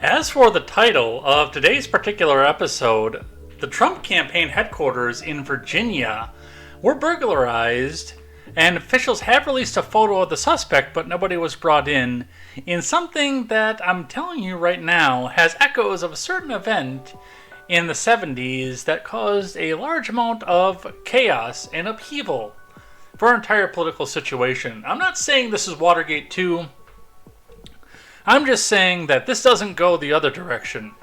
As for the title of today's particular episode, the Trump campaign headquarters in Virginia were burglarized, and officials have released a photo of the suspect, but nobody was brought in something that I'm telling you right now has echoes of a certain event in the 70s that caused a large amount of chaos and upheaval for our entire political situation. I'm not saying this is Watergate 2. I'm just saying that this doesn't go the other direction.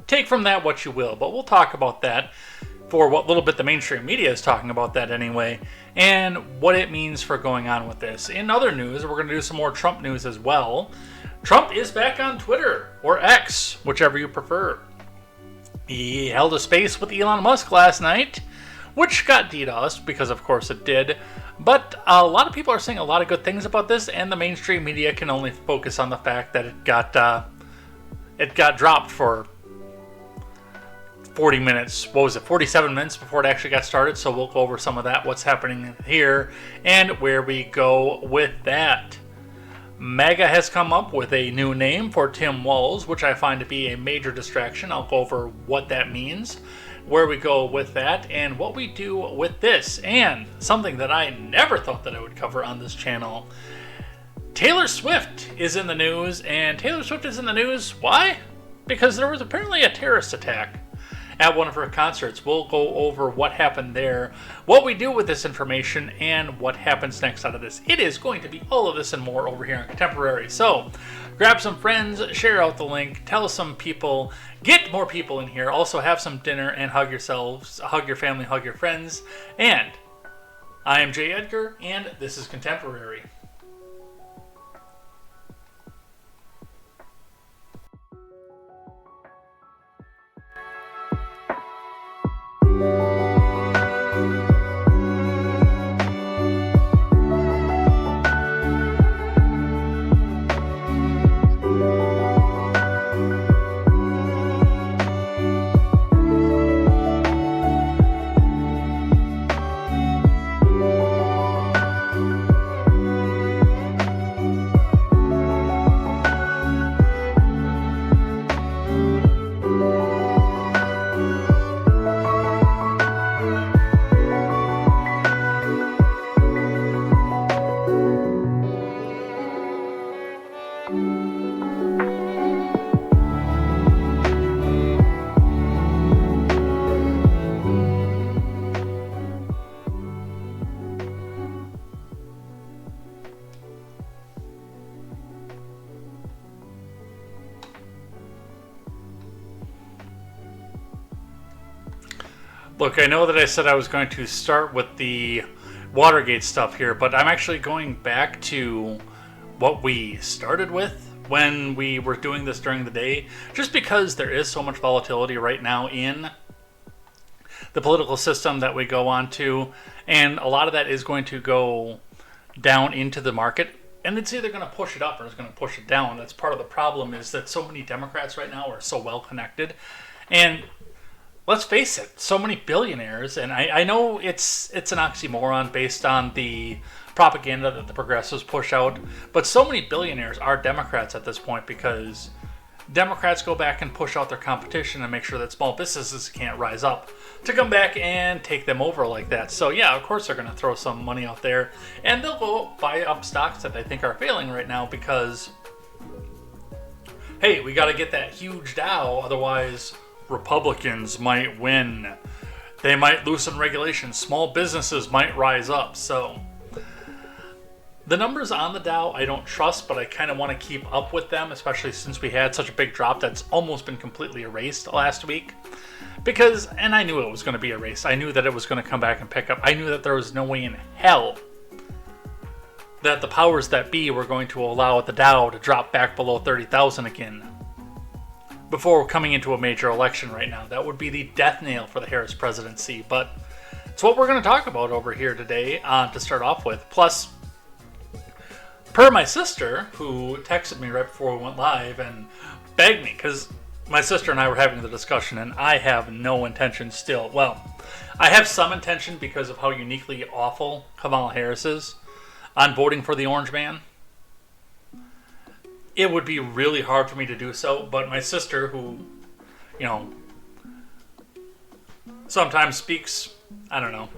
Take from that what you will, but we'll talk about that for what little bit the mainstream media is talking about that anyway, and what it means for going on with this. In other news, we're going to do some more Trump news as well. Trump is back on Twitter, or X, whichever you prefer. He held a space with Elon Musk last night, which got DDoSed, because of course it did. But a lot of people are saying a lot of good things about this, and the mainstream media can only focus on the fact that it got dropped for 40 minutes. What was it? 47 minutes before it actually got started. So we'll go over some of that, what's happening here, and where we go with that. MAGA has come up with a new name for Tim Walz, which I find to be a major distraction. I'll go over what that means, where we go with that, and what we do with this, and something that I never thought that I would cover on this channel. Taylor Swift is in the news, and Taylor Swift is in the news. Why? Because there was apparently a terrorist attack at one of her concerts. We'll go over what happened there, what we do with this information, and what happens next out of this. It is going to be all of this and more over here on Contemporary. So grab some friends, share out the link, tell some people, get more people in here. Also have some dinner and hug yourselves, hug your family, hug your friends. And I am Jay Edgar, and this is Contemporary. Look, I know that I said I was going to start with the Watergate stuff here, but I'm actually going back to what we started with when we were doing this during the day, just because there is so much volatility right now in the political system that we go on to, and a lot of that is going to go down into the market, and it's either going to push it up or it's going to push it down. That's part of the problem, is that so many Democrats right now are so well connected, and let's face it, so many billionaires, and I know it's an oxymoron based on the propaganda that the progressives push out, but so many billionaires are Democrats at this point, because Democrats go back and push out their competition and make sure that small businesses can't rise up to come back and take them over like that. So yeah, of course they're going to throw some money out there, and they'll go buy up stocks that they think are failing right now because, hey, we got to get that huge Dow, otherwise Republicans might win. They might loosen regulations. Small businesses might rise up. So the numbers on the Dow I don't trust, but I kind of want to keep up with them, especially since we had such a big drop that's almost been completely erased last week. Because, and I knew it was going to be erased. I knew that it was going to come back and pick up. I knew that there was no way in hell that the powers that be were going to allow the Dow to drop back below 30,000 again before coming into a major election right now. That would be the death nail for the Harris presidency, but it's what we're going to talk about over here today to start off with. Plus, per my sister, who texted me right before we went live and begged me, because my sister and I were having the discussion, and I have no intention still. Well, I have some intention because of how uniquely awful Kamala Harris is on voting for the Orange Man. it would be really hard for me to do so. But my sister, who, sometimes speaks, I don't know,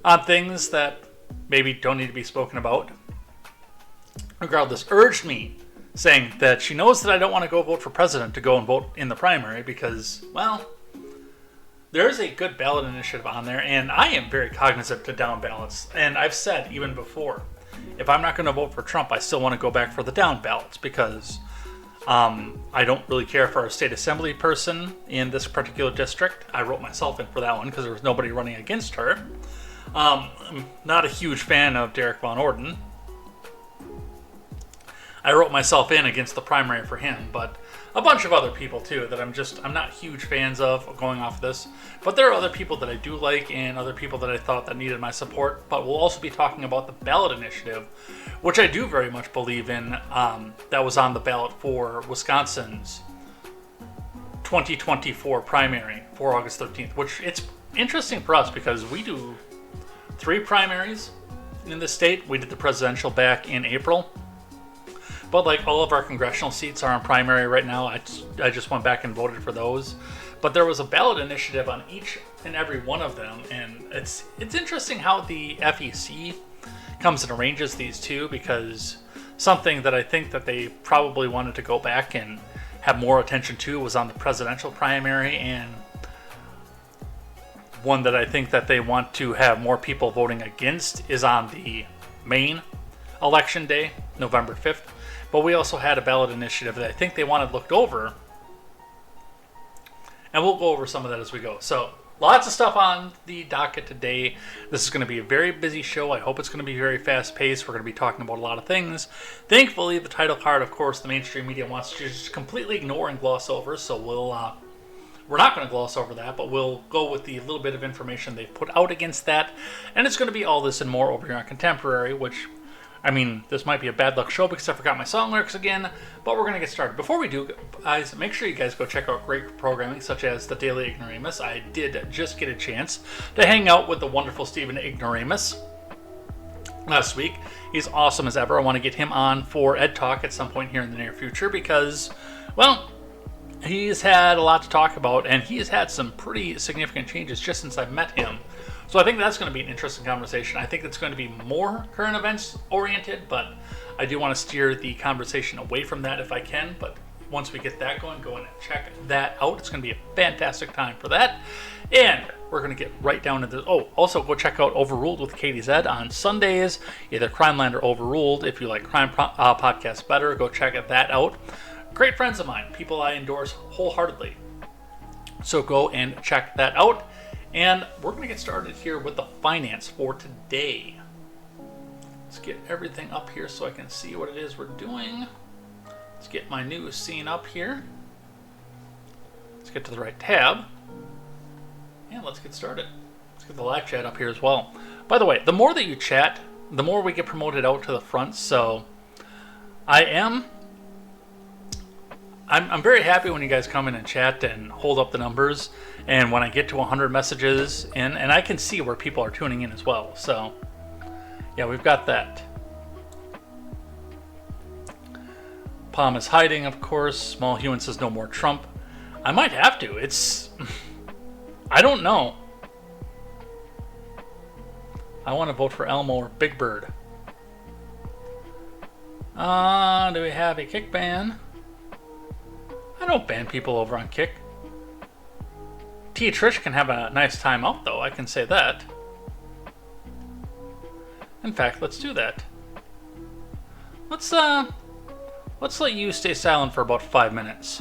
on things that maybe don't need to be spoken about, regardless, urged me, saying that she knows that I don't want to go vote for president to go and vote in the primary because, well, there's a good ballot initiative on there, and I am very cognizant to down ballots. And I've said even before, if I'm not going to vote for Trump, I still want to go back for the down ballots because I don't really care for our state assembly person in this particular district. I wrote myself in for that one because there was nobody running against her. I'm not a huge fan of Derek Von Orden. I wrote myself in against the primary for him, but a bunch of other people too that I'm not huge fans of going off this. But there are other people that I do like and other people that I thought that needed my support. But we'll also be talking about the ballot initiative, which I do very much believe in, that was on the ballot for Wisconsin's 2024 primary for August 13th, which it's interesting for us because we do 3 primaries in the state. We did the presidential back in April. But like all of our congressional seats are on primary right now. I just went back and voted for those. But there was a ballot initiative on each and every one of them. And it's interesting how the FEC comes and arranges these two, because something that I think that they probably wanted to go back and have more attention to was on the presidential primary, and one that I think that they want to have more people voting against is on the main election day, November 5th. But we also had a ballot initiative that I think they wanted looked over. And we'll go over some of that as we go. So, lots of stuff on the docket today. This is going to be a very busy show. I hope it's going to be very fast-paced. We're going to be talking about a lot of things. Thankfully, the title card, of course, the mainstream media wants to just completely ignore and gloss over. So we're not going to gloss over that, but we'll go with the little bit of information they've put out against that. And it's going to be all this and more over here on Contemporary, which, I mean, this might be a bad luck show because I forgot my song lyrics again, but we're going to get started. Before we do, guys, make sure you guys go check out great programming such as the Daily Ignoramus. I did just get a chance to hang out with the wonderful Stephen Ignoramus last week. He's awesome as ever. I want to get him on for Ed Talk at some point here in the near future because, well, he's had a lot to talk about, and he has had some pretty significant changes just since I met him. So I think that's going to be an interesting conversation. I think it's going to be more current events oriented, but I do want to steer the conversation away from that if I can. But once we get that going, go in and check that out. It's going to be a fantastic time for that. And we're going to get right down into also go check out Overruled with KTZed on Sundays, either Crimeland or Overruled. If you like crime podcasts better, go check that out. Great friends of mine, people I endorse wholeheartedly. So go and check that out. And we're going to get started here with the finance for today. Let's get everything up here so I can see what it is we're doing. Let's get my new scene up here. Let's get to the right tab. And let's get started. Let's get the live chat up here as well. By the way, the more that you chat, the more we get promoted out to the front. So I'm very happy when you guys come in and chat and hold up the numbers. And when I get to 100 messages in, and I can see where people are tuning in as well. So, yeah, we've got that. Palm is hiding, of course. Small Human says no more Trump. I might have to. I don't know. I want to vote for Elmo or Big Bird. Do we have a kick ban? I don't ban people over on Kick. T. Trish can have a nice time out, though. I can say that. In fact, let's do that. Let's let you stay silent for about 5 minutes.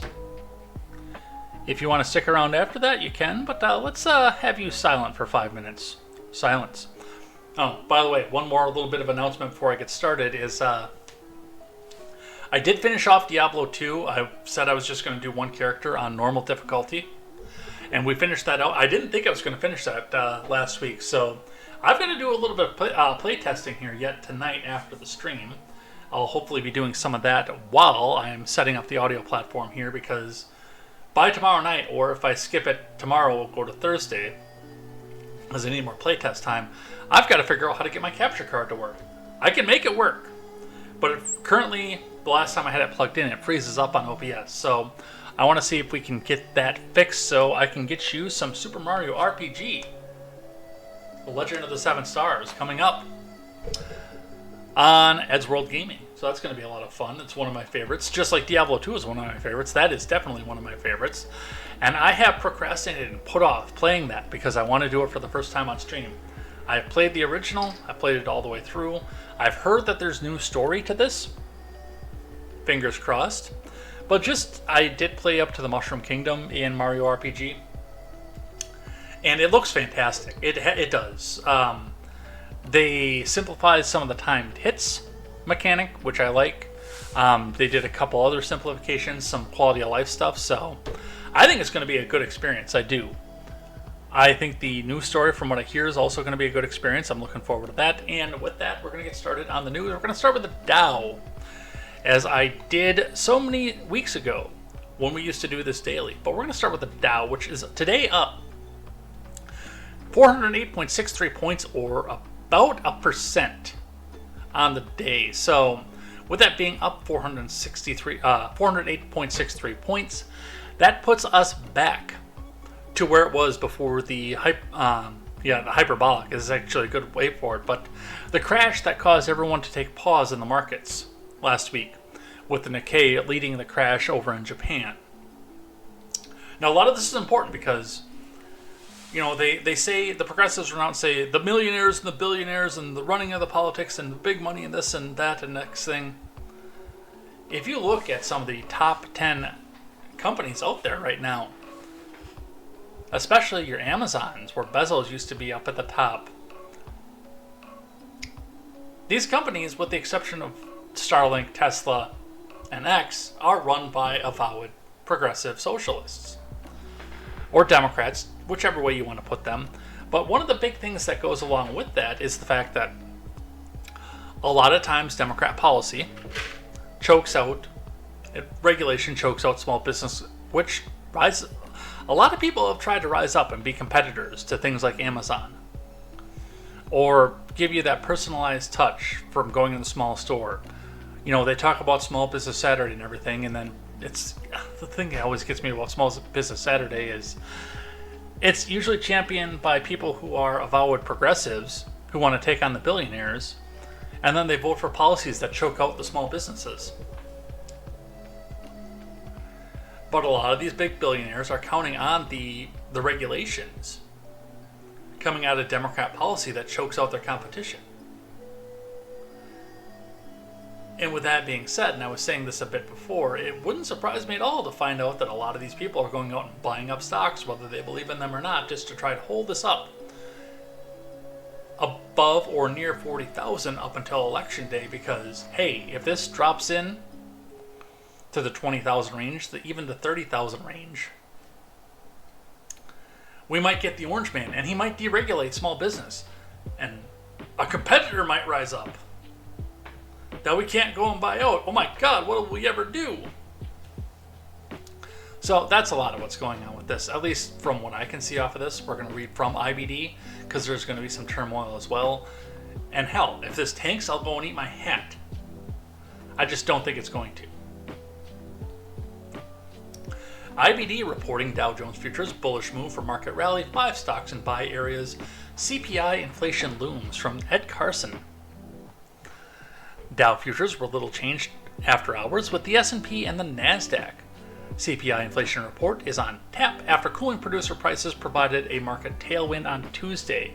If you want to stick around after that, you can. But let's have you silent for 5 minutes. Silence. Oh, by the way, one more little bit of announcement before I get started is I did finish off Diablo 2. I said I was just going to do one character on normal difficulty. And we finished that out. I didn't think I was going to finish that last week. So I've got to do a little bit of play testing here yet tonight after the stream. I'll hopefully be doing some of that while I'm setting up the audio platform here. Because by tomorrow night, or if I skip it tomorrow, we'll go to Thursday, because I need more playtest time, I've got to figure out how to get my capture card to work. I can make it work. But currently, the last time I had it plugged in, it freezes up on OBS. So I want to see if we can get that fixed so I can get you some Super Mario RPG. The Legend of the Seven Stars coming up on Ed's World Gaming. So that's going to be a lot of fun. It's one of my favorites. Just like Diablo 2 is one of my favorites. That is definitely one of my favorites. And I have procrastinated and put off playing that because I want to do it for the first time on stream. I've played the original. I played it all the way through. I've heard that there's new story to this. Fingers crossed. But I did play up to the Mushroom Kingdom in Mario RPG. And it looks fantastic. It does. They simplified some of the timed hits mechanic, which I like. They did a couple other simplifications, some quality of life stuff. So I think it's going to be a good experience. I do. I think the new story, from what I hear, is also going to be a good experience. I'm looking forward to that. And with that, we're going to get started on the news. We're going to start with the Dow, as I did so many weeks ago when we used to do this daily. But we're going to start with the Dow, which is today up 408.63 points, or about 1% on the day. So with that being up 408.63 points, that puts us back to where it was before the hyperbolic is actually a good way for it. But the crash that caused everyone to take pause in the markets last week, with the Nikkei leading the crash over in Japan. Now, a lot of this is important because, they say, the progressives run out and say the millionaires and the billionaires and the running of the politics and the big money and this and that and next thing. If you look at some of the top 10 companies out there right now, especially your Amazons, where Bezos used to be up at the top, these companies, with the exception of Starlink, Tesla, and X, are run by avowed progressive socialists. Or Democrats, whichever way you want to put them. But one of the big things that goes along with that is the fact that a lot of times Democrat policy regulation chokes out small business, which a lot of people have tried to rise up and be competitors to things like Amazon, or give you that personalized touch from going in the small store. They talk about Small Business Saturday and everything, and then it's the thing that always gets me about Small Business Saturday is it's usually championed by people who are avowed progressives who want to take on the billionaires, and then they vote for policies that choke out the small businesses. But a lot of these big billionaires are counting on the regulations coming out of Democrat policy that chokes out their competition. And with that being said, and I was saying this a bit before, it wouldn't surprise me at all to find out that a lot of these people are going out and buying up stocks, whether they believe in them or not, just to try to hold this up above or near 40,000 up until Election Day, because, hey, if this drops in to the 20,000 range, even the 30,000 range, we might get the Orange Man, and he might deregulate small business, and a competitor might rise up that we can't go and buy out. Oh my God, what will we ever do? So that's a lot of what's going on with this, at least from what I can see off of this. We're going to read from IBD, because there's going to be some turmoil as well. And hell, if this tanks, I'll go and eat my hat. I just don't think it's going to. IBD reporting Dow Jones Futures bullish move for market rally, 5 stocks in buy areas, CPI inflation looms, from Ed Carson. Dow futures were little changed after hours, with the S&P and the NASDAQ. CPI inflation report is on tap after cooling producer prices provided a market tailwind on Tuesday.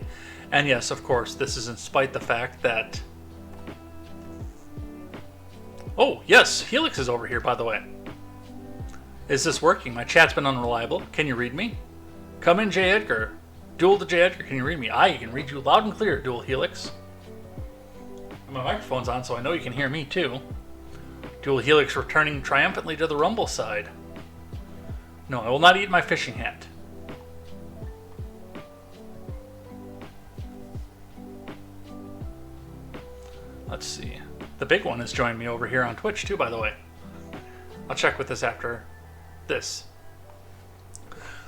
And yes, of course, this is in spite the fact that... Oh, yes, Helix is over here, by the way. Is this working? My chat's been unreliable. Can you read me? Come in, J. Edgar. Dual to J. Edgar, can you read me? I can read you loud and clear, Dual Helix. My microphone's on, so I know you can hear me, too. Dual Helix returning triumphantly to the Rumble side. No, I will not eat my fishing hat. Let's see. The big one has joined me over here on Twitch, too, by the way. I'll check with this after this.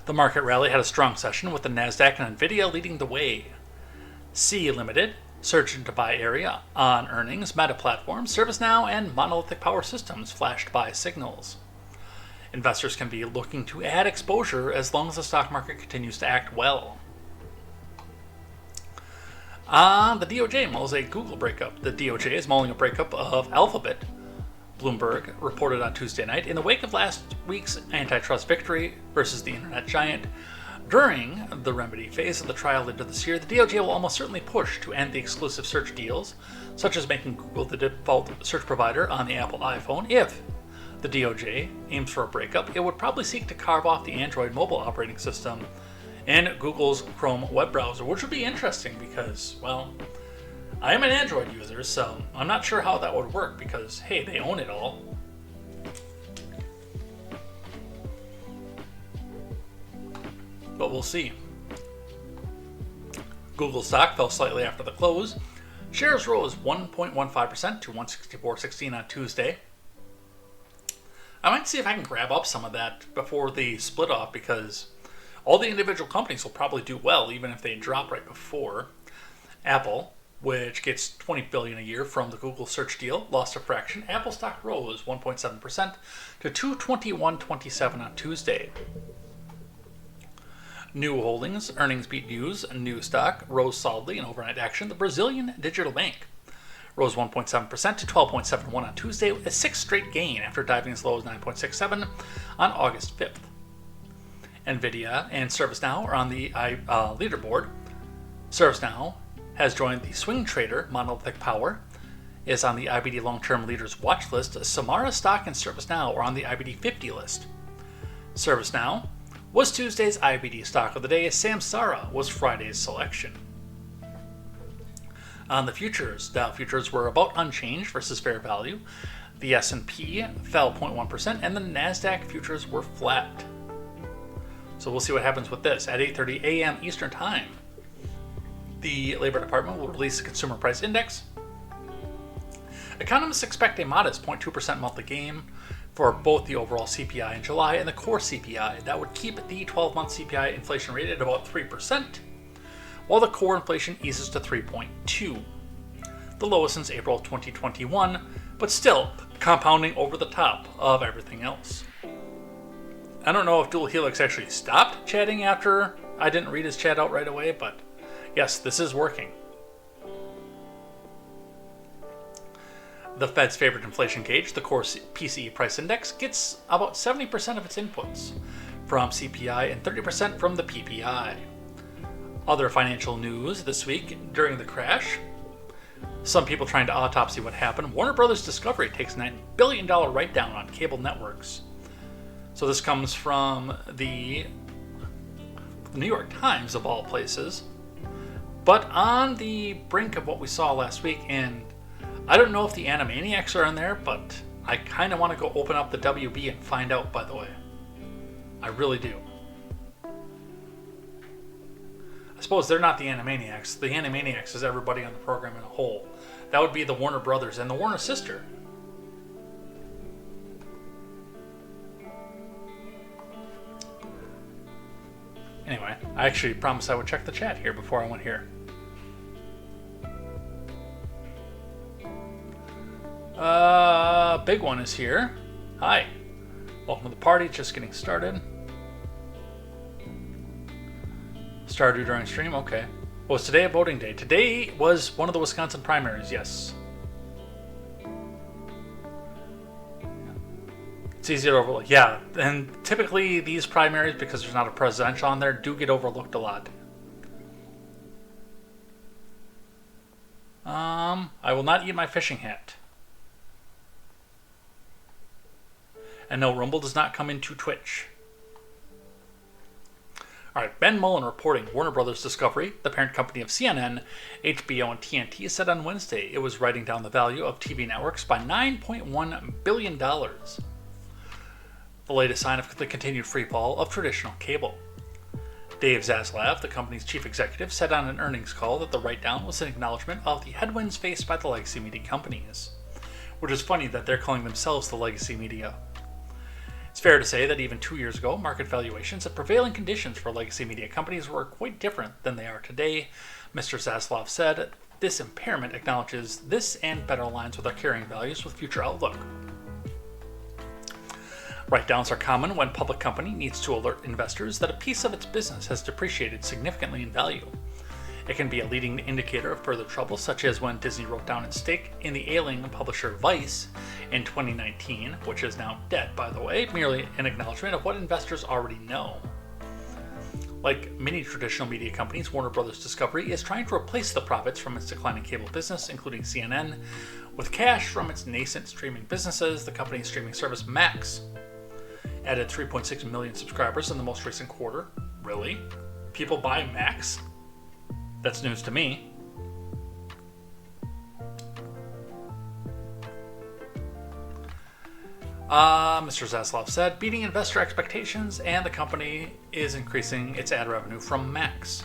The market rally had a strong session, with the NASDAQ and NVIDIA leading the way. C Limited Surge into buy area on earnings, Meta Platforms, ServiceNow, and Monolithic Power Systems flashed buy signals. Investors can be looking to add exposure as long as the stock market continues to act well. The DOJ mulls a Google breakup. The DOJ is mulling a breakup of Alphabet, Bloomberg reported on Tuesday night, in the wake of last week's antitrust victory versus the internet giant. During the remedy phase of the trial later this year, the DOJ will almost certainly push to end the exclusive search deals, such as making Google the default search provider on the Apple iPhone. If the DOJ aims for a breakup, it would probably seek to carve off the Android mobile operating system and Google's Chrome web browser, which would be interesting because, well, I am an Android user, so I'm not sure how that would work because, hey, they own it all. But we'll see. Google stock fell slightly after the close. Shares rose 1.15% to 164.16 on Tuesday. I might see if I can grab up some of that before the split off because all the individual companies will probably do well even if they drop right before. Apple, which gets $20 billion a year from the Google search deal, lost a fraction. Apple stock rose 1.7% to $221.27 on Tuesday. New holdings, earnings beat views, new stock rose solidly in overnight action. The Brazilian digital bank rose 1.7% to 12.71 on Tuesday, with a sixth straight gain after diving as low as 9.67 on August 5th. NVIDIA and ServiceNow are on the leaderboard. ServiceNow has joined the swing trader Monolithic Power, is on the IBD long-term leaders watch list. Samara stock and ServiceNow are on the IBD 50 list. ServiceNow was Tuesday's IBD stock of the day. Samsara was Friday's selection. On the futures, Dow futures were about unchanged versus fair value. The S&P fell 0.1% and the NASDAQ futures were flat. So we'll see what happens with this. At 8:30 a.m. Eastern Time, the Labor Department will release the Consumer Price Index. Economists expect a modest 0.2% monthly gain for both the overall CPI in July and the core CPI. That would keep the 12-month CPI inflation rate at about 3%, while the core inflation eases to 3.2%, the lowest since April 2021, but still compounding over the top of everything else. I don't know if Dual Helix actually stopped chatting after I didn't read his chat out right away, but yes, this is working. The Fed's favorite inflation gauge, the core PCE price index, gets about 70% of its inputs from CPI and 30% from the PPI. Other financial news this week during the crash. Some people trying to autopsy what happened. Warner Brothers Discovery takes $9 billion write-down on cable networks. So this comes from the New York Times, of all places. But on the brink of what we saw last week, and I don't know if the Animaniacs are in there, but I kind of want to go open up the WB and find out, by the way. I really do. I suppose they're not the Animaniacs. The Animaniacs is everybody on the program in a whole. That would be the Warner Brothers and the Warner sister. Anyway, I actually promised I would check the chat here before I went here. Big one is here. Hi. Welcome to the party, just getting started. Stardew during stream, okay. Was today a voting day? Today was one of the Wisconsin primaries, yes. It's easy to overlook. Yeah, and typically these primaries, because there's not a presidential on there, do get overlooked a lot. I will not eat my fishing hat. And no, Rumble does not come into Twitch. Alright, Ben Mullen reporting Warner Brothers Discovery, the parent company of CNN, HBO, and TNT, said on Wednesday it was writing down the value of TV networks by $9.1 billion. The latest sign of the continued freefall of traditional cable. Dave Zaslav, the company's chief executive, said on an earnings call that the write-down was an acknowledgement of the headwinds faced by the legacy media companies. Which is funny that they're calling themselves the legacy media. It's fair to say that even 2 years ago, market valuations and prevailing conditions for legacy media companies were quite different than they are today, Mr. Zaslav said. this impairment acknowledges this and better aligns with our carrying values with future outlook. Write-downs are common when a public company needs to alert investors that a piece of its business has depreciated significantly in value. It can be a leading indicator of further trouble, such as when Disney wrote down its stake in the ailing publisher Vice in 2019, which is now dead, by the way, merely an acknowledgement of what investors already know. Like many traditional media companies, Warner Bros. Discovery is trying to replace the profits from its declining cable business, including CNN, with cash from its nascent streaming businesses. The company's streaming service Max added 3.6 million subscribers in the most recent quarter. Really? People buy Max? That's news to me. Mr. Zaslav said, beating investor expectations, and the company is increasing its ad revenue from Max.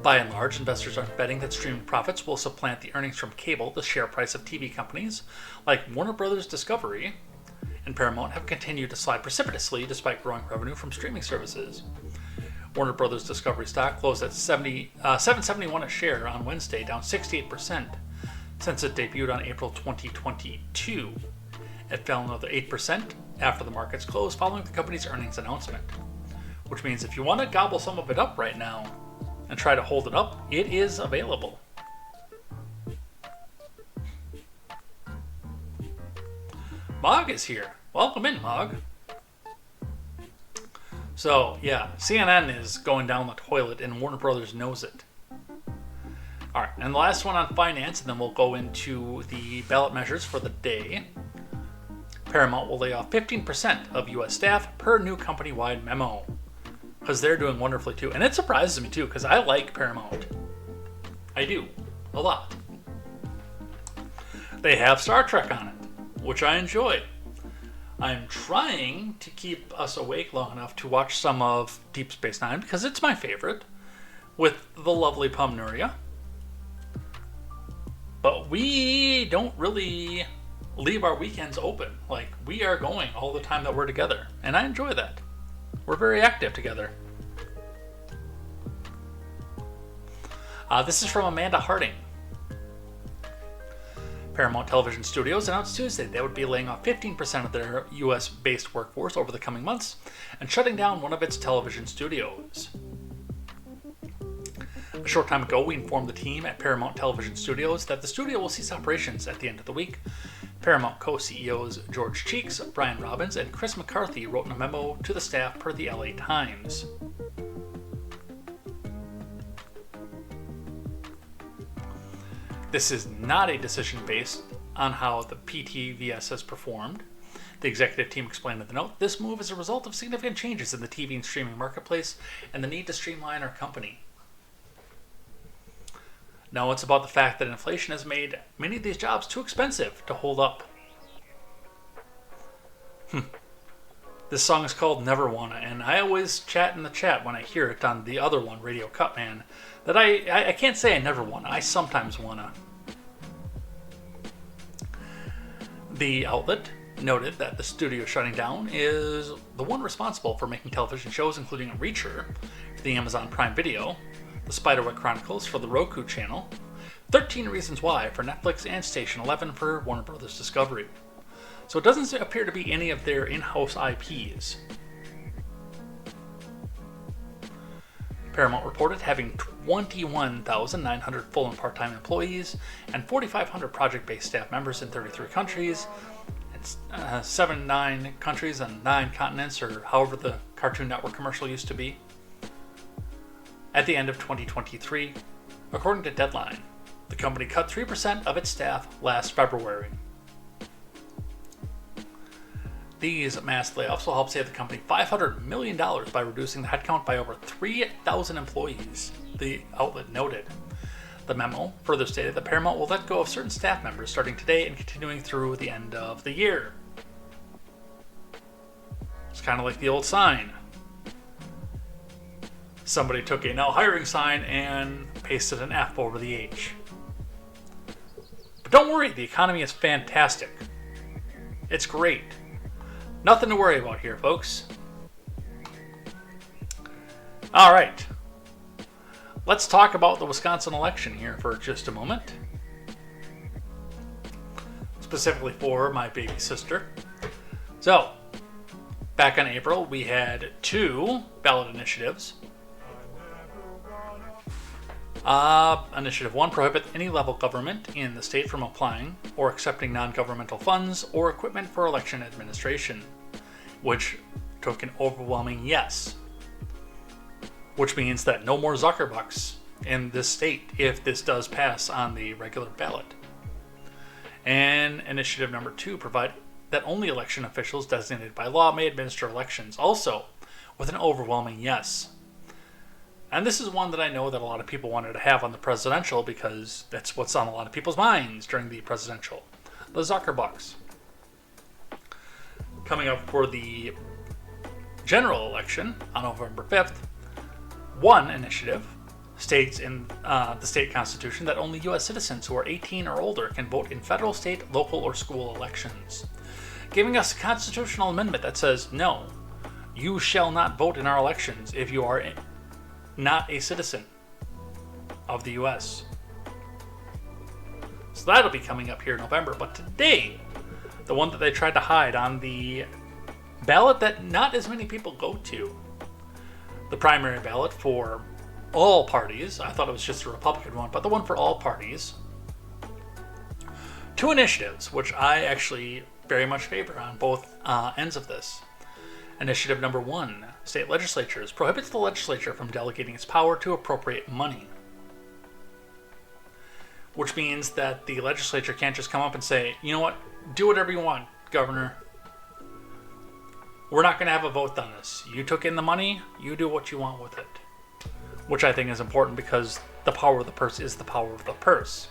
By and large, investors are betting that streaming profits will supplant the earnings from cable. The share price of TV companies like Warner Bros. Discovery and Paramount have continued to slide precipitously despite growing revenue from streaming services. Warner Bros. Discovery stock closed at $7.71 a share on Wednesday, down 68% since it debuted on April 2022. It fell another 8% after the markets closed following the company's earnings announcement. Which means if you want to gobble some of it up right now and try to hold it up, it is available. Mog is here. Welcome in, Mog. So, yeah, CNN is going down the toilet and Warner Brothers knows it. Alright, and the last one on finance, and then we'll go into the ballot measures for the day. Paramount will lay off 15% of U.S. staff per new company-wide memo. Because they're doing wonderfully too. And it surprises me too, because I like Paramount. I do. A lot. They have Star Trek on it, which I enjoy. I'm trying to keep us awake long enough to watch some of Deep Space Nine, because it's my favorite, with the lovely Pomnuria. But we don't really leave our weekends open. Like, we are going all the time that we're together, and I enjoy that. We're very active together. This is from Amanda Harding. Paramount Television Studios announced Tuesday they would be laying off 15% of their U.S.-based workforce over the coming months and shutting down one of its television studios. A short time ago, we informed the team at Paramount Television Studios that the studio will cease operations at the end of the week. Paramount co-CEOs George Cheeks, Brian Robbins, and Chris McCarthy wrote in a memo to the staff per the LA Times. This is not a decision based on how the PTVS has performed. The executive team explained in the note, this move is a result of significant changes in the TV and streaming marketplace and the need to streamline our company. No, it's about the fact that inflation has made many of these jobs too expensive to hold up. This song is called Never Wanna, and I always chat in the chat when I hear it on the other one, Radio Cutman, that I can't say I never wanna, I sometimes wanna. The outlet noted that the studio shutting down is the one responsible for making television shows including Reacher for the Amazon Prime Video, The Spiderwick Chronicles for the Roku channel, 13 Reasons Why for Netflix, and Station 11 for Warner Bros. Discovery. So it doesn't appear to be any of their in-house IPs. Paramount reported having 21,900 full and part-time employees and 4,500 project-based staff members in 33 countries, and 79 countries and 9 continents, or however the Cartoon Network commercial used to be, at the end of 2023. According to Deadline, the company cut 3% of its staff last February. These mass layoffs will help save the company $500 million by reducing the headcount by over 3,000 employees, the outlet noted. The memo further stated that Paramount will let go of certain staff members starting today and continuing through the end of the year. It's kind of like the old sign. Somebody took a now hiring sign and pasted an F over the H. But don't worry, the economy is fantastic. It's great. Nothing to worry about here, folks. All right. let's talk about the Wisconsin election here for just a moment. Specifically for my baby sister. So, back in April, we had 2 ballot initiatives. Initiative 1, prohibit any level government in the state from applying or accepting non-governmental funds or equipment for election administration, which took an overwhelming yes. Which means that no more Zuckerbucks in this state if this does pass on the regular ballot. And initiative number 2, provide that only election officials designated by law may administer elections, also with an overwhelming yes. And this is one that I know that a lot of people wanted to have on the presidential because that's what's on a lot of people's minds during the presidential. The Zuckerbucks. Coming up for the general election on November 5th, one initiative states in the state constitution that only U.S. citizens who are 18 or older can vote in federal, state, local, or school elections, giving us a constitutional amendment that says, no, you shall not vote in our elections if you are not a citizen of the U.S. So that'll be coming up here in November. But today, the one that they tried to hide on the ballot that not as many people go to, the primary ballot for all parties, I thought it was just a Republican one, but the one for all parties, 2 initiatives, which I actually very much favor on both ends of this. Initiative number 1, state legislatures, prohibits the legislature from delegating its power to appropriate money. Which means that the legislature can't just come up and say, you know what, do whatever you want, Governor. We're not going to have a vote on this. You took in the money, you do what you want with it. Which I think is important because the power of the purse is the power of the purse.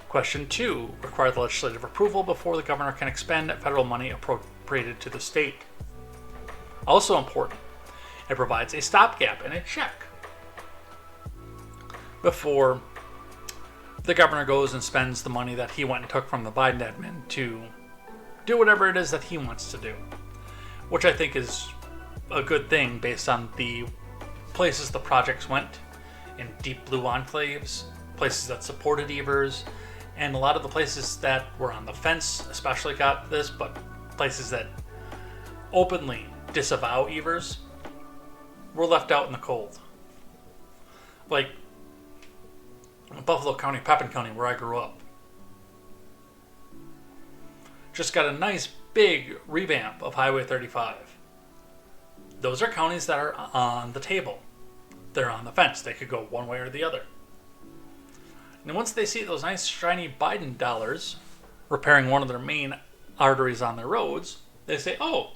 Question 2, require the legislative approval before the governor can expend federal money appropriated to the state. Also important, it provides a stopgap and a check before the governor goes and spends the money that he went and took from the Biden admin to do whatever it is that he wants to do. Which I think is a good thing based on the places the projects went in deep blue enclaves, places that supported Evers, and a lot of the places that were on the fence especially got this, but places that openly disavow Evers were left out in the cold. Like Buffalo County, Pepin County, where I grew up, just got a nice big revamp of Highway 35. Those are counties that are on the table. They're on the fence. They could go one way or the other. And once they see those nice shiny Biden dollars repairing one of their main arteries on their roads, they say, oh,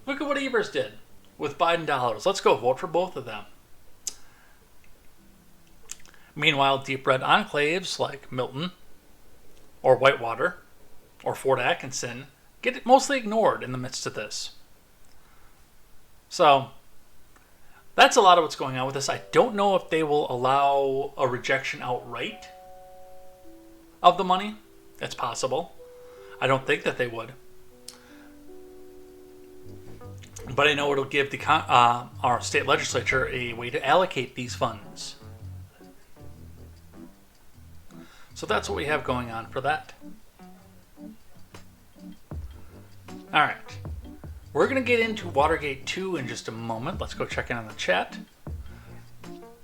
look at what Evers did with Biden dollars. Let's go vote for both of them. Meanwhile, deep red enclaves like Milton or Whitewater or Fort Atkinson get mostly ignored in the midst of this. So, that's a lot of what's going on with this. I don't know if they will allow a rejection outright of the money. It's possible. I don't think that they would. But I know it'll give our state legislature a way to allocate these funds. So that's what we have going on for that. Alright. We're going to get into Watergate 2 in just a moment. Let's go check in on the chat.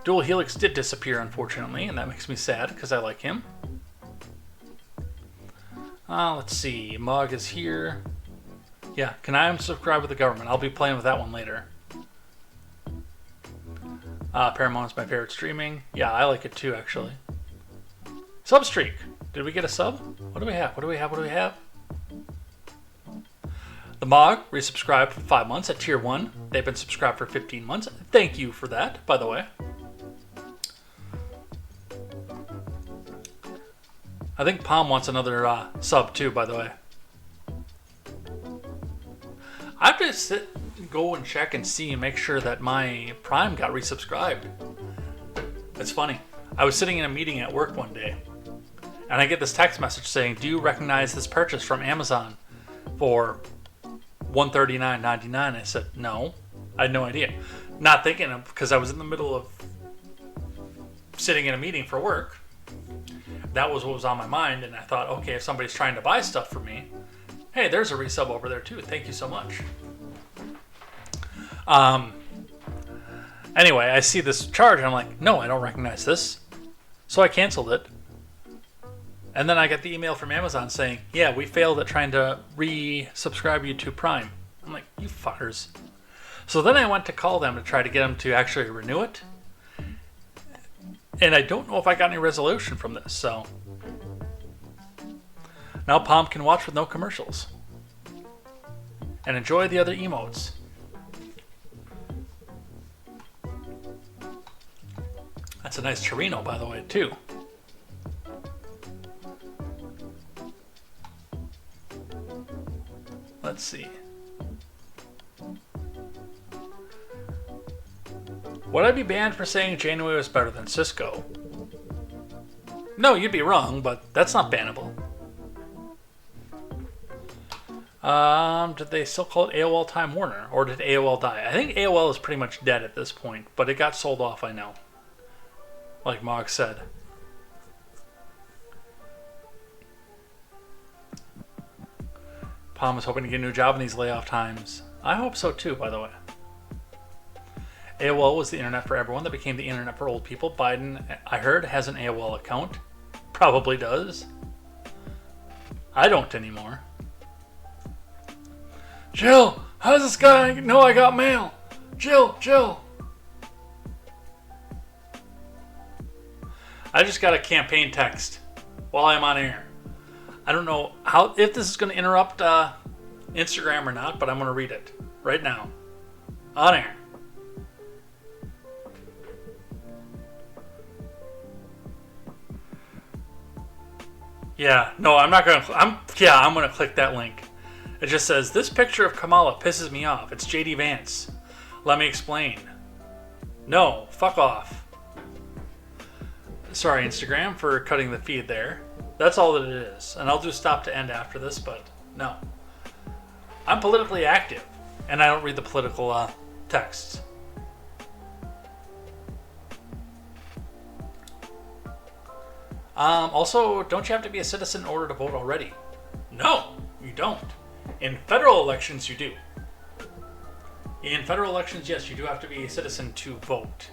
Dual Helix did disappear, unfortunately, and that makes me sad because I like him. Let's see. Mug is here. Yeah, can I unsubscribe with the government? I'll be playing with that one later. Paramount's my favorite streaming. Yeah, I like it too, actually. Substreak. Did we get a sub? What do we have? What do we have? What do we have? The Mog resubscribed for 5 months at tier 1. They've been subscribed for 15 months. Thank you for that, by the way. I think Palm wants another sub too, by the way. I have to go and check and see and make sure that my Prime got resubscribed. It's funny. I was sitting in a meeting at work one day, and I get this text message saying, do you recognize this purchase from Amazon for $139.99? I said, no. I had no idea. Not thinking of, because I was in the middle of sitting in a meeting for work. That was what was on my mind, and I thought, okay, if somebody's trying to buy stuff from me, hey, there's a resub over there too. Thank you so much. Anyway, I see this charge, and I'm like, no, I don't recognize this. So I canceled it. And then I got the email from Amazon saying, yeah, we failed at trying to resubscribe you to Prime. I'm like, you fuckers. So then I went to call them to try to get them to actually renew it. And I don't know if I got any resolution from this, so now Palm can watch with no commercials and enjoy the other emotes. That's a nice Torino, by the way, too. Let's see. Would I be banned for saying Janeway was better than Cisco? No, you'd be wrong, but that's not bannable. Did they still call it AOL Time Warner, or did AOL die? I think AOL is pretty much dead at this point, but it got sold off, I know. Like Mog said. Palm is hoping to get a new job in these layoff times. I hope so too, by the way. AOL was the internet for everyone that became the internet for old people. Biden, I heard, has an AOL account. Probably does. I don't anymore. Jill, how does this guy know I got mail? Jill. I just got a campaign text while I'm on air. I don't know if this is going to interrupt Instagram or not, but I'm going to read it right now on air. Yeah, no, I'm not going to. I'm going to click that link. It just says, this picture of Kamala pisses me off. It's JD Vance. Let me explain. No, fuck off. Sorry, Instagram, for cutting the feed there. That's all that it is. And I'll do stop to end after this, but no. I'm politically active, and I don't read the political texts. Also, don't you have to be a citizen in order to vote already? No, you don't. In federal elections, you do. In federal elections, yes, you do have to be a citizen to vote.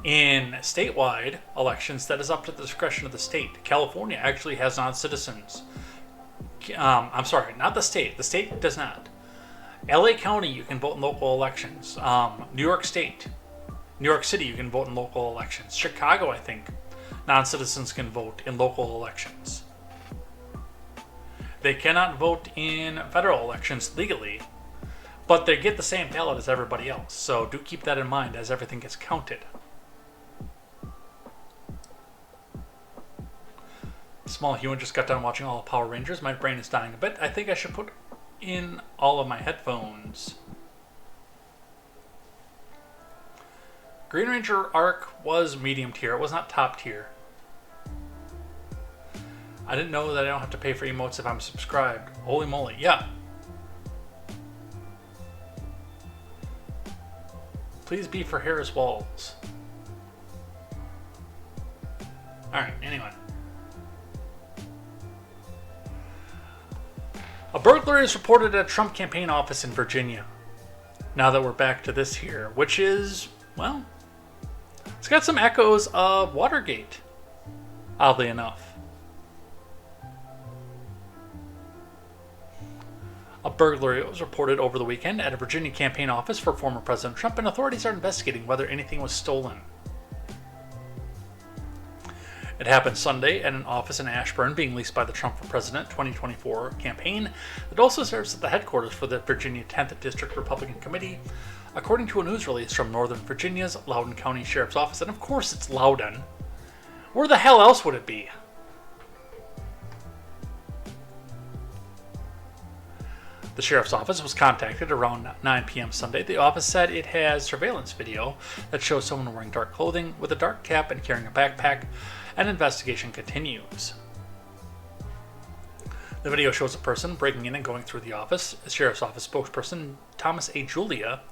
In statewide elections, that is up to the discretion of the state. California actually has non-citizens. I'm sorry, not the state. The state does not. LA County, you can vote in local elections. New York State. New York City, you can vote in local elections. Chicago, I think, non-citizens can vote in local elections. They cannot vote in federal elections legally, but they get the same ballot as everybody else. So do keep that in mind as everything gets counted. Small human just got done watching all the Power Rangers. My brain is dying a bit. I think I should put in all of my headphones. Green Ranger Arc was medium tier. It was not top tier. I didn't know that I don't have to pay for emotes if I'm subscribed. Holy moly, yeah. Please be for Harris Walls. Alright, anyway. A burglary is reported at a Trump campaign office in Virginia. Now that we're back to this here, which is, well, it's got some echoes of Watergate, oddly enough. A burglary was reported over the weekend at a Virginia campaign office for former President Trump, and authorities are investigating whether anything was stolen. It happened Sunday at an office in Ashburn being leased by the Trump for President 2024 campaign that also serves as the headquarters for the Virginia 10th District Republican Committee, according to a news release from Northern Virginia's Loudoun County Sheriff's Office. And of course it's Loudoun. Where the hell else would it be? The sheriff's office was contacted around 9 p.m. Sunday. The office said it has surveillance video that shows someone wearing dark clothing with a dark cap and carrying a backpack. An investigation continues. The video shows a person breaking in and going through the office. A sheriff's office spokesperson, Thomas A. Julia,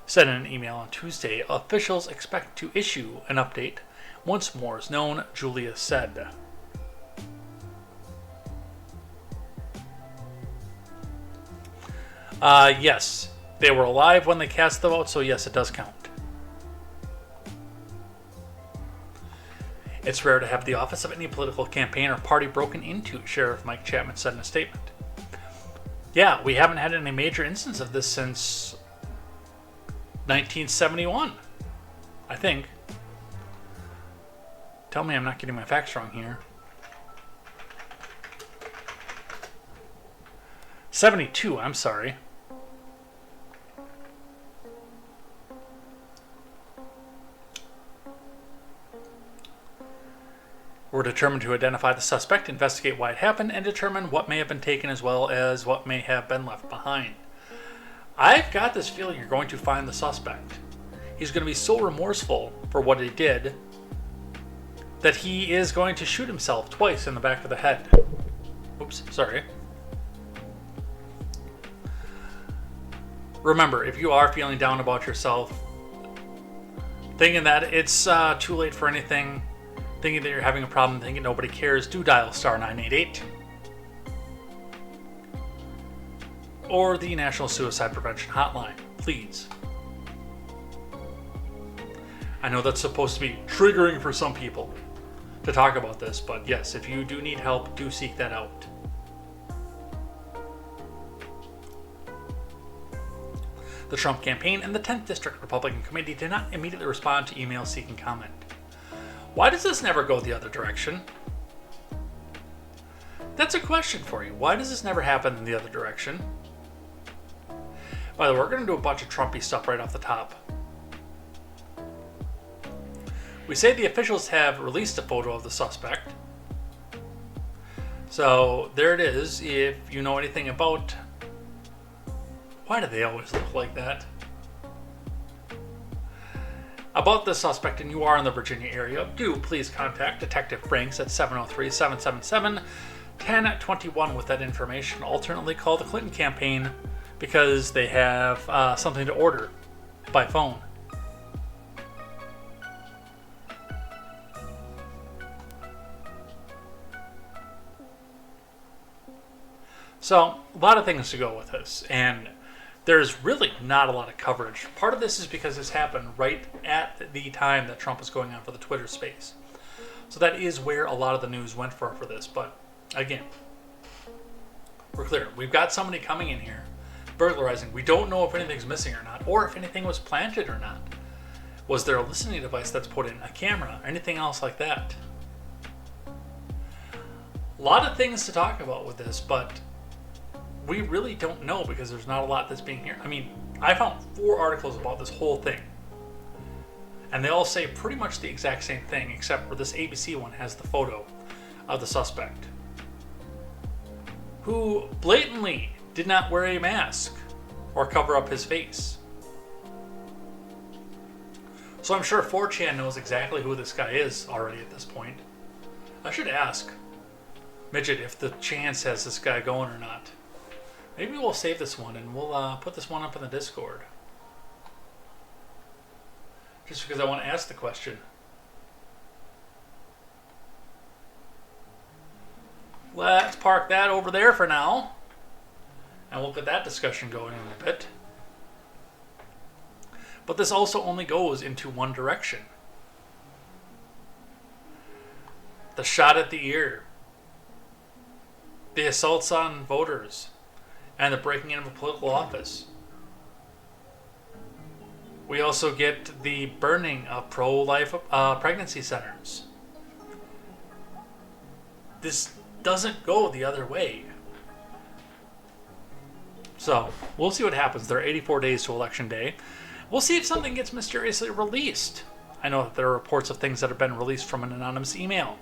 said in an email on Tuesday, officials expect to issue an update once more is known, Julia said. Yes, they were alive when they cast the vote, so yes, it does count. It's rare to have the office of any political campaign or party broken into, Sheriff Mike Chapman said in a statement. Yeah, we haven't had any major instance of this since 1971, I think. Tell me I'm not getting my facts wrong here. 72, I'm sorry. We're determined to identify the suspect, investigate why it happened, and determine what may have been taken as well as what may have been left behind. I've got this feeling you're going to find the suspect. He's going to be so remorseful for what he did that he is going to shoot himself twice in the back of the head. Oops, sorry. Remember, if you are feeling down about yourself, thinking that it's too late for anything, thinking that you're having a problem, thinking nobody cares, do dial star 988. Or the National Suicide Prevention Hotline, please. I know that's supposed to be triggering for some people to talk about this, but yes, if you do need help, do seek that out. The Trump campaign and the 10th District Republican Committee did not immediately respond to emails seeking comment. Why does this never go the other direction? That's a question for you. Why does this never happen in the other direction? By the way, we're going to do a bunch of Trumpy stuff right off the top. We say the officials have released a photo of the suspect. So there it is. If you know anything about... Why do they always look like that? About the suspect and you are in the Virginia area, do please contact Detective Franks at 703-777-1021 with that information. Alternately, call the Clinton campaign because they have something to order by phone. So, a lot of things to go with this, and there's really not a lot of coverage. Part of this is because this happened right at the time that Trump was going on for the Twitter space. So that is where a lot of the news went for this. But again, we're clear. We've got somebody coming in here, burglarizing. We don't know if anything's missing or not, or if anything was planted or not. Was there a listening device that's put in, a camera, anything else like that? A lot of things to talk about with this, but we really don't know because there's not a lot that's being here. I mean, I found 4 articles about this whole thing. And they all say pretty much the exact same thing, except for this ABC one has the photo of the suspect, who blatantly did not wear a mask or cover up his face. So I'm sure 4chan knows exactly who this guy is already at this point. I should ask Midget if the chance has this guy going or not. Maybe we'll save this one and we'll put this one up in the Discord. Just because I want to ask the question. Let's park that over there for now. And we'll get that discussion going in a bit. But this also only goes into one direction. The shot at the ear. The assaults on voters. And the breaking in of a political office. We also get the burning of pro-life pregnancy centers. This doesn't go the other way. So, we'll see what happens. There are 84 days to Election Day. We'll see if something gets mysteriously released. I know that there are reports of things that have been released from an anonymous email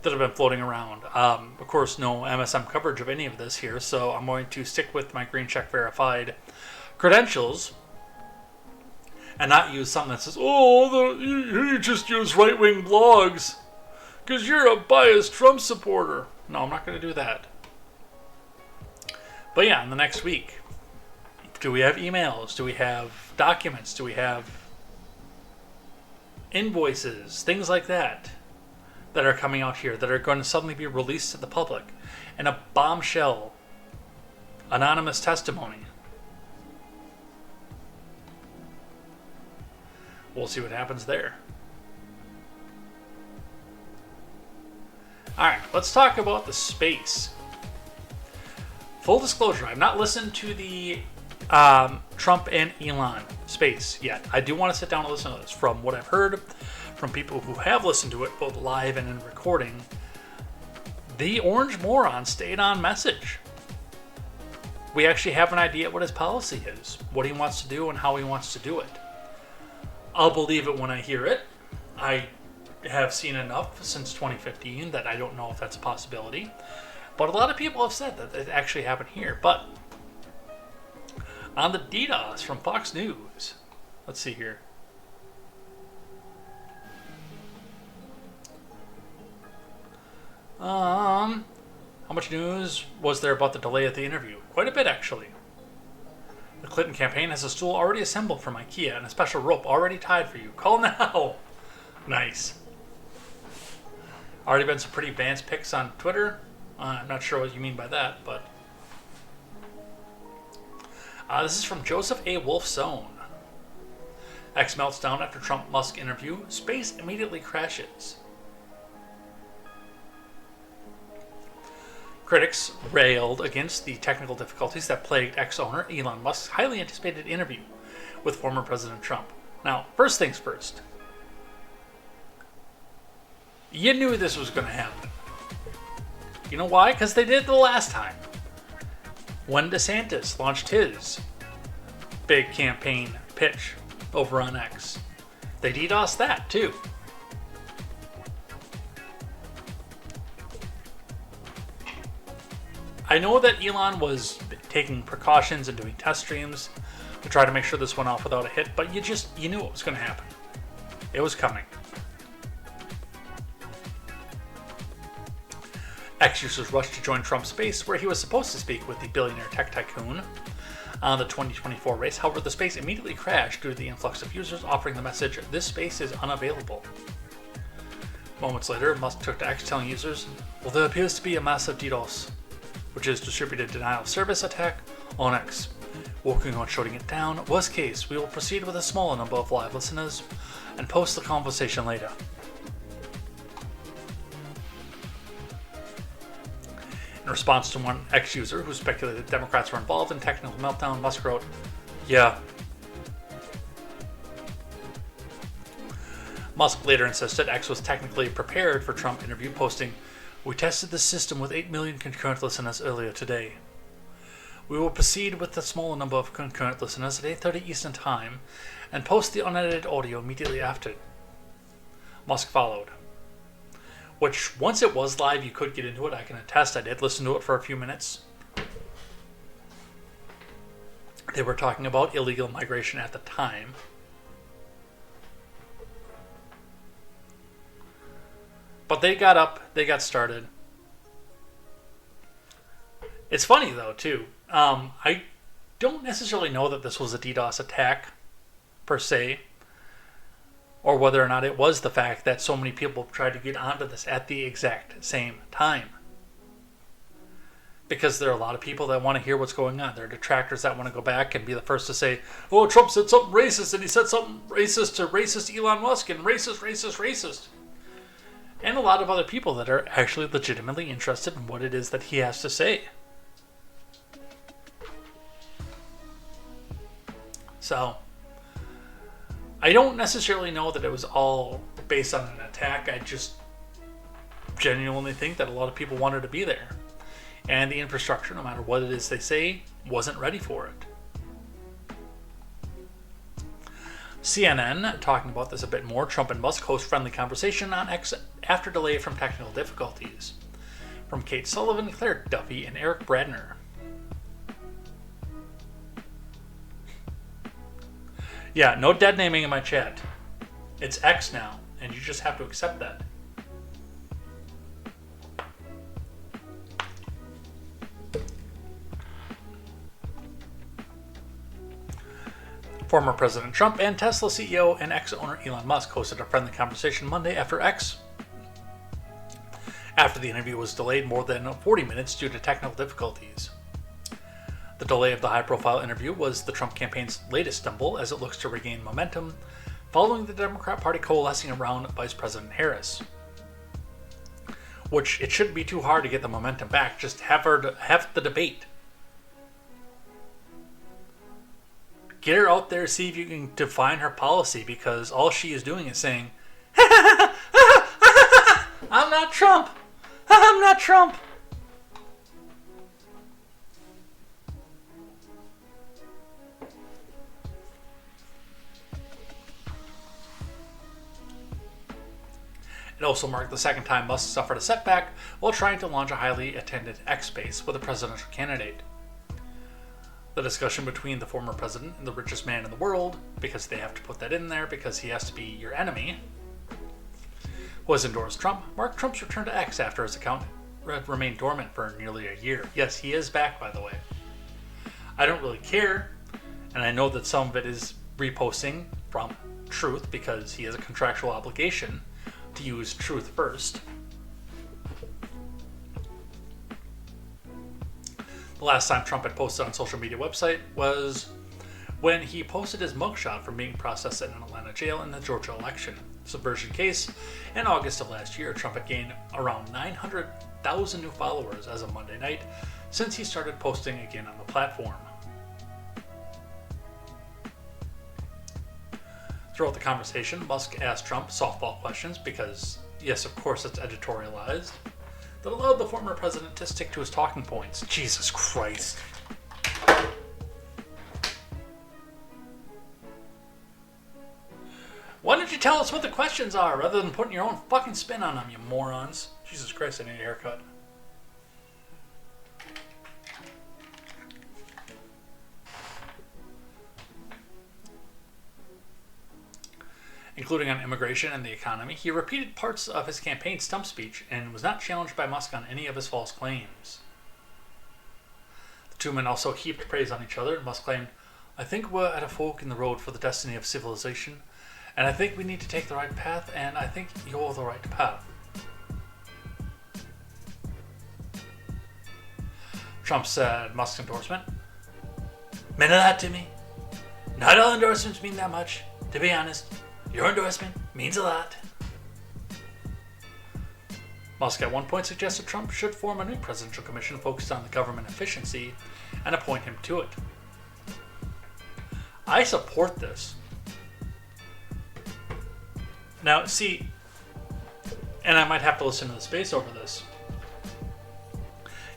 that have been floating around. Of course, no MSM coverage of any of this here, so I'm going to stick with my green check verified credentials and not use something that says, oh, you just use right-wing blogs because you're a biased Trump supporter. No, I'm not going to do that. But yeah, in the next week, do we have emails? Do we have documents? Do we have invoices, things like that are coming out here that are going to suddenly be released to the public, and a bombshell anonymous testimony. We'll see what happens there. Alright, let's talk about the space. Full disclosure, I've not listened to the Trump and Elon space yet. I do want to sit down and listen to this. From what I've heard from people who have listened to it, both live and in recording, the orange moron stayed on message. We actually have an idea what his policy is, what he wants to do, and how he wants to do it. I'll believe it when I hear it. I have seen enough since 2015 that I don't know if that's a possibility. But a lot of people have said that it actually happened here. But on the DDoS from Fox News, let's see here. How much news was there about the delay of the interview? Quite a bit, actually. The Clinton campaign has a stool already assembled from IKEA and a special rope already tied for you. Call now. Nice. Already been some pretty advanced pics on Twitter. I'm not sure what you mean by that, but this is from Joseph A. Wolfson. X melts down after Trump-Musk interview. Space immediately crashes. Critics railed against the technical difficulties that plagued ex-owner Elon Musk's highly anticipated interview with former President Trump. Now, first things first. You knew this was going to happen. You know why? Because they did it the last time. When DeSantis launched his big campaign pitch over on X, they DDoSed that too. I know that Elon was taking precautions and doing test streams to try to make sure this went off without a hit, but you knew it was going to happen. It was coming. X users rushed to join Trump's space, where he was supposed to speak with the billionaire tech tycoon on the 2024 race. However, the space immediately crashed due to the influx of users offering the message, "This space is unavailable." Moments later, Musk took to X telling users, "Well, there appears to be a massive DDoS, which is distributed denial of service attack on X. Working on shutting it down. Worst case, we will proceed with a smaller number of live listeners and post the conversation later." In response to one X user who speculated Democrats were involved in technical meltdown, Musk wrote, "Yeah." Musk later insisted X was technically prepared for Trump interview, posting, "We tested the system with 8 million concurrent listeners earlier today. We will proceed with the smaller number of concurrent listeners at 8:30 Eastern Time and post the unedited audio immediately after." Musk followed. Which, once it was live, you could get into it. I can attest. I did listen to it for a few minutes. They were talking about illegal migration at the time. But they got up. They got started. It's funny, though, too. I don't necessarily know that this was a DDoS attack, per se, or whether or not it was the fact that so many people tried to get onto this at the exact same time. Because there are a lot of people that want to hear what's going on. There are detractors that want to go back and be the first to say, "Oh, Trump said something racist, and he said something racist to racist Elon Musk, and racist. And a lot of other people that are actually legitimately interested in what it is that he has to say. So, I don't necessarily know that it was all based on an attack. I just genuinely think that a lot of people wanted to be there. And the infrastructure, no matter what it is they say, wasn't ready for it. CNN, talking about this a bit more, Trump and Musk host friendly conversation on X after delay from technical difficulties. From Kate Sullivan, Claire Duffy, and Eric Bradner. Yeah, no dead naming in my chat. It's X now, and you just have to accept that. Former President Trump and Tesla CEO and ex-owner Elon Musk hosted a friendly conversation Monday after the interview was delayed more than 40 minutes due to technical difficulties. The delay of the high-profile interview was the Trump campaign's latest stumble as it looks to regain momentum following the Democrat Party coalescing around Vice President Harris. Which, it shouldn't be too hard to get the momentum back, just have the debate. Get her out there, see if you can define her policy, because all she is doing is saying, I'm not Trump! I'm not Trump! It also marked the second time Musk suffered a setback while trying to launch a highly attended X Space with a presidential candidate. The discussion between the former president and the richest man in the world, because they have to put that in there because he has to be your enemy, was endorsed Trump, marked Trump's return to X after his account remained dormant for nearly a year. Yes, he is back, by the way. I don't really care, and I know that some of it is reposting from Truth because he has a contractual obligation to use Truth first. The last time Trump had posted on social media website was when he posted his mugshot from being processed in an Atlanta jail in the Georgia election subversion case. In August of last year, Trump had gained around 900,000 new followers as of Monday night since he started posting again on the platform. Throughout the conversation, Musk asked Trump softball questions because, yes, of course it's editorialized, that allowed the former president to stick to his talking points. Jesus Christ. Why don't you tell us what the questions are rather than putting your own fucking spin on them, you morons? Jesus Christ, I need a haircut. Including on immigration and the economy, he repeated parts of his campaign stump speech and was not challenged by Musk on any of his false claims. The two men also heaped praise on each other, and Musk claimed, I think we're at a fork in the road for the destiny of civilization, and I think we need to take the right path, and I think you're the right path. Trump said Musk's endorsement meant a lot to me. Not all endorsements mean that much, to be honest. Your endorsement means a lot. Musk at one point suggested Trump should form a new presidential commission focused on the government efficiency and appoint him to it. I support this. Now, see, and I might have to listen to the space over this.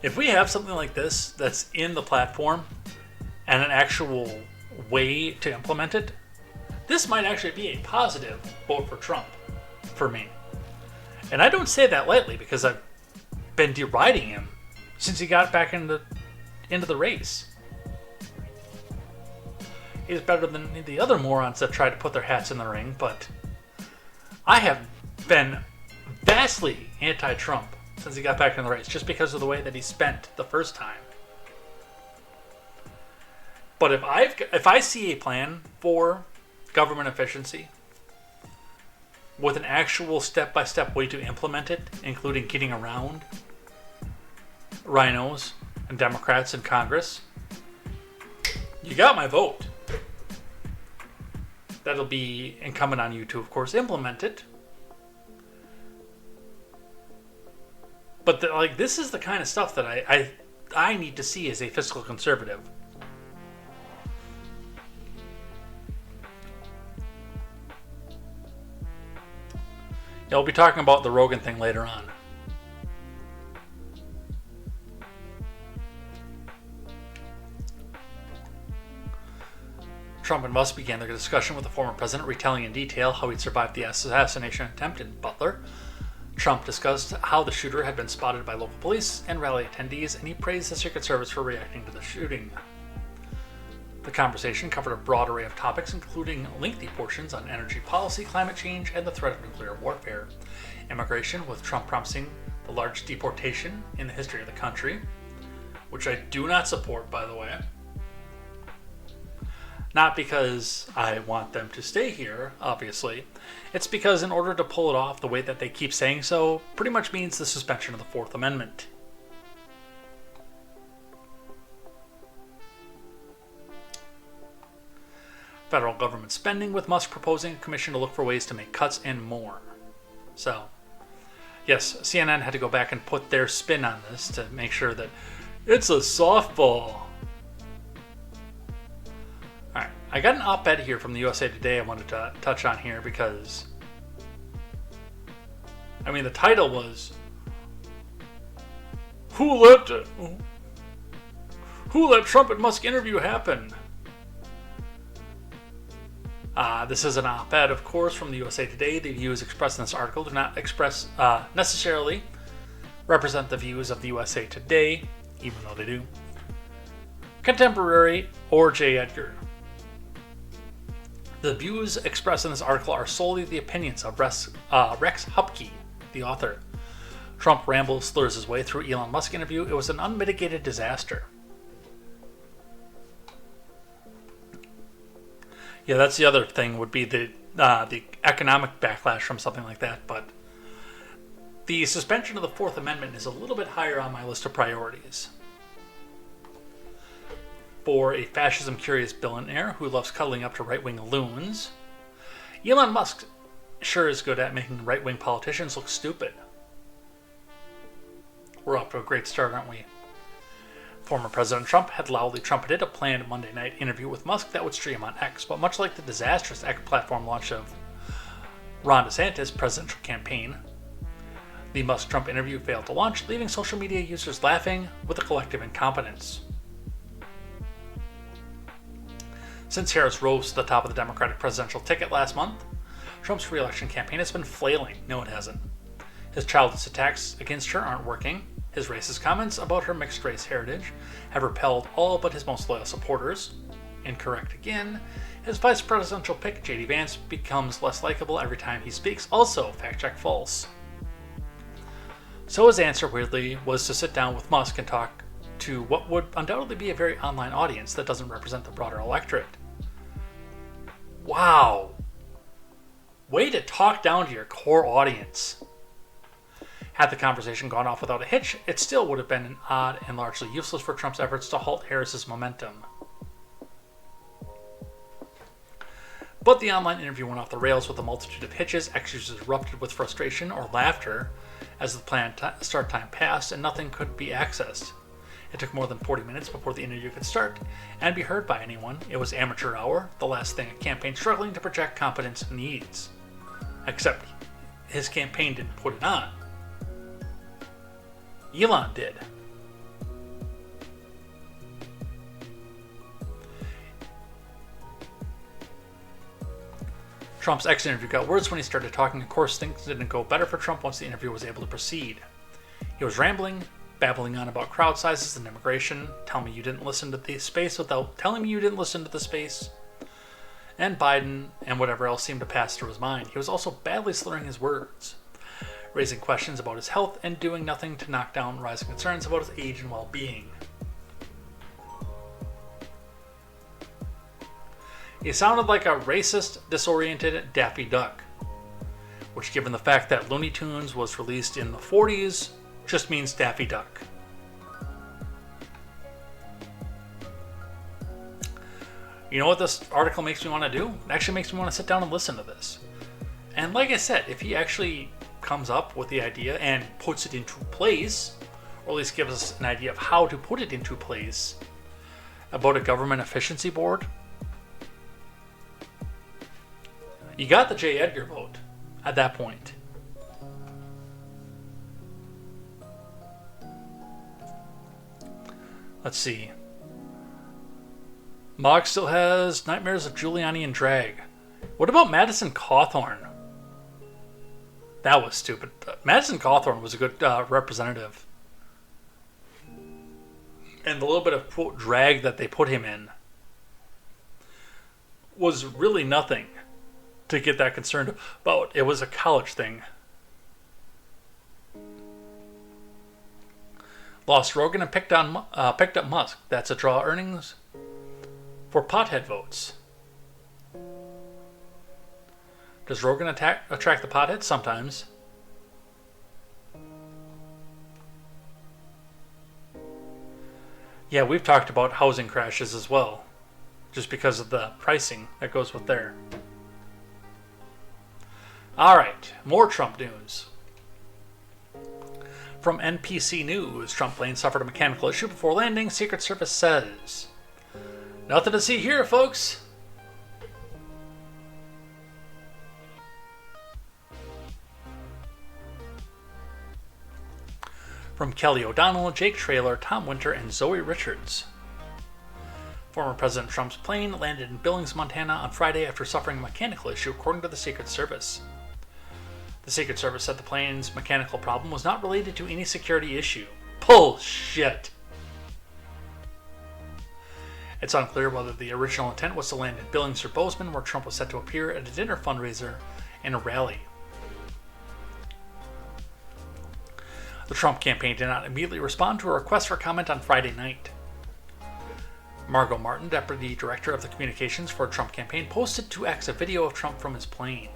If we have something like this that's in the platform and an actual way to implement it, this might actually be a positive vote for Trump, for me. And I don't say that lightly because I've been deriding him since he got back into the race. He's better than the other morons that tried to put their hats in the ring, but I have been vastly anti-Trump since he got back in the race just because of the way that he spent the first time. But if I see a plan for government efficiency with an actual step-by-step way to implement it, including getting around rhinos and Democrats in Congress, you got my vote. That'll be incumbent on you to, of course, implement it. But this is the kind of stuff that I need to see as a fiscal conservative. I'll be talking about the Rogan thing later on. Trump and Musk began their discussion with the former president, retelling in detail how he'd survived the assassination attempt in Butler. Trump discussed how the shooter had been spotted by local police and rally attendees, and he praised the Secret Service for reacting to the shooting. The conversation covered a broad array of topics, including lengthy portions on energy policy, climate change, and the threat of nuclear warfare, immigration, with Trump promising the largest deportation in the history of the country, which I do not support, by the way, Not because I want them to stay here, obviously. It's because in order to pull it off the way that they keep saying so, pretty much means the suspension of the Fourth Amendment. Federal government spending, with Musk proposing a commission to look for ways to make cuts and more. So, yes, CNN had to go back and put their spin on this to make sure that it's a softball. Alright, I got an op-ed here from the USA Today I wanted to touch on here because, I mean, the title was, Who let Trump and Musk interview happen? This is an op-ed, of course, from the USA Today. The views expressed in this article do not necessarily represent the views of the USA Today, even though they do. Contemporary or J. Edgar. The views expressed in this article are solely the opinions of Rex Hupke, the author. Trump rambles, slurs his way through Elon Musk interview. It was an unmitigated disaster. Yeah, that's the other thing, would be the economic backlash from something like that. But the suspension of the Fourth Amendment is a little bit higher on my list of priorities. For a fascism-curious billionaire who loves cuddling up to right-wing loons, Elon Musk sure is good at making right-wing politicians look stupid. We're off to a great start, aren't we? Former President Trump had loudly trumpeted a planned Monday night interview with Musk that would stream on X, but much like the disastrous X platform launch of Ron DeSantis' presidential campaign, the Musk-Trump interview failed to launch, leaving social media users laughing with a collective incompetence. Since Harris rose to the top of the Democratic presidential ticket last month, Trump's re-election campaign has been flailing. No, it hasn't. His childish attacks against her aren't working. His racist comments about her mixed-race heritage have repelled all but his most loyal supporters. Incorrect again. His vice presidential pick, J.D. Vance, becomes less likable every time he speaks. Also, fact-check false. So his answer, weirdly, was to sit down with Musk and talk to what would undoubtedly be a very online audience that doesn't represent the broader electorate. Wow. Way to talk down to your core audience. Had the conversation gone off without a hitch, it still would have been odd and largely useless for Trump's efforts to halt Harris's momentum. But the online interview went off the rails with a multitude of hitches. X users erupted with frustration or laughter as the planned start time passed and nothing could be accessed. It took more than 40 minutes before the interview could start and be heard by anyone. It was amateur hour, the last thing a campaign struggling to project competence needs. Except his campaign didn't put it on. Elon did. Trump's X interview got worse when he started talking. Of course, things didn't go better for Trump once the interview was able to proceed. He was rambling, babbling on about crowd sizes and immigration, tell me you didn't listen to the space without telling me you didn't listen to the space, and Biden and whatever else seemed to pass through his mind. He was also badly slurring his words, raising questions about his health and doing nothing to knock down rising concerns about his age and well-being. He sounded like a racist, disoriented Daffy Duck, which, given the fact that Looney Tunes was released in the 40s, just means Daffy Duck. You know what this article makes me want to do? It actually makes me want to sit down and listen to this. And like I said, if he actually comes up with the idea and puts it into place, or at least gives us an idea of how to put it into place, about a government efficiency board, you got the J. Edgar vote at that point. Let's see. Mogg still has nightmares of Giuliani and drag. What about Madison Cawthorn? That was stupid. Madison Cawthorn was a good representative. And the little bit of, quote, drag that they put him in was really nothing to get that concerned about. It was a college thing. Lost Rogan and picked up Musk. That's a draw earnings for pothead votes. Does Rogan attract the potheads? Sometimes. Yeah, we've talked about housing crashes as well, just because of the pricing that goes with there. Alright, more Trump news. From NPC News, Trump plane suffered a mechanical issue before landing, Secret Service says. Nothing to see here, folks. From Kelly O'Donnell, Jake Traylor, Tom Winter, and Zoe Richards. Former President Trump's plane landed in Billings, Montana on Friday after suffering a mechanical issue, according to the Secret Service. The Secret Service said the plane's mechanical problem was not related to any security issue. Bullshit! It's unclear whether the original intent was to land in Billings or Bozeman, where Trump was set to appear at a dinner fundraiser and a rally. The Trump campaign did not immediately respond to a request for comment on Friday night. Margot Martin, deputy director of the communications for the Trump campaign, posted to X a video of Trump from his plane.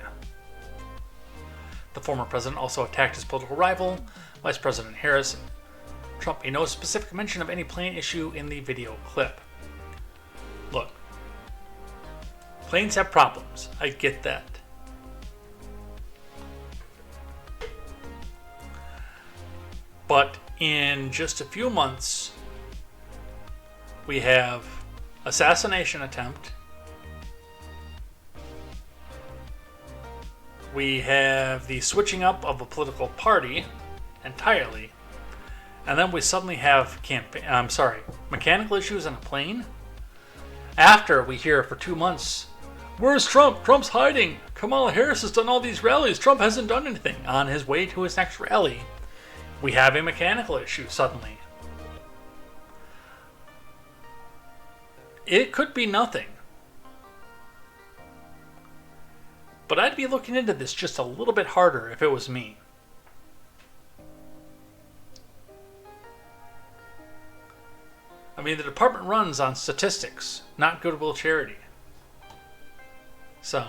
The former president also attacked his political rival, Vice President Harris. Trump made no specific mention of any plane issue in the video clip. Look, planes have problems. I get that. But in just a few months, we have assassination attempt. We have the switching up of a political party entirely. And then we suddenly have mechanical issues in a plane. After we hear for 2 months, where's Trump? Trump's hiding. Kamala Harris has done all these rallies. Trump hasn't done anything. On his way to his next rally, we have a mechanical issue suddenly. It could be nothing. But I'd be looking into this just a little bit harder if it was me. I mean, the department runs on statistics, not goodwill charity. So.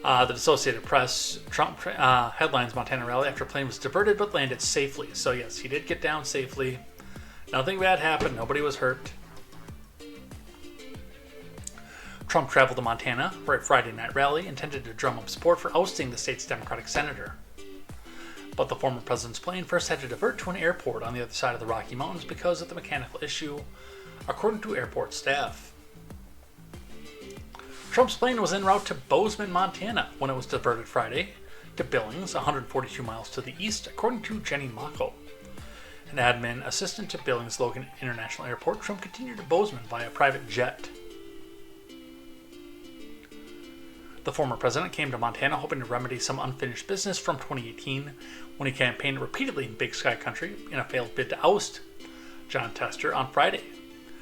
The Associated Press, Trump headlines Montana rally after plane was diverted but landed safely. So yes, he did get down safely. Nothing bad happened. Nobody was hurt. Trump traveled to Montana for a Friday night rally intended to drum up support for ousting the state's Democratic senator. But the former president's plane first had to divert to an airport on the other side of the Rocky Mountains because of the mechanical issue, according to airport staff. Trump's plane was en route to Bozeman, Montana, when it was diverted Friday to Billings, 142 miles to the east, according to Jenny Mako. An admin assistant to Billings Logan International Airport, Trump continued to Bozeman via private jet. The former president came to Montana hoping to remedy some unfinished business from 2018 when he campaigned repeatedly in Big Sky Country in a failed bid to oust Jon Tester on Friday.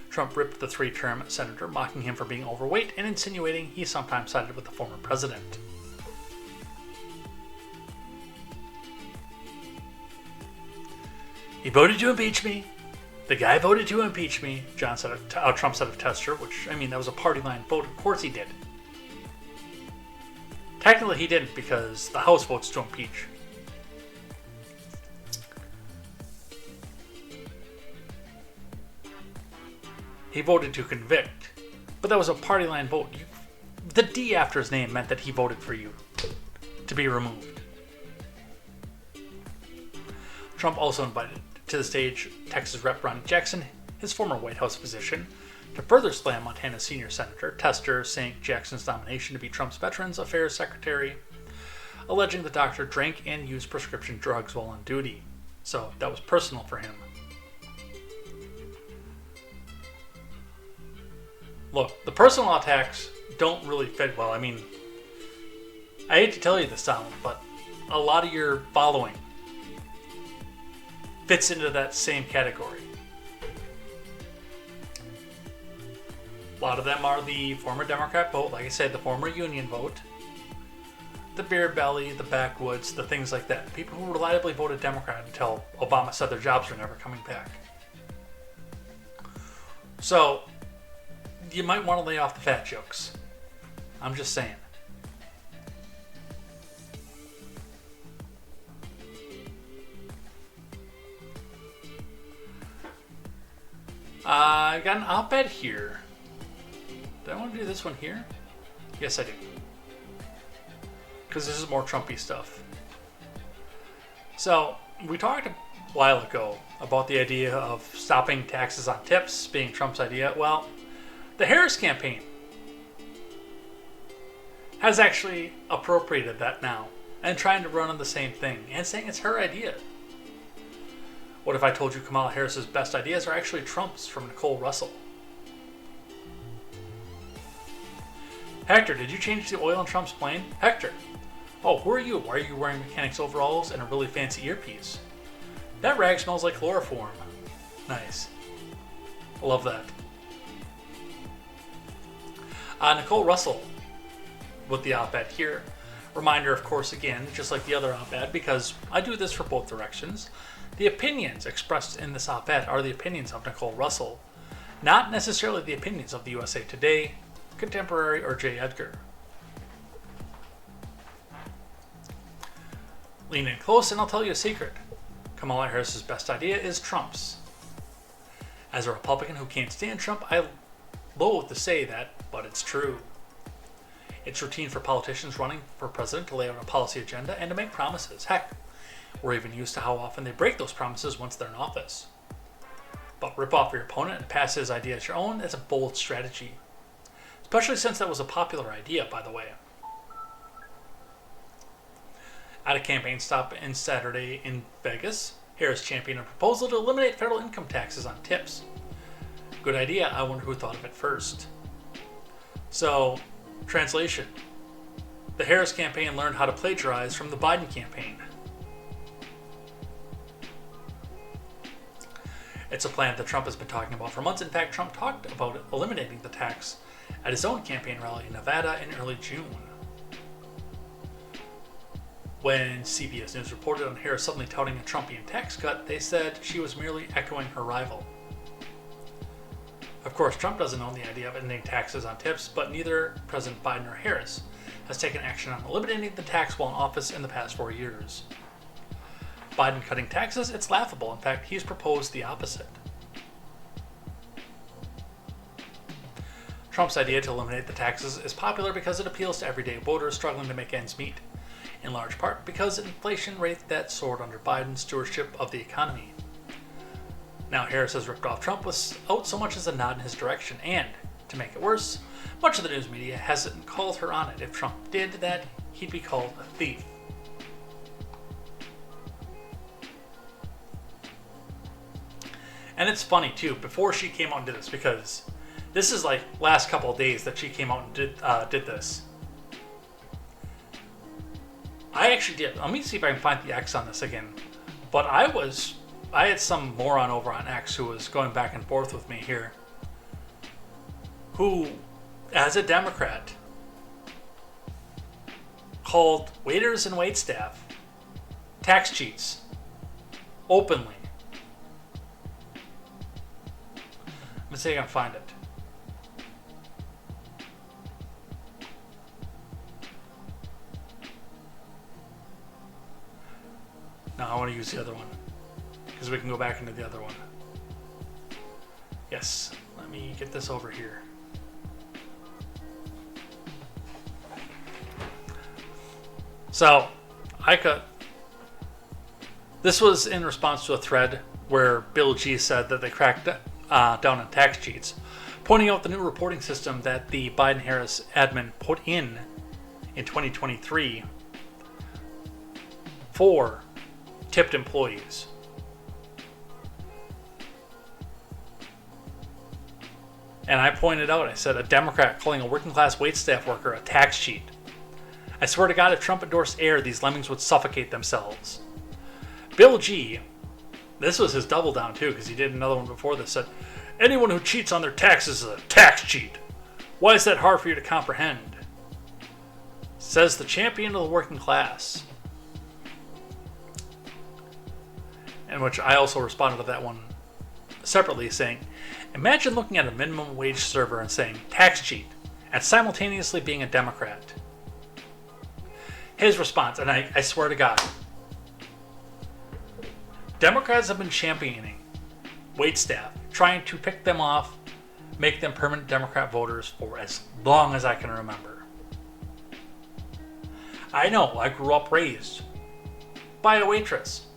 Trump ripped the three-term senator, mocking him for being overweight and insinuating he sometimes sided with the former president. He voted to impeach me. The guy voted to impeach me, Trump said of Tester, which, I mean, that was a party line vote. Of course he did. Technically he didn't because the House votes to impeach. He voted to convict, but that was a party line vote. The D after his name meant that he voted for you to be removed. Trump also invited to the stage Texas Rep. Ronnie Jackson, his former White House physician, to further slam Montana's senior senator. Tester saying Jackson's nomination to be Trump's Veterans Affairs Secretary, alleging the doctor drank and used prescription drugs while on duty. So that was personal for him. Look, the personal attacks don't really fit well. I mean, I hate to tell you this, Donald, but a lot of your following fits into that same category. A lot of them are the former Democrat vote, like I said, the former Union vote, the beard belly, the backwoods, the things like that. People who reliably voted Democrat until Obama said their jobs were never coming back. So, you might want to lay off the fat jokes. I'm just saying. I got an op-ed here. Do I want to do this one here? Yes, I do. Because this is more Trumpy stuff. So, we talked a while ago about the idea of stopping taxes on tips being Trump's idea. Well, the Harris campaign has actually appropriated that now and trying to run on the same thing and saying it's her idea. What if I told you Kamala Harris's best ideas are actually Trump's from Nicole Russell? Hector, did you change the oil in Trump's plane? Hector. Oh, who are you? Why are you wearing mechanic's overalls and a really fancy earpiece? That rag smells like chloroform. Nice. I love that. Nicole Russell with the op-ed here. Reminder, of course, again, just like the other op-ed, because I do this for both directions. The opinions expressed in this op-ed are the opinions of Nicole Russell, not necessarily the opinions of the USA Today, Contemporary, or J. Edgar. Lean in close and I'll tell you a secret. Kamala Harris's best idea is Trump's. As a Republican who can't stand Trump, I loathe to say that, but it's true. It's routine for politicians running for president to lay out a policy agenda and to make promises. Heck, we're even used to how often they break those promises once they're in office. But rip off your opponent and pass his idea as your own is a bold strategy. Especially since that was a popular idea, by the way. At a campaign stop in Saturday in Vegas, Harris championed a proposal to eliminate federal income taxes on tips. Good idea, I wonder who thought of it first. So, translation. The Harris campaign learned how to plagiarize from the Biden campaign. It's a plan that Trump has been talking about for months. In fact, Trump talked about eliminating the tax at his own campaign rally in Nevada in early June. When CBS News reported on Harris suddenly touting a Trumpian tax cut, they said she was merely echoing her rival. Of course, Trump doesn't own the idea of ending taxes on tips, but neither President Biden or Harris has taken action on eliminating the tax while in office in the past 4 years. Biden cutting taxes, it's laughable. In fact, he's proposed the opposite. Trump's idea to eliminate the taxes is popular because it appeals to everyday voters struggling to make ends meet, in large part because inflation rate that soared under Biden's stewardship of the economy. Now Harris has ripped off Trump without so much as a nod in his direction, and, to make it worse, much of the news media hasn't called her on it. If Trump did that, he'd be called a thief. And it's funny too, before she came out and did this, because this is like last couple of days that she came out and did this. I actually did. Let me see if I can find the X on this again. But I had some moron over on X who was going back and forth with me here, who, as a Democrat, called waiters and waitstaff tax cheats openly. Let me see if I can find it. No, I want to use the other one, because we can go back into the other one. Yes, let me get this over here. So, this was in response to a thread where Bill G said that they cracked down on tax cheats, pointing out the new reporting system that the Biden-Harris admin put in 2023 for tipped employees. And I pointed out, I said, a Democrat calling a working class waitstaff worker a tax cheat. I swear to God, if Trump endorsed air, these lemmings would suffocate themselves. Bill G, this was his double down too, because he did another one before this, said, anyone who cheats on their taxes is a tax cheat. Why is that hard for you to comprehend? Says the champion of the working class. In which I also responded to that one separately saying, imagine looking at a minimum wage server and saying, tax cheat, and simultaneously being a Democrat. His response, and I swear to God, Democrats have been championing waitstaff, trying to pick them off, make them permanent Democrat voters for as long as I can remember. I know, I grew up raised by a waitress.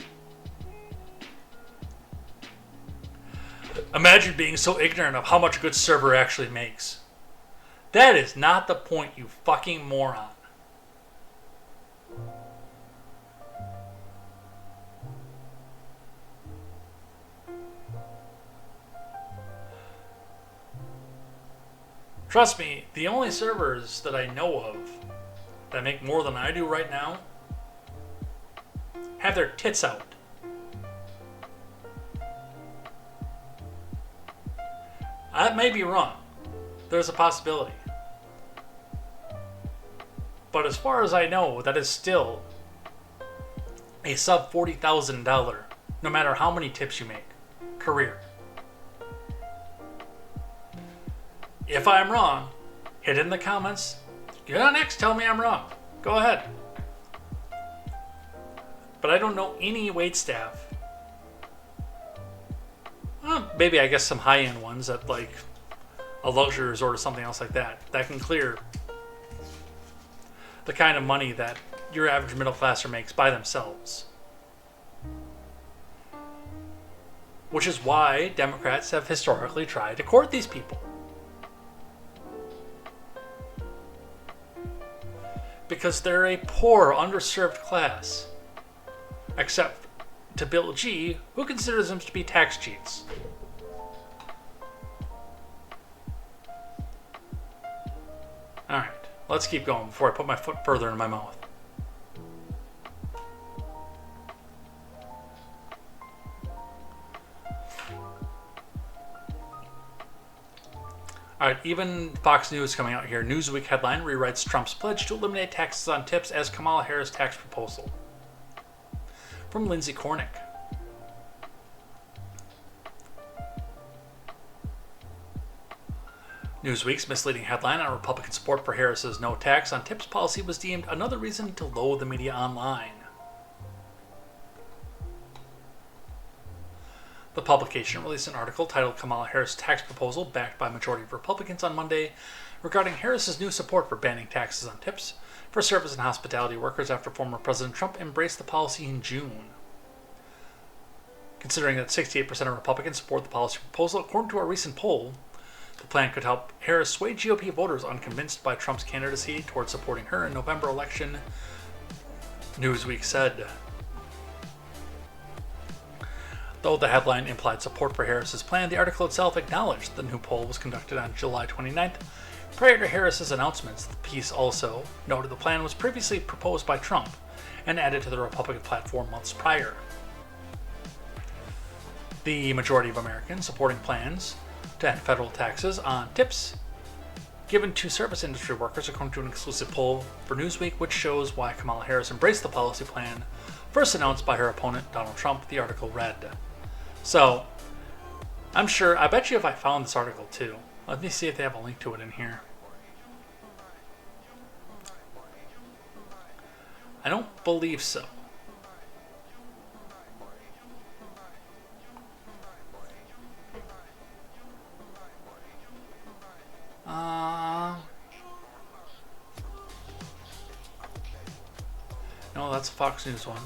Imagine being so ignorant of how much a good server actually makes. That is not the point, you fucking moron. Trust me, the only servers that I know of that make more than I do right now have their tits out. I may be wrong. There's a possibility. But as far as I know, that is still a sub $40,000, no matter how many tips you make, career. If I'm wrong, hit it in the comments. Get on X, tell me I'm wrong. Go ahead. But I don't know any waitstaff. Well, maybe I guess some high-end ones at like a luxury resort or something else like that can clear the kind of money that your average middle classer makes by themselves. Which is why Democrats have historically tried to court these people. Because they're a poor, underserved class. Except to Bill G, who considers them to be tax cheats. Alright, let's keep going before I put my foot further in my mouth. Alright, even Fox News coming out here. Newsweek headline rewrites Trump's pledge to eliminate taxes on tips as Kamala Harris tax proposal. From Lindsay Cornick. Newsweek's misleading headline on Republican support for Harris's no tax on tips policy was deemed another reason to loathe the media online. The publication released an article titled Kamala Harris Tax Proposal backed by a majority of Republicans on Monday regarding Harris's new support for banning taxes on tips for service and hospitality workers after former President Trump embraced the policy in June. Considering that 68% of Republicans support the policy proposal, according to a recent poll, the plan could help Harris sway GOP voters unconvinced by Trump's candidacy toward supporting her in November election, Newsweek said. Though the headline implied support for Harris's plan, the article itself acknowledged the new poll was conducted on July 29th. Prior to Harris's announcements, the piece also noted the plan was previously proposed by Trump and added to the Republican platform months prior. The majority of Americans supporting plans to end federal taxes on tips given to service industry workers, according to an exclusive poll for Newsweek, which shows why Kamala Harris embraced the policy plan first announced by her opponent, Donald Trump, the article read. So, I bet you if I found this article too. Let me see if they have a link to it in here. I don't believe so. No, that's a Fox News one.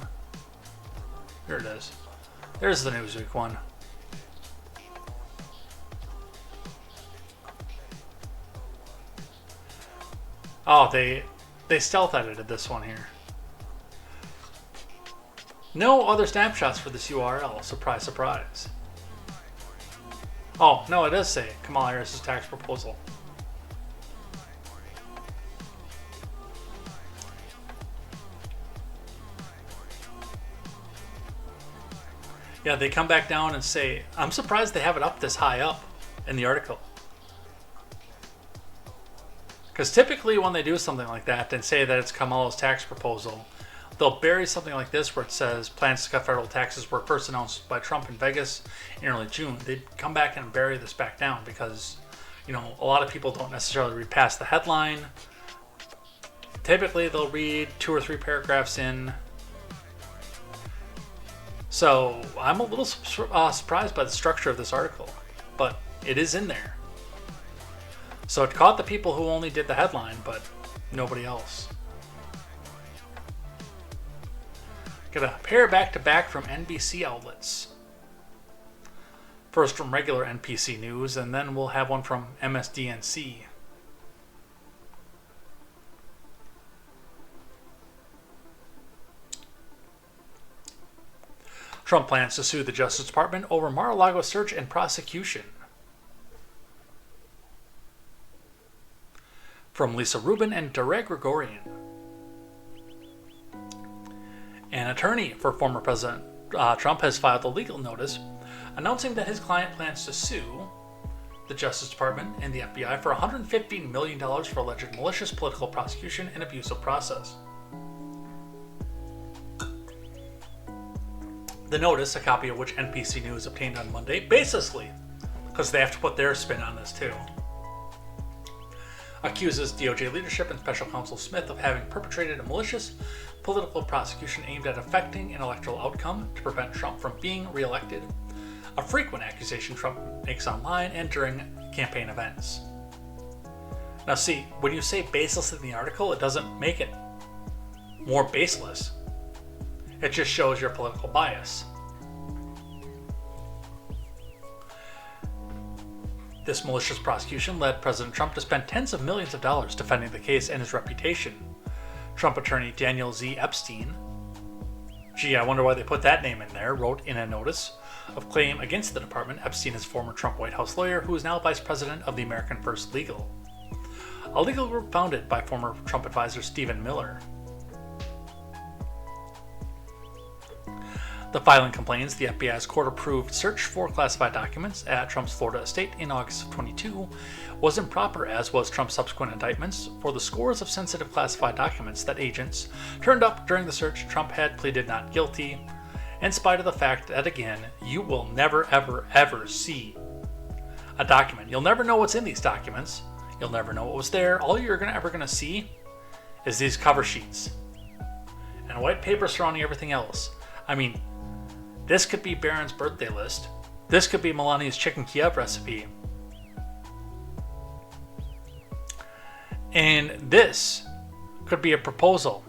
Here it is. There's the Newsweek one. Oh, they stealth edited this one here. No other snapshots for this URL. Surprise, surprise. Oh, no, it does say Kamala Harris's tax proposal. Yeah, they come back down and say, I'm surprised they have it up this high up in the article. Because typically when they do something like that and say that it's Kamala's tax proposal, they'll bury something like this where it says plans to cut federal taxes were first announced by Trump in Vegas in early June. They'd come back and bury this back down because, a lot of people don't necessarily read past the headline. Typically, they'll read 2 or 3 paragraphs in. So I'm a little surprised by the structure of this article, but it is in there. So it caught the people who only did the headline, but nobody else. Got a pair back to back from NBC outlets. First from regular NPC News, and then we'll have one from MSDNC. Trump plans to sue the Justice Department over Mar-a-Lago search and prosecution. From Lisa Rubin and Derek Gregorian. An attorney for former President Trump has filed a legal notice announcing that his client plans to sue the Justice Department and the FBI for $115 million for alleged malicious political prosecution and abusive process. The notice, a copy of which NBC News obtained on Monday, baselessly, because they have to put their spin on this too, accuses DOJ leadership and Special Counsel Smith of having perpetrated a malicious political prosecution aimed at affecting an electoral outcome to prevent Trump from being reelected, a frequent accusation Trump makes online and during campaign events. Now see, when you say baseless in the article, it doesn't make it more baseless. It just shows your political bias. This malicious prosecution led President Trump to spend tens of millions of dollars defending the case and his reputation. Trump attorney Daniel Z. Epstein, gee, I wonder why they put that name in there, wrote in a notice of claim against the department. Epstein is former Trump White House lawyer who is now vice president of the American First Legal, a legal group founded by former Trump advisor Stephen Miller. The filing complains the FBI's court-approved search for classified documents at Trump's Florida estate in August of 22 was improper, as was Trump's subsequent indictments for the scores of sensitive classified documents that agents turned up during the search. Trump had pleaded not guilty, in spite of the fact that, again, you will never, ever, ever see a document. You'll never know what's in these documents. You'll never know what was there. All you're ever going to see is these cover sheets and white paper surrounding everything else. I mean, this could be Barron's birthday list. This could be Melania's chicken Kiev recipe. And this could be a proposal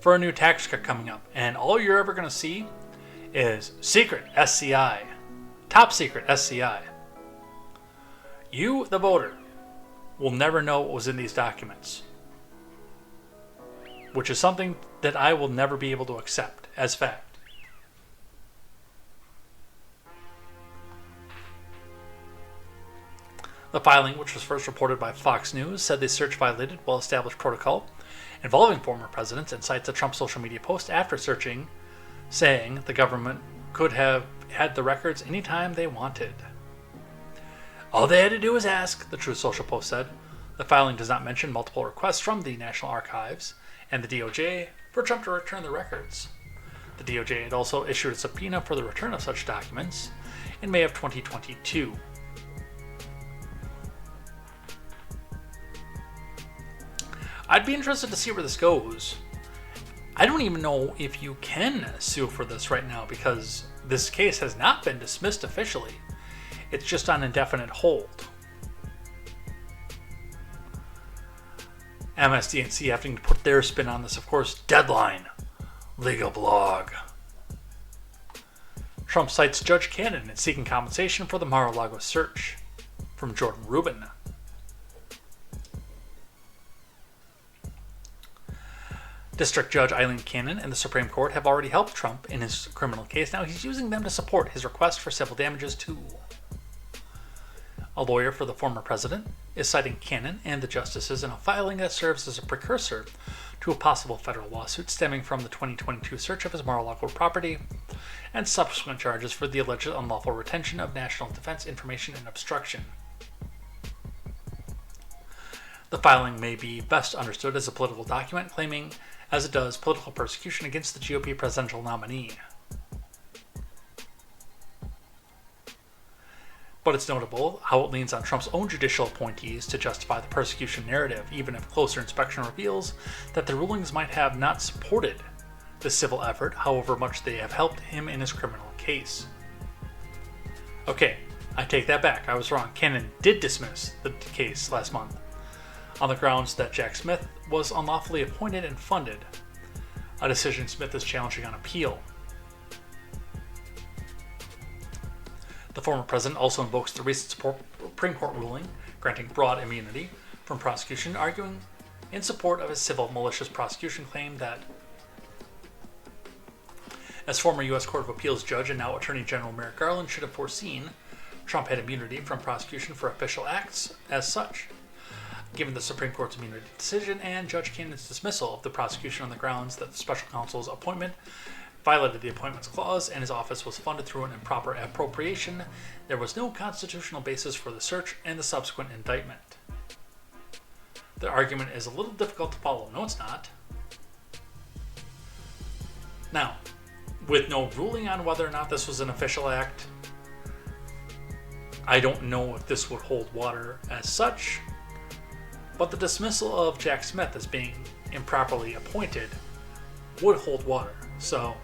for a new tax cut coming up. And all you're ever going to see is secret SCI. Top secret SCI. You, the voter, will never know what was in these documents, which is something that I will never be able to accept as fact. The filing, which was first reported by Fox News, said the search violated well-established protocol involving former presidents and cites a Trump social media post after searching, saying the government could have had the records anytime they wanted. All they had to do was ask, the Truth Social post said. The filing does not mention multiple requests from the National Archives and the DOJ for Trump to return the records. The DOJ had also issued a subpoena for the return of such documents in May of 2022. I'd be interested to see where this goes. I don't even know if you can sue for this right now because this case has not been dismissed officially. It's just on indefinite hold. MSDNC having to put their spin on this, of course. Deadline. Legal blog. Trump cites Judge Cannon in seeking compensation for the Mar-a-Lago search. From Jordan Rubin. District Judge Eileen Cannon and the Supreme Court have already helped Trump in his criminal case. Now he's using them to support his request for civil damages too. A lawyer for the former president is citing Cannon and the justices in a filing that serves as a precursor to a possible federal lawsuit stemming from the 2022 search of his Mar-a-Lago property and subsequent charges for the alleged unlawful retention of national defense information and obstruction. The filing may be best understood as a political document claiming as it does political persecution against the GOP presidential nominee. But it's notable how it leans on Trump's own judicial appointees to justify the persecution narrative, even if closer inspection reveals that the rulings might have not supported the civil effort, however much they have helped him in his criminal case. Okay, I take that back. I was wrong. Cannon did dismiss the case last month on the grounds that Jack Smith was unlawfully appointed and funded, a decision Smith is challenging on appeal. The former president also invokes the recent Supreme Court ruling granting broad immunity from prosecution, arguing in support of his civil malicious prosecution claim that, as former U.S. Court of Appeals judge and now Attorney General Merrick Garland should have foreseen, Trump had immunity from prosecution for official acts as such. Given the Supreme Court's immunity decision and Judge Cannon's dismissal of the prosecution on the grounds that the special counsel's appointment violated the Appointments Clause and his office was funded through an improper appropriation, there was no constitutional basis for the search and the subsequent indictment. The argument is a little difficult to follow. No, it's not. Now, with no ruling on whether or not this was an official act, I don't know if this would hold water as such, but the dismissal of Jack Smith as being improperly appointed would hold water. So,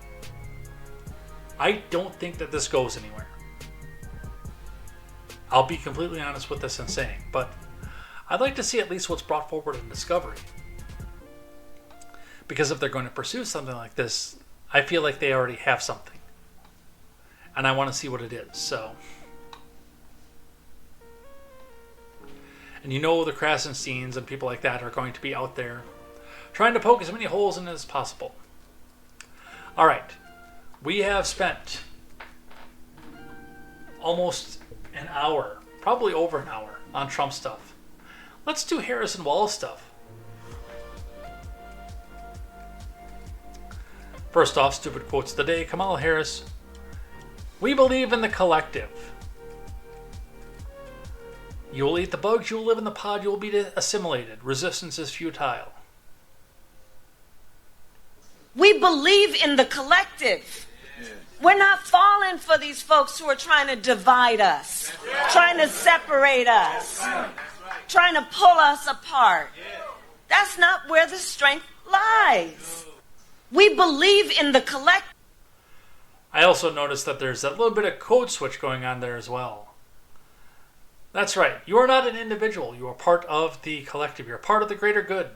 I don't think that this goes anywhere. I'll be completely honest with this in saying, but I'd like to see at least what's brought forward in discovery. Because if they're going to pursue something like this, I feel like they already have something. And I want to see what it is, so. And you know the Krasensteins and people like that are going to be out there trying to poke as many holes in it as possible. Alright. We have spent almost an hour, probably over an hour, on Trump stuff. Let's do Harrison Wallace stuff. First off, stupid quotes of the day. Kamala Harris. We believe in the collective. You will eat the bugs, you will live in the pod, you will be assimilated. Resistance is futile. We believe in the collective. We're not falling for these folks who are trying to divide us, trying to separate us, trying to pull us apart. That's not where the strength lies. We believe in the collective. I also noticed that there's a little bit of code switch going on there as well. That's right. You are not an individual. You are part of the collective. You're part of the greater good.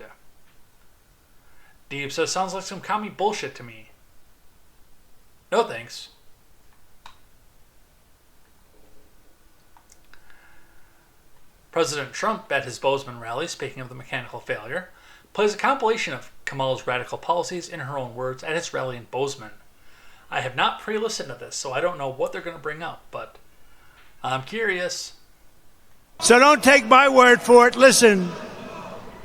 Deep says, sounds like some commie bullshit to me. No thanks. President Trump at his Bozeman rally, speaking of the mechanical failure, plays a compilation of Kamala's radical policies in her own words at his rally in Bozeman. I have not pre-listened to this, so I don't know what they're going to bring up, but I'm curious. So don't take my word for it. Listen,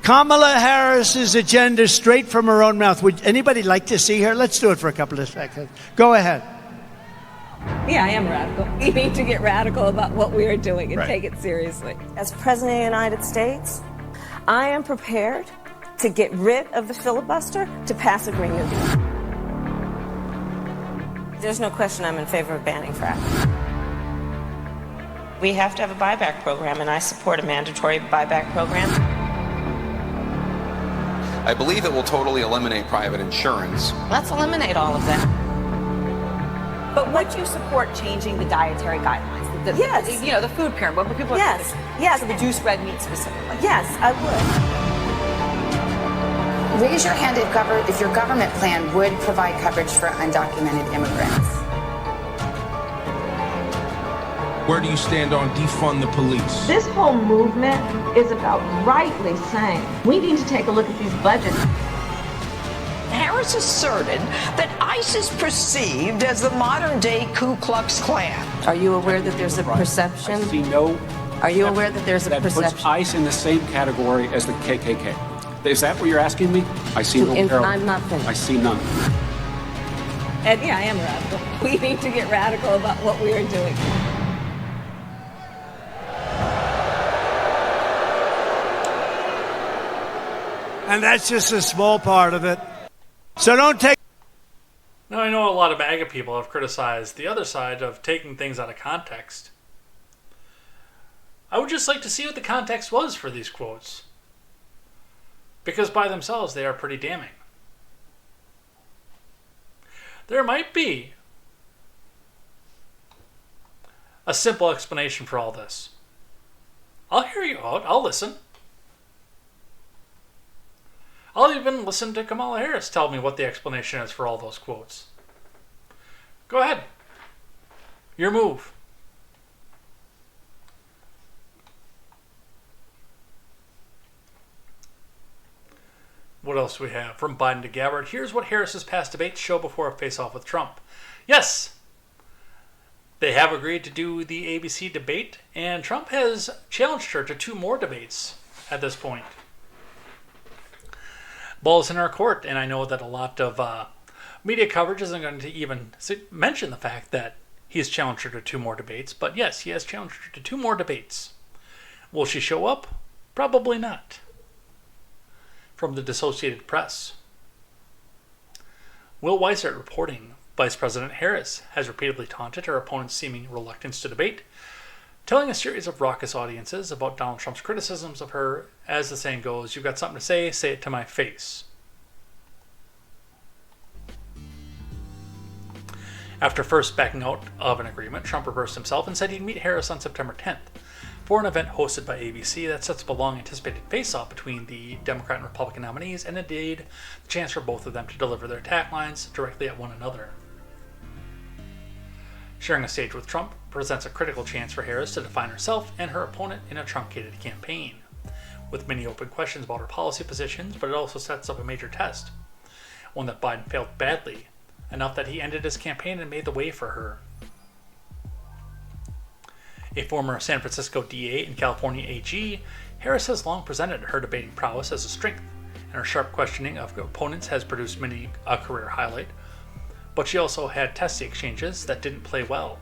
Kamala Harris's agenda straight from her own mouth. Would anybody like to see her? Let's do it for a couple of seconds. Go ahead. Yeah, I am radical. We need to get radical about what we are doing and take it seriously. As President of the United States, I am prepared to get rid of the filibuster to pass a Green New Deal. There's no question I'm in favor of banning fracking. We have to have a buyback program, and I support a mandatory buyback program. I believe it will totally eliminate private insurance. Let's eliminate all of that. But would you support changing the dietary guidelines? Yes. You know, the food pyramid. What people Yes. are Yes. to reduce red meat specifically. Yes, I would. Raise your hand if your government plan would provide coverage for undocumented immigrants. Where do you stand on defund the police? This whole movement is about rightly saying we need to take a look at these budgets. Harris asserted that ICE is perceived as the modern-day Ku Klux Klan. Are you aware that there's a perception? I see no. Are you aware that there's a perception? That puts ICE in the same category as the KKK. Is that what you're asking me? I see no parallel. I'm not finished. I see none. And yeah, I am radical. We need to get radical about what we are doing. And that's just a small part of it. So don't take... Now, I know a lot of MAGA people have criticized the other side of taking things out of context. I would just like to see what the context was for these quotes, because by themselves they are pretty damning. There might be a simple explanation for all this. I'll hear you out. I'll listen. I'll even listen to Kamala Harris tell me what the explanation is for all those quotes. Go ahead. Your move. What else do we have? From Biden to Gabbard. Here's what Harris's past debates show before a face-off with Trump. Yes, they have agreed to do the ABC debate, and Trump has challenged her to 2 more debates at this point. Ball's in our court, and I know that a lot of media coverage isn't going to even mention the fact that he's challenged her to 2 more debates, but yes, he has challenged her to 2 more debates. Will she show up? Probably not. From the Associated Press. Will Weissert reporting Vice President Harris has repeatedly taunted her opponent's seeming reluctance to debate, telling a series of raucous audiences about Donald Trump's criticisms of her. As the saying goes, you've got something to say it to my face. After first backing out of an agreement, Trump reversed himself and said he'd meet Harris on September 10th for an event hosted by ABC that sets up a long-anticipated face-off between the Democrat and Republican nominees, and indeed the chance for both of them to deliver their taglines directly at one another. Sharing a stage with Trump presents a critical chance for Harris to define herself and her opponent in a truncated campaign, with many open questions about her policy positions, but it also sets up a major test, one that Biden failed badly, enough that he ended his campaign and made the way for her. A former San Francisco DA and California AG, Harris has long presented her debating prowess as a strength, and her sharp questioning of opponents has produced many a career highlight, but she also had testy exchanges that didn't play well.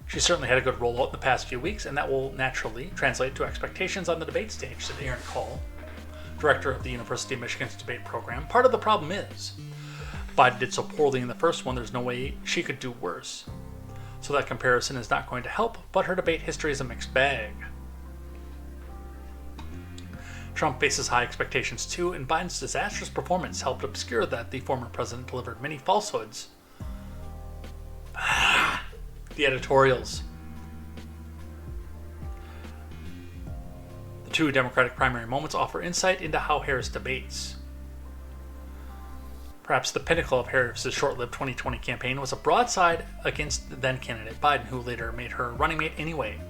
She certainly had a good rollout in the past few weeks, and that will naturally translate to expectations on the debate stage, said Aaron Call, director of the University of Michigan's debate program. Part of the problem is, Biden did so poorly in the first one, there's no way she could do worse. So that comparison is not going to help, but her debate history is a mixed bag. Trump faces high expectations too, and Biden's disastrous performance helped obscure that the former president delivered many falsehoods. The editorials. The 2 Democratic primary moments offer insight into how Harris debates. Perhaps the pinnacle of Harris's short-lived 2020 campaign was a broadside against the then-candidate Biden, who later made her running mate anyway.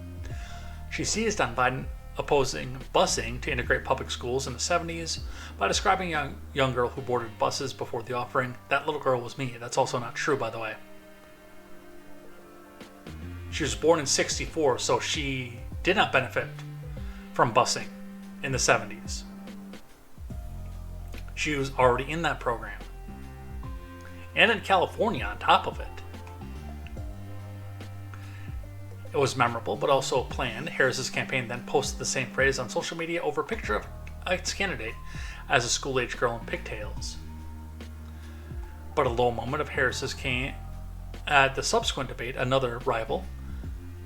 She seized on Biden opposing busing to integrate public schools in the 70s by describing a young girl who boarded buses before the offering. That little girl was me. That's also not true, by the way. She was born in '64, so she did not benefit from busing in the 70s. She was already in that program. And in California on top of it. It was memorable, but also planned. Harris's campaign then posted the same phrase on social media over a picture of its candidate as a school-age girl in pigtails. But a low moment of Harris's came at the subsequent debate. Another rival,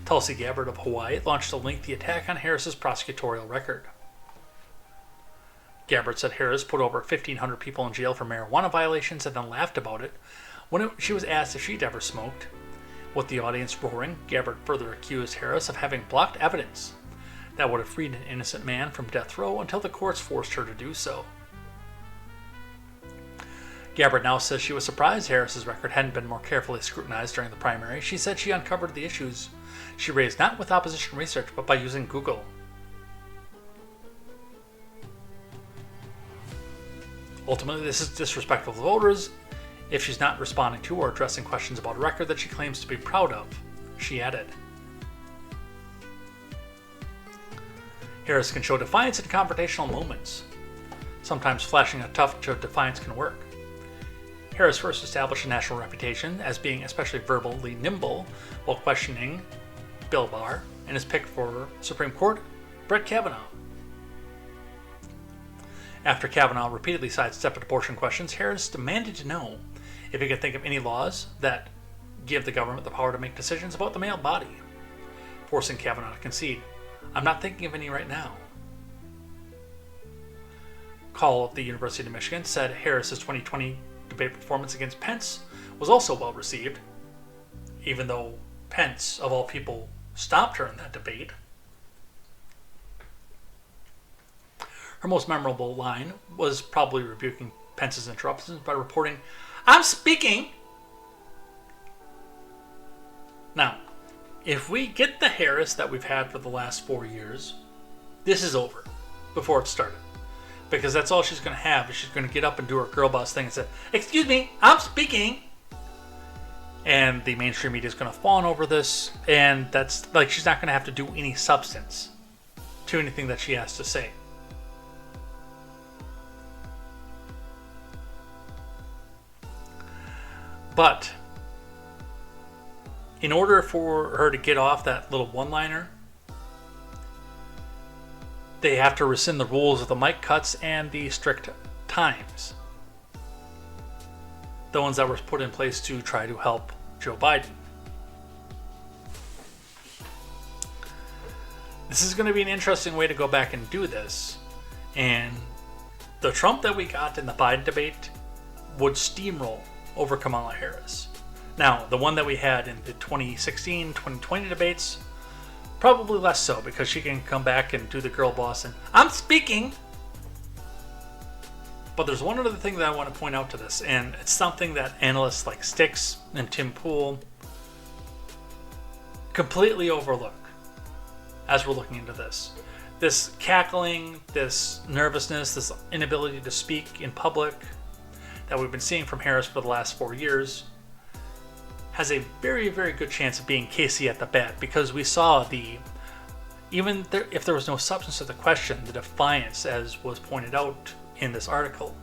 Tulsi Gabbard of Hawaii, launched a lengthy attack on Harris's prosecutorial record. Gabbard said Harris put over 1,500 people in jail for marijuana violations and then laughed about it when she was asked if she'd ever smoked. With the audience roaring, Gabbard further accused Harris of having blocked evidence that would have freed an innocent man from death row until the courts forced her to do so. Gabbard now says she was surprised Harris's record hadn't been more carefully scrutinized during the primary. She said she uncovered the issues she raised not with opposition research, but by using Google. Ultimately, this is disrespectful to voters if she's not responding to or addressing questions about a record that she claims to be proud of, she added. Harris can show defiance in confrontational moments. Sometimes flashing a touch of defiance can work. Harris first established a national reputation as being especially verbally nimble while questioning Bill Barr and his pick for Supreme Court, Brett Kavanaugh. After Kavanaugh repeatedly sidestepped abortion questions, Harris demanded to know if he could think of any laws that give the government the power to make decisions about the male body, forcing Kavanaugh to concede, "I'm not thinking of any right now." Call of the University of Michigan said Harris's 2020 debate performance against Pence was also well received, even though Pence, of all people, stopped her in that debate. Her most memorable line was probably rebuking Pence's interruptions by reporting, "I'm speaking." Now, if we get the Harris that we've had for the last 4 years, this is over before it started. Because that's all she's going to have, is she's going to get up and do her girl boss thing and say, "Excuse me, I'm speaking." And the mainstream media is going to fawn over this, and that's like, she's not going to have to do any substance to anything that she has to say. But in order for her to get off that little one-liner, they have to rescind the rules of the mic cuts and the strict times. The ones that were put in place to try to help Joe Biden. This is going to be an interesting way to go back and do this. And the Trump that we got in the Biden debate would steamroll over Kamala Harris. Now, the one that we had in the 2016, 2020 debates, probably less so, because she can come back and do the girl boss and, "I'm speaking." But there's one other thing that I want to point out to this, and it's something that analysts like Styx and Tim Pool completely overlook as we're looking into this. This cackling, this nervousness, this inability to speak in public that we've been seeing from Harris for the last 4 years has a very, very good chance of being Casey at the bat, because we saw if there was no substance to the question, the defiance, as was pointed out in this article,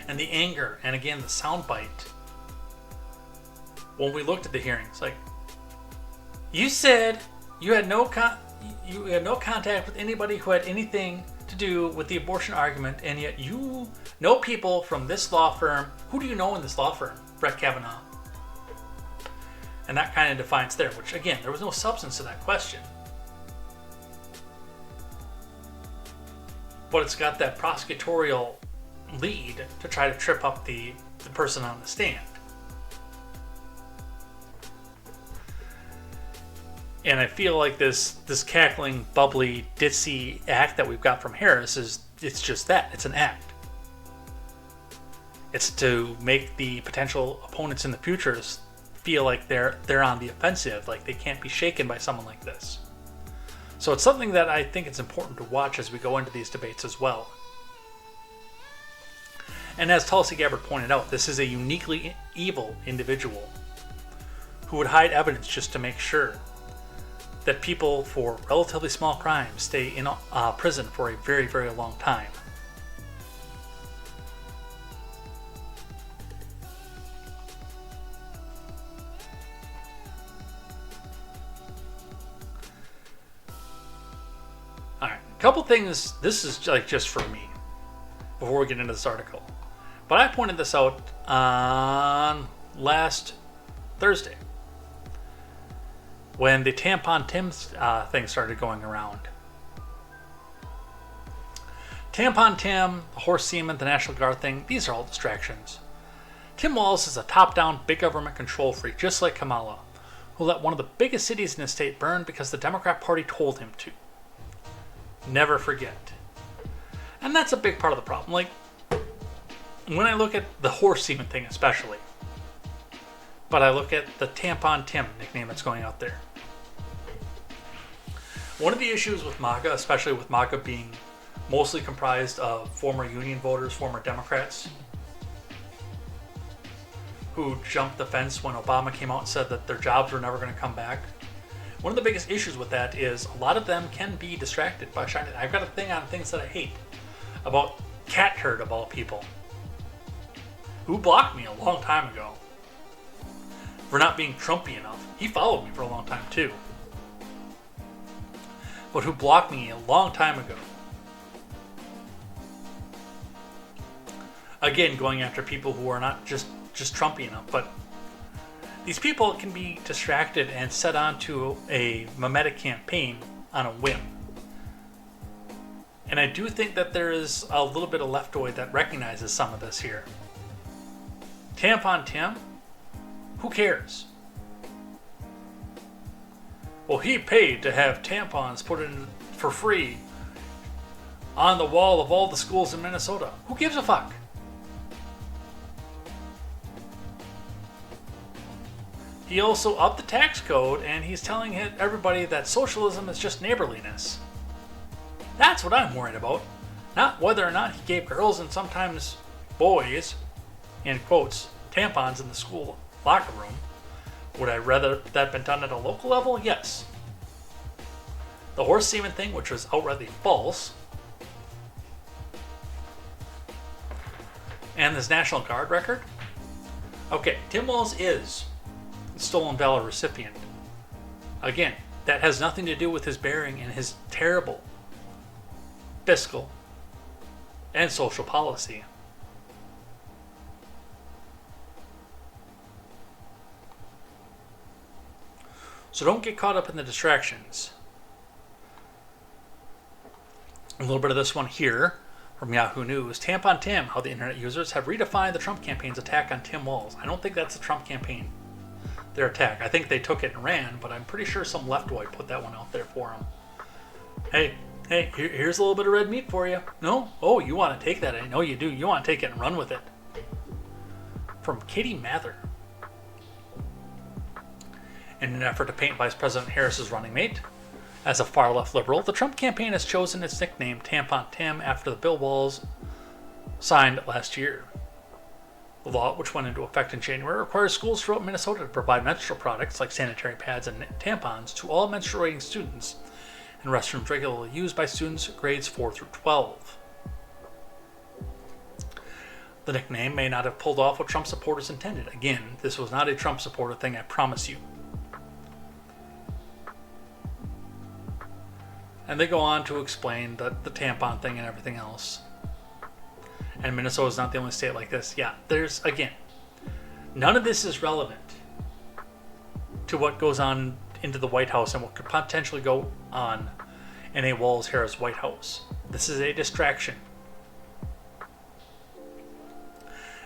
and the anger, and again the soundbite. When we looked at the hearings, like, you said you had no contact with anybody who had anything to do with the abortion argument, and yet you know people from this law firm. Who do you know in this law firm? Brett Kavanaugh. And that kind of defiance there, which again, there was no substance to that question. But it's got that prosecutorial lead to try to trip up the person on the stand. And I feel like this cackling, bubbly, ditzy act that we've got from Harris it's just that. It's an act. It's to make the potential opponents in the future feel like they're on the offensive, like they can't be shaken by someone like this. So it's something that I think it's important to watch as we go into these debates as well. And as Tulsi Gabbard pointed out, this is a uniquely evil individual who would hide evidence just to make sure that people for relatively small crimes stay in prison for a very, very long time. Alright, a couple things. This is like just for me before we get into this article. But I pointed this out on last Thursday when the Tampon Tim thing started going around. Tampon Tim, the horse semen, the National Guard thing, these are all distractions. Tim Walz is a top-down big government control freak, just like Kamala, who let one of the biggest cities in his state burn because the Democrat Party told him to. Never forget. And that's a big part of the problem. Like, when I look at the horse semen thing especially, but I look at the Tampon Tim nickname that's going out there. One of the issues with MAGA, especially with MAGA being mostly comprised of former union voters, former Democrats, who jumped the fence when Obama came out and said that their jobs were never going to come back. One of the biggest issues with that is a lot of them can be distracted by shining. I've got a thing on things that I hate about Cat Herd of all people, who blocked me a long time ago for not being Trumpy enough. He followed me for a long time too, but who blocked me a long time ago Again, going after people who are not just Trumpy enough, but these people can be distracted and set onto a mimetic campaign on a whim. And I do think that there is a little bit of leftoid that recognizes some of this here. Tampon Tim? Who cares? Well, he paid to have tampons put in for free on the wall of all the schools in Minnesota. Who gives a fuck? He also upped the tax code, and he's telling everybody that socialism is just neighborliness. That's what I'm worried about. Not whether or not he gave girls and sometimes boys, in quotes, tampons in the school locker room. Would I rather that been done at a local level? Yes. The horse semen thing, which was outrightly false. And this National Guard record. Okay, Tim Walz is the Stolen Valor recipient. Again, that has nothing to do with his bearing and his terrible fiscal and social policy. So don't get caught up in the distractions. A little bit of this one here from Yahoo News. Tampon Tim, how the internet users have redefined the Trump campaign's attack on Tim Walz. I don't think that's the Trump campaign, their attack. I think they took it and ran, but I'm pretty sure some leftoid put that one out there for him. Hey, here's a little bit of red meat for you. No? Oh, you want to take that? I know you do. You want to take it and run with it. From Katie Mather. In an effort to paint Vice President Harris's running mate as a far-left liberal, the Trump campaign has chosen its nickname Tampon Tim after the bill Walz signed last year. The law, which went into effect in January, requires schools throughout Minnesota to provide menstrual products like sanitary pads and tampons to all menstruating students in restrooms regularly used by students grades 4 through 12. The nickname may not have pulled off what Trump supporters intended. Again, this was not a Trump supporter thing, I promise you. And they go on to explain the tampon thing and everything else. And Minnesota is not the only state like this. Yeah, there's, again, none of this is relevant to what goes on into the White House and what could potentially go on in a Walz-Harris White House. This is a distraction.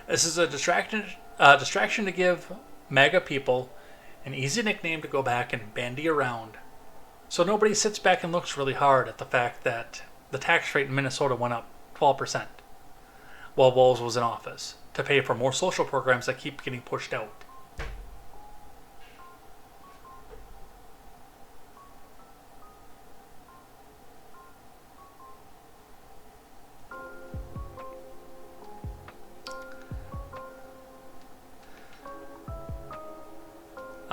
This is a distraction to give MAGA people an easy nickname to go back and bandy around. So nobody sits back and looks really hard at the fact that the tax rate in Minnesota went up 12% while Walz was in office to pay for more social programs that keep getting pushed out.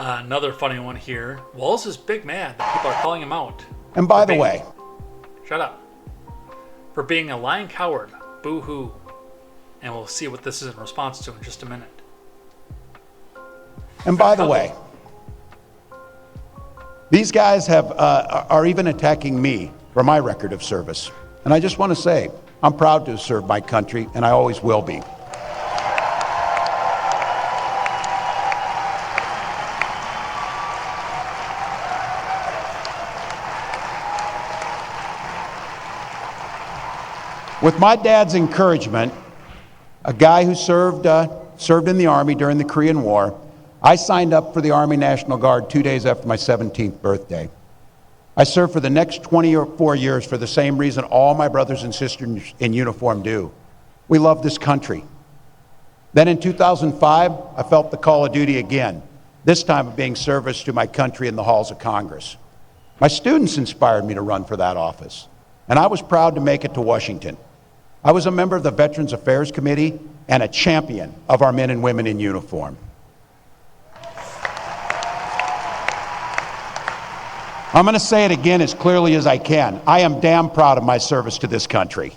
Another funny one here. Walz is big mad that people are calling him out. And by the way... Shut up. For being a lying coward. Boo-hoo. And we'll see what this is in response to in just a minute. And by the way, these guys are even attacking me for my record of service. And I just want to say, I'm proud to serve my country, and I always will be. With my dad's encouragement, a guy who served in the Army during the Korean War, I signed up for the Army National Guard 2 days after my 17th birthday. I served for the next 24 years for the same reason all my brothers and sisters in uniform do. We love this country. Then in 2005, I felt the call of duty again, this time of being service to my country in the halls of Congress. My students inspired me to run for that office, and I was proud to make it to Washington. I was a member of the Veterans Affairs Committee and a champion of our men and women in uniform. I'm going to say it again as clearly as I can. I am damn proud of my service to this country.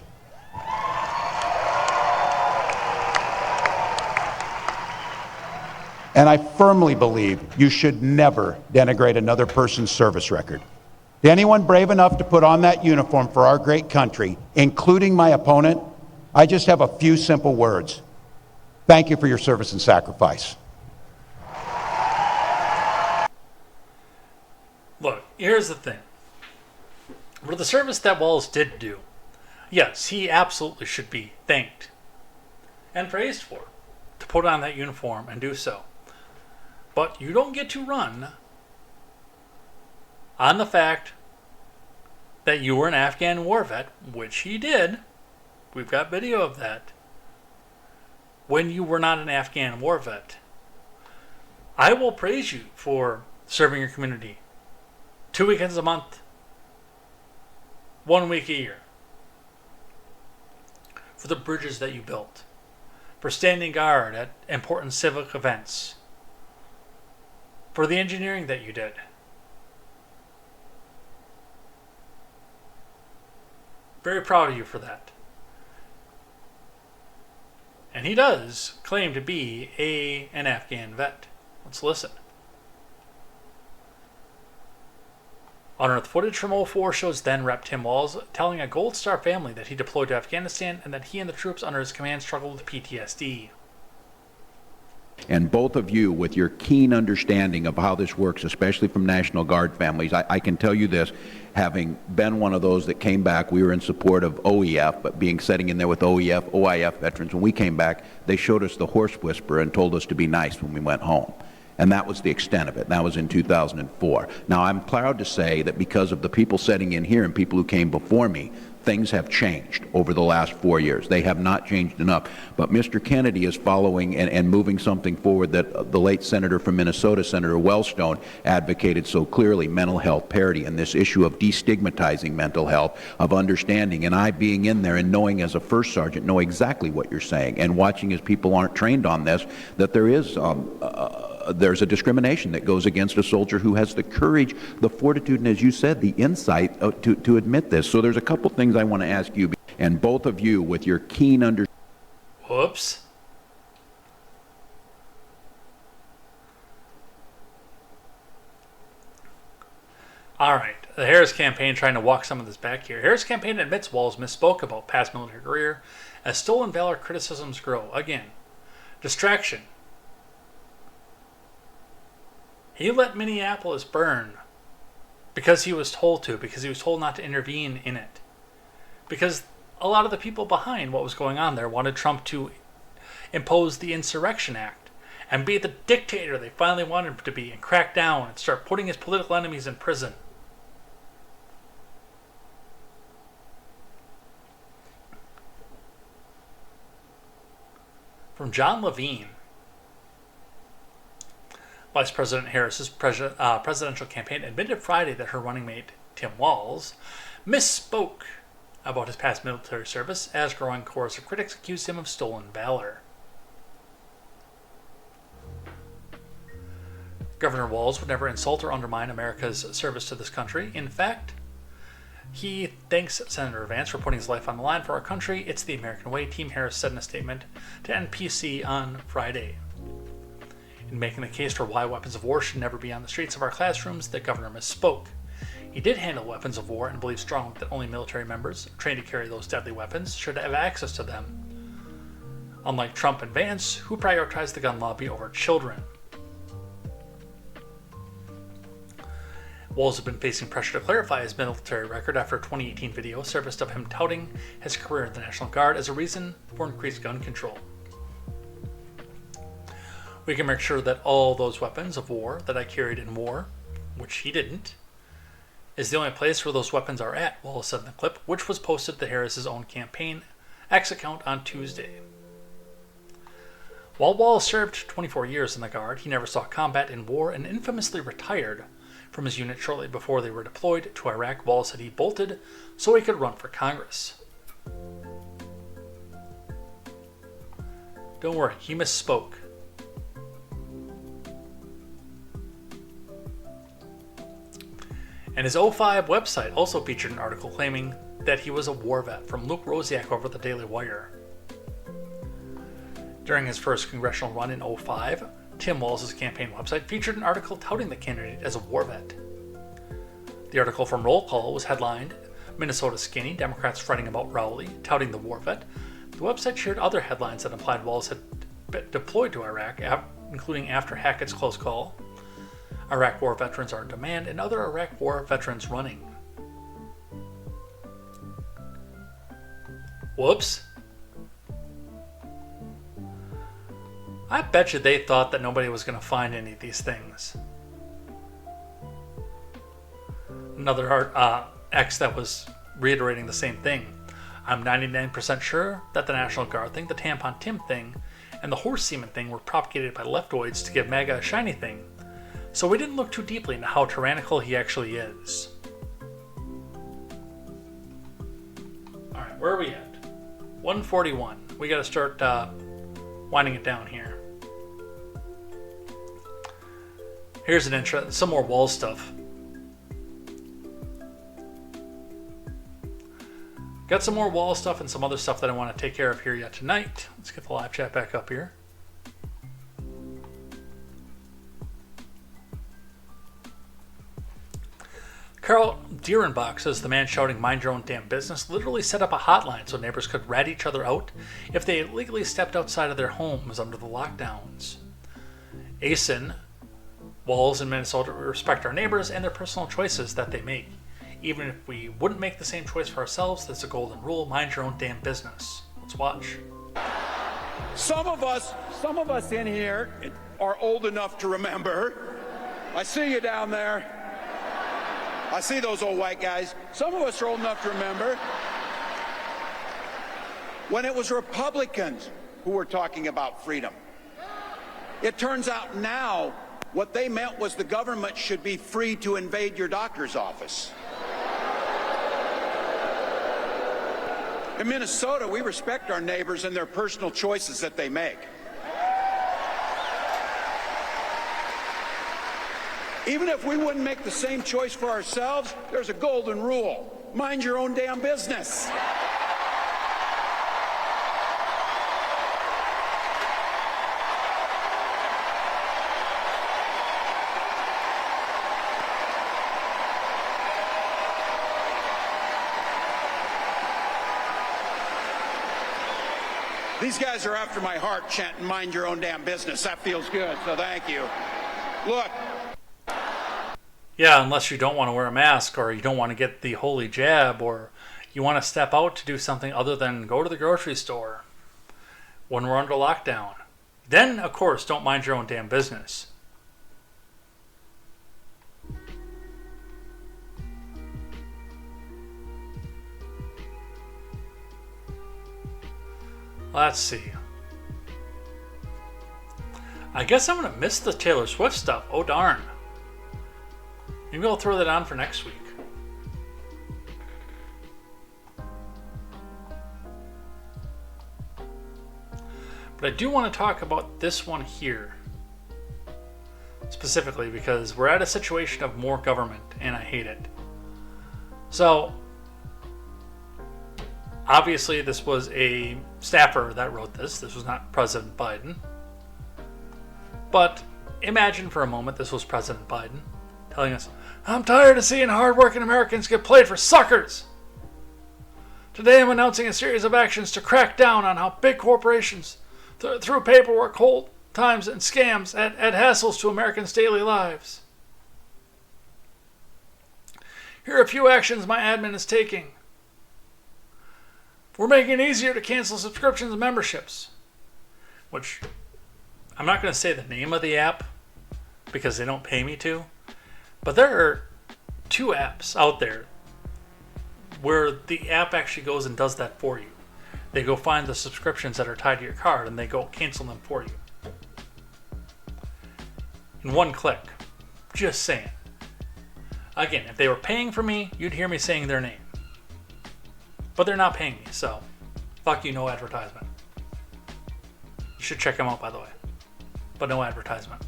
And I firmly believe you should never denigrate another person's service record. To anyone brave enough to put on that uniform for our great country, including my opponent, I just have a few simple words. Thank you for your service and sacrifice. Look, here's the thing. For the service that Walls did do, yes, he absolutely should be thanked and praised for to put on that uniform and do so. But you don't get to run on the fact that you were an Afghan war vet, which he did. We've got video of that. When you were not an Afghan war vet. I will praise you for serving your community 2 weekends a month, 1 week a year, for the bridges that you built, for standing guard at important civic events, for the engineering that you did. Very proud of you for that. And he does claim to be an Afghan vet. Let's listen. Unearthed footage from 04 shows then Rep. Tim Walz telling a Gold Star family that he deployed to Afghanistan and that he and the troops under his command struggled with PTSD. And both of you, with your keen understanding of how this works, especially from National Guard families, I can tell you this, having been one of those that came back, we were in support of OEF, but sitting in there with OIF veterans, when we came back, they showed us the horse whisperer and told us to be nice when we went home. And that was the extent of it. That was in 2004. Now, I'm proud to say that because of the people sitting in here and people who came before me, things have changed over the last 4 years. They have not changed enough. But Mr. Kennedy is following and moving something forward that the late senator from Minnesota, Senator Wellstone, advocated so clearly, mental health parity, and this issue of destigmatizing mental health, of understanding. And I, being in there and knowing as a first sergeant, know exactly what you're saying, and watching as people aren't trained on this, that there is there's a discrimination that goes against a soldier who has the courage, the fortitude, and as you said, the insight to admit this. So there's a couple things I want to ask you, and both of you, with your keen understanding. Whoops. All right, the Harris campaign trying to walk some of this back here. Harris campaign admits Walz misspoke about past military career as stolen valor criticisms grow. Again, distraction. He let Minneapolis burn because he was told to, because he was told not to intervene in it. Because a lot of the people behind what was going on there wanted Trump to impose the Insurrection Act and be the dictator they finally wanted him to be, and crack down and start putting his political enemies in prison. From John Levine, Vice President Harris's presidential campaign admitted Friday that her running mate, Tim Walz, misspoke about his past military service as growing chorus of critics accused him of stolen valor. Governor Walz would never insult or undermine America's service to this country. In fact, he thanks Senator Vance for putting his life on the line for our country. It's the American way, Team Harris said in a statement to NPC on Friday. In making the case for why weapons of war should never be on the streets of our classrooms, the governor misspoke. He did handle weapons of war and believed strongly that only military members trained to carry those deadly weapons should have access to them, unlike Trump and Vance, who prioritized the gun lobby over children. Walz has been facing pressure to clarify his military record after a 2018 video surfaced of him touting his career in the National Guard as a reason for increased gun control. We can make sure that all those weapons of war that I carried in war, which he didn't, is the only place where those weapons are at, Walz said in the clip, which was posted to Harris's own campaign X account on Tuesday. While Walz served 24 years in the Guard, he never saw combat in war and infamously retired from his unit shortly before they were deployed to Iraq. Walz said he bolted so he could run for Congress. Don't worry, he misspoke. And his 05 website also featured an article claiming that he was a war vet from Luke Rosiak over the Daily Wire. During his first congressional run in 05, Tim Walz's campaign website featured an article touting the candidate as a war vet. The article from Roll Call was headlined, Minnesota Skinny, Democrats fretting about Rowley, touting the war vet. The website shared other headlines that implied Walls had been deployed to Iraq, including after Hackett's close call, Iraq War veterans are in demand, and other Iraq War veterans running. Whoops. I bet you they thought that nobody was going to find any of these things. Another X that was reiterating the same thing. I'm 99% sure that the National Guard thing, the Tampon Tim thing, and the horse semen thing were propagated by leftoids to give MAGA a shiny thing, so we didn't look too deeply into how tyrannical he actually is. Alright, where are we at? 141. We gotta start winding it down here. Here's an intro, some more wall stuff. Got some more wall stuff and some other stuff that I want to take care of here yet tonight. Let's get the live chat back up here. Carl Dierenbach says the man shouting "mind your own damn business" literally set up a hotline so neighbors could rat each other out if they illegally stepped outside of their homes under the lockdowns. Asen, Walls in Minnesota respect our neighbors and their personal choices that they make. Even if we wouldn't make the same choice for ourselves, that's a golden rule. Mind your own damn business. Let's watch. Some of us in here are old enough to remember. I see you down there. I see those old white guys. Some of us are old enough to remember when it was Republicans who were talking about freedom. It turns out now what they meant was the government should be free to invade your doctor's office. In Minnesota, we respect our neighbors and their personal choices that they make. Even if we wouldn't make the same choice for ourselves, there's a golden rule. Mind your own damn business. These guys are after my heart chanting, mind your own damn business. That feels good, so thank you. Look. Yeah, unless you don't want to wear a mask, or you don't want to get the holy jab, or you want to step out to do something other than go to the grocery store when we're under lockdown. Then, of course, don't mind your own damn business. Let's see. I guess I'm going to miss the Taylor Swift stuff. Oh, darn. Maybe I'll throw that on for next week. But I do want to talk about this one here. Specifically because we're at a situation of more government and I hate it. So, obviously this was a staffer that wrote this. This was not President Biden. But imagine for a moment this was President Biden telling us, I'm tired of seeing hardworking Americans get played for suckers. Today I'm announcing a series of actions to crack down on how big corporations, through paperwork, hold times, and scams, add hassles to Americans' daily lives. Here are a few actions my admin is taking. We're making it easier to cancel subscriptions and memberships. Which, I'm not going to say the name of the app because they don't pay me to. But there are 2 apps out there where the app actually goes and does that for you. They go find the subscriptions that are tied to your card and they go cancel them for you. In one click. Just saying. Again, if they were paying for me, you'd hear me saying their name. But they're not paying me, so fuck you, no advertisement. You should check them out, by the way. But no advertisement.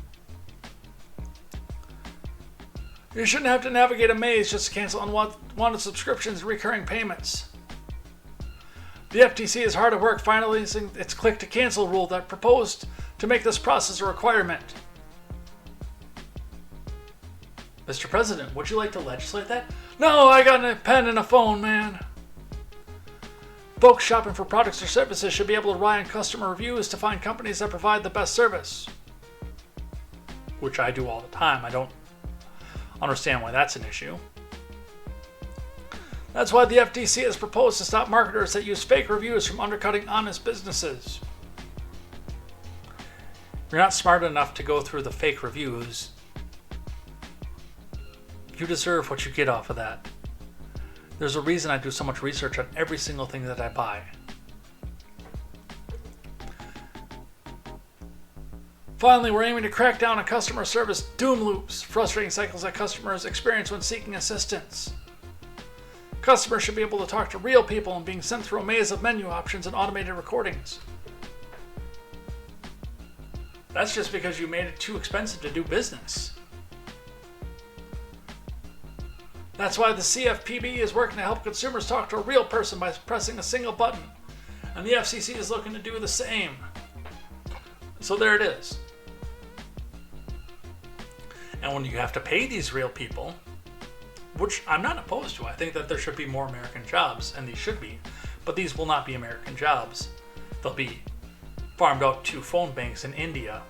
You shouldn't have to navigate a maze just to cancel unwanted subscriptions and recurring payments. The FTC is hard at work finalizing its click to cancel rule that proposed to make this process a requirement. Mr. President, would you like to legislate that? No, I got a pen and a phone, man. Folks shopping for products or services should be able to rely on customer reviews to find companies that provide the best service. Which I do all the time. I don't understand why that's an issue. That's why the FTC has proposed to stop marketers that use fake reviews from undercutting honest businesses. If you're not smart enough to go through the fake reviews, you deserve what you get off of that. There's a reason I do so much research on every single thing that I buy. Finally, we're aiming to crack down on customer service doom loops, frustrating cycles that customers experience when seeking assistance. Customers should be able to talk to real people and being sent through a maze of menu options and automated recordings. That's just because you made it too expensive to do business. That's why the CFPB is working to help consumers talk to a real person by pressing a single button. And the FCC is looking to do the same. So there it is. And when you have to pay these real people, which I'm not opposed to, I think that there should be more American jobs, and these should be, but these will not be American jobs. They'll be farmed out to phone banks in India.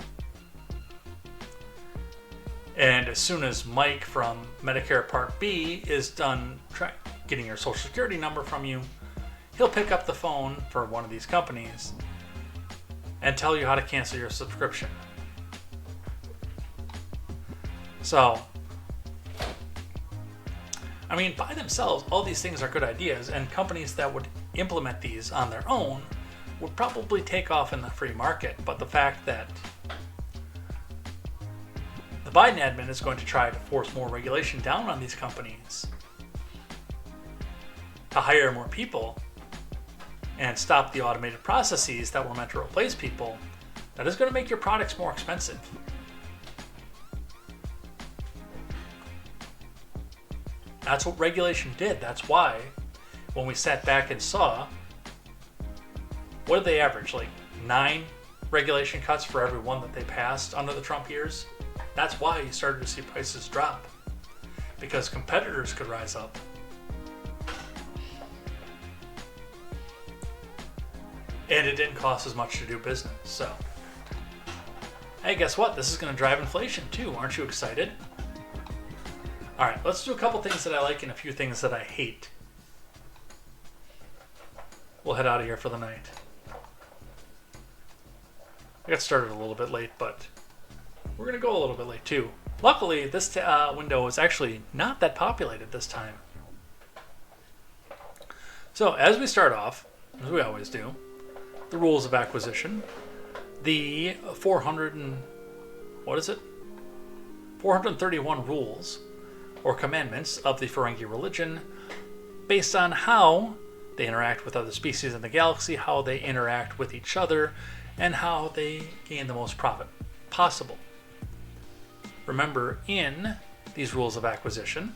And as soon as Mike from Medicare Part B is done getting your social security number from you, he'll pick up the phone for one of these companies and tell you how to cancel your subscription. So, I mean, by themselves, all these things are good ideas, and companies that would implement these on their own would probably take off in the free market. But the fact that the Biden admin is going to try to force more regulation down on these companies to hire more people and stop the automated processes that were meant to replace people, that is going to make your products more expensive. That's what regulation did. That's why when we sat back and saw, what did they average? Like 9 regulation cuts for every one that they passed under the Trump years? That's why you started to see prices drop. Because competitors could rise up. And it didn't cost as much to do business. So, hey, guess what? This is going to drive inflation too. Aren't you excited? Alright, let's do a couple things that I like and a few things that I hate. We'll head out of here for the night. I got started a little bit late, but we're going to go a little bit late too. Luckily, this window is actually not that populated this time. So, as we start off, as we always do, the rules of acquisition, the 431 rules or commandments of the Ferengi religion, based on how they interact with other species in the galaxy, how they interact with each other, and how they gain the most profit possible. Remember, in these rules of acquisition,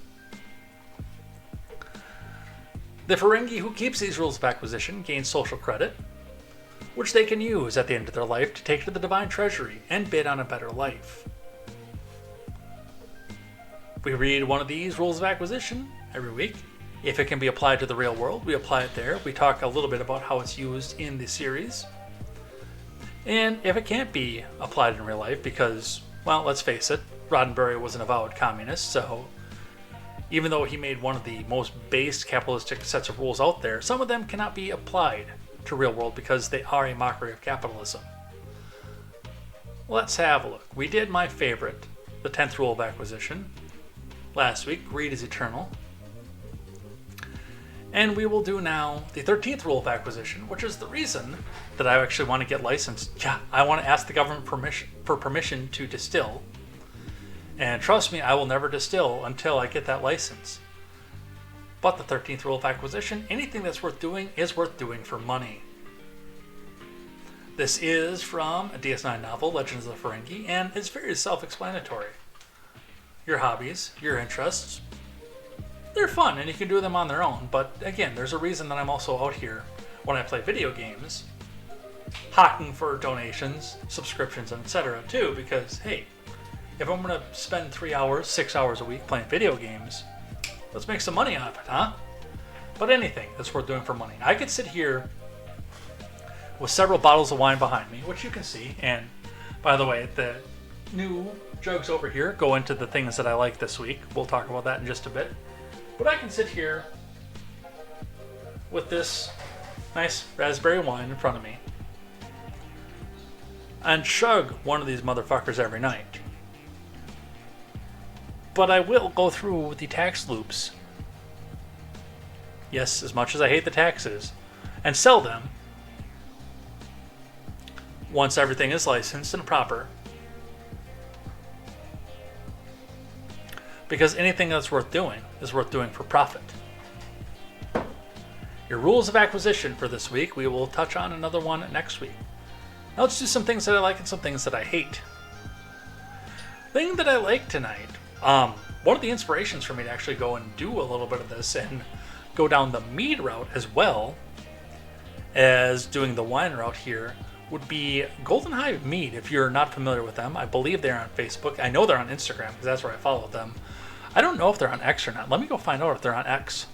the Ferengi who keeps these rules of acquisition gains social credit, which they can use at the end of their life to take to the Divine Treasury and bid on a better life. We read one of these rules of acquisition every week. If it can be applied to the real world, we apply it there. We talk a little bit about how it's used in the series. And if it can't be applied in real life because, well, let's face it, Roddenberry was an avowed communist, so even though he made one of the most base capitalistic sets of rules out there, some of them cannot be applied to real world because they are a mockery of capitalism. Let's have a look. We did my favorite, the 10th rule of acquisition. Last week, greed is eternal. And we will do now the 13th rule of acquisition, which is the reason that I actually want to get licensed. Yeah, I want to ask the government for permission to distill. And trust me, I will never distill until I get that license. But the 13th rule of acquisition, anything that's worth doing is worth doing for money. This is from a DS9 novel, Legends of the Ferengi, and it's very self-explanatory. Your hobbies, your interests, they're fun and you can do them on their own, but again, there's a reason that I'm also out here when I play video games, hawking for donations, subscriptions, etc. too, because hey, if I'm going to spend 3 hours, 6 hours a week playing video games, let's make some money off it, huh? but anything that's worth doing for money. I could sit here with several bottles of wine behind me, which you can see. And by the way, the new jugs over here go into the things that I like this week. We'll talk about that in just a bit. But I can sit here with this nice raspberry wine in front of me and chug one of these motherfuckers every night. But I will go through the tax loops. Yes, as much as I hate the taxes, and sell them once everything is licensed and proper. Because anything that's worth doing is worth doing for profit. Your rules of acquisition for this week, we will touch on another one next week. Now let's do some things that I like and some things that I hate. Thing that I like tonight, one of the inspirations for me to actually go and do a little bit of this and go down the mead route as well as doing the wine route here would be Golden Hive Mead. If you're not familiar with them, I believe they're on Facebook. I know they're on Instagram because that's where I follow them. I don't know if they're on X or not. Let me go find out if they're on X.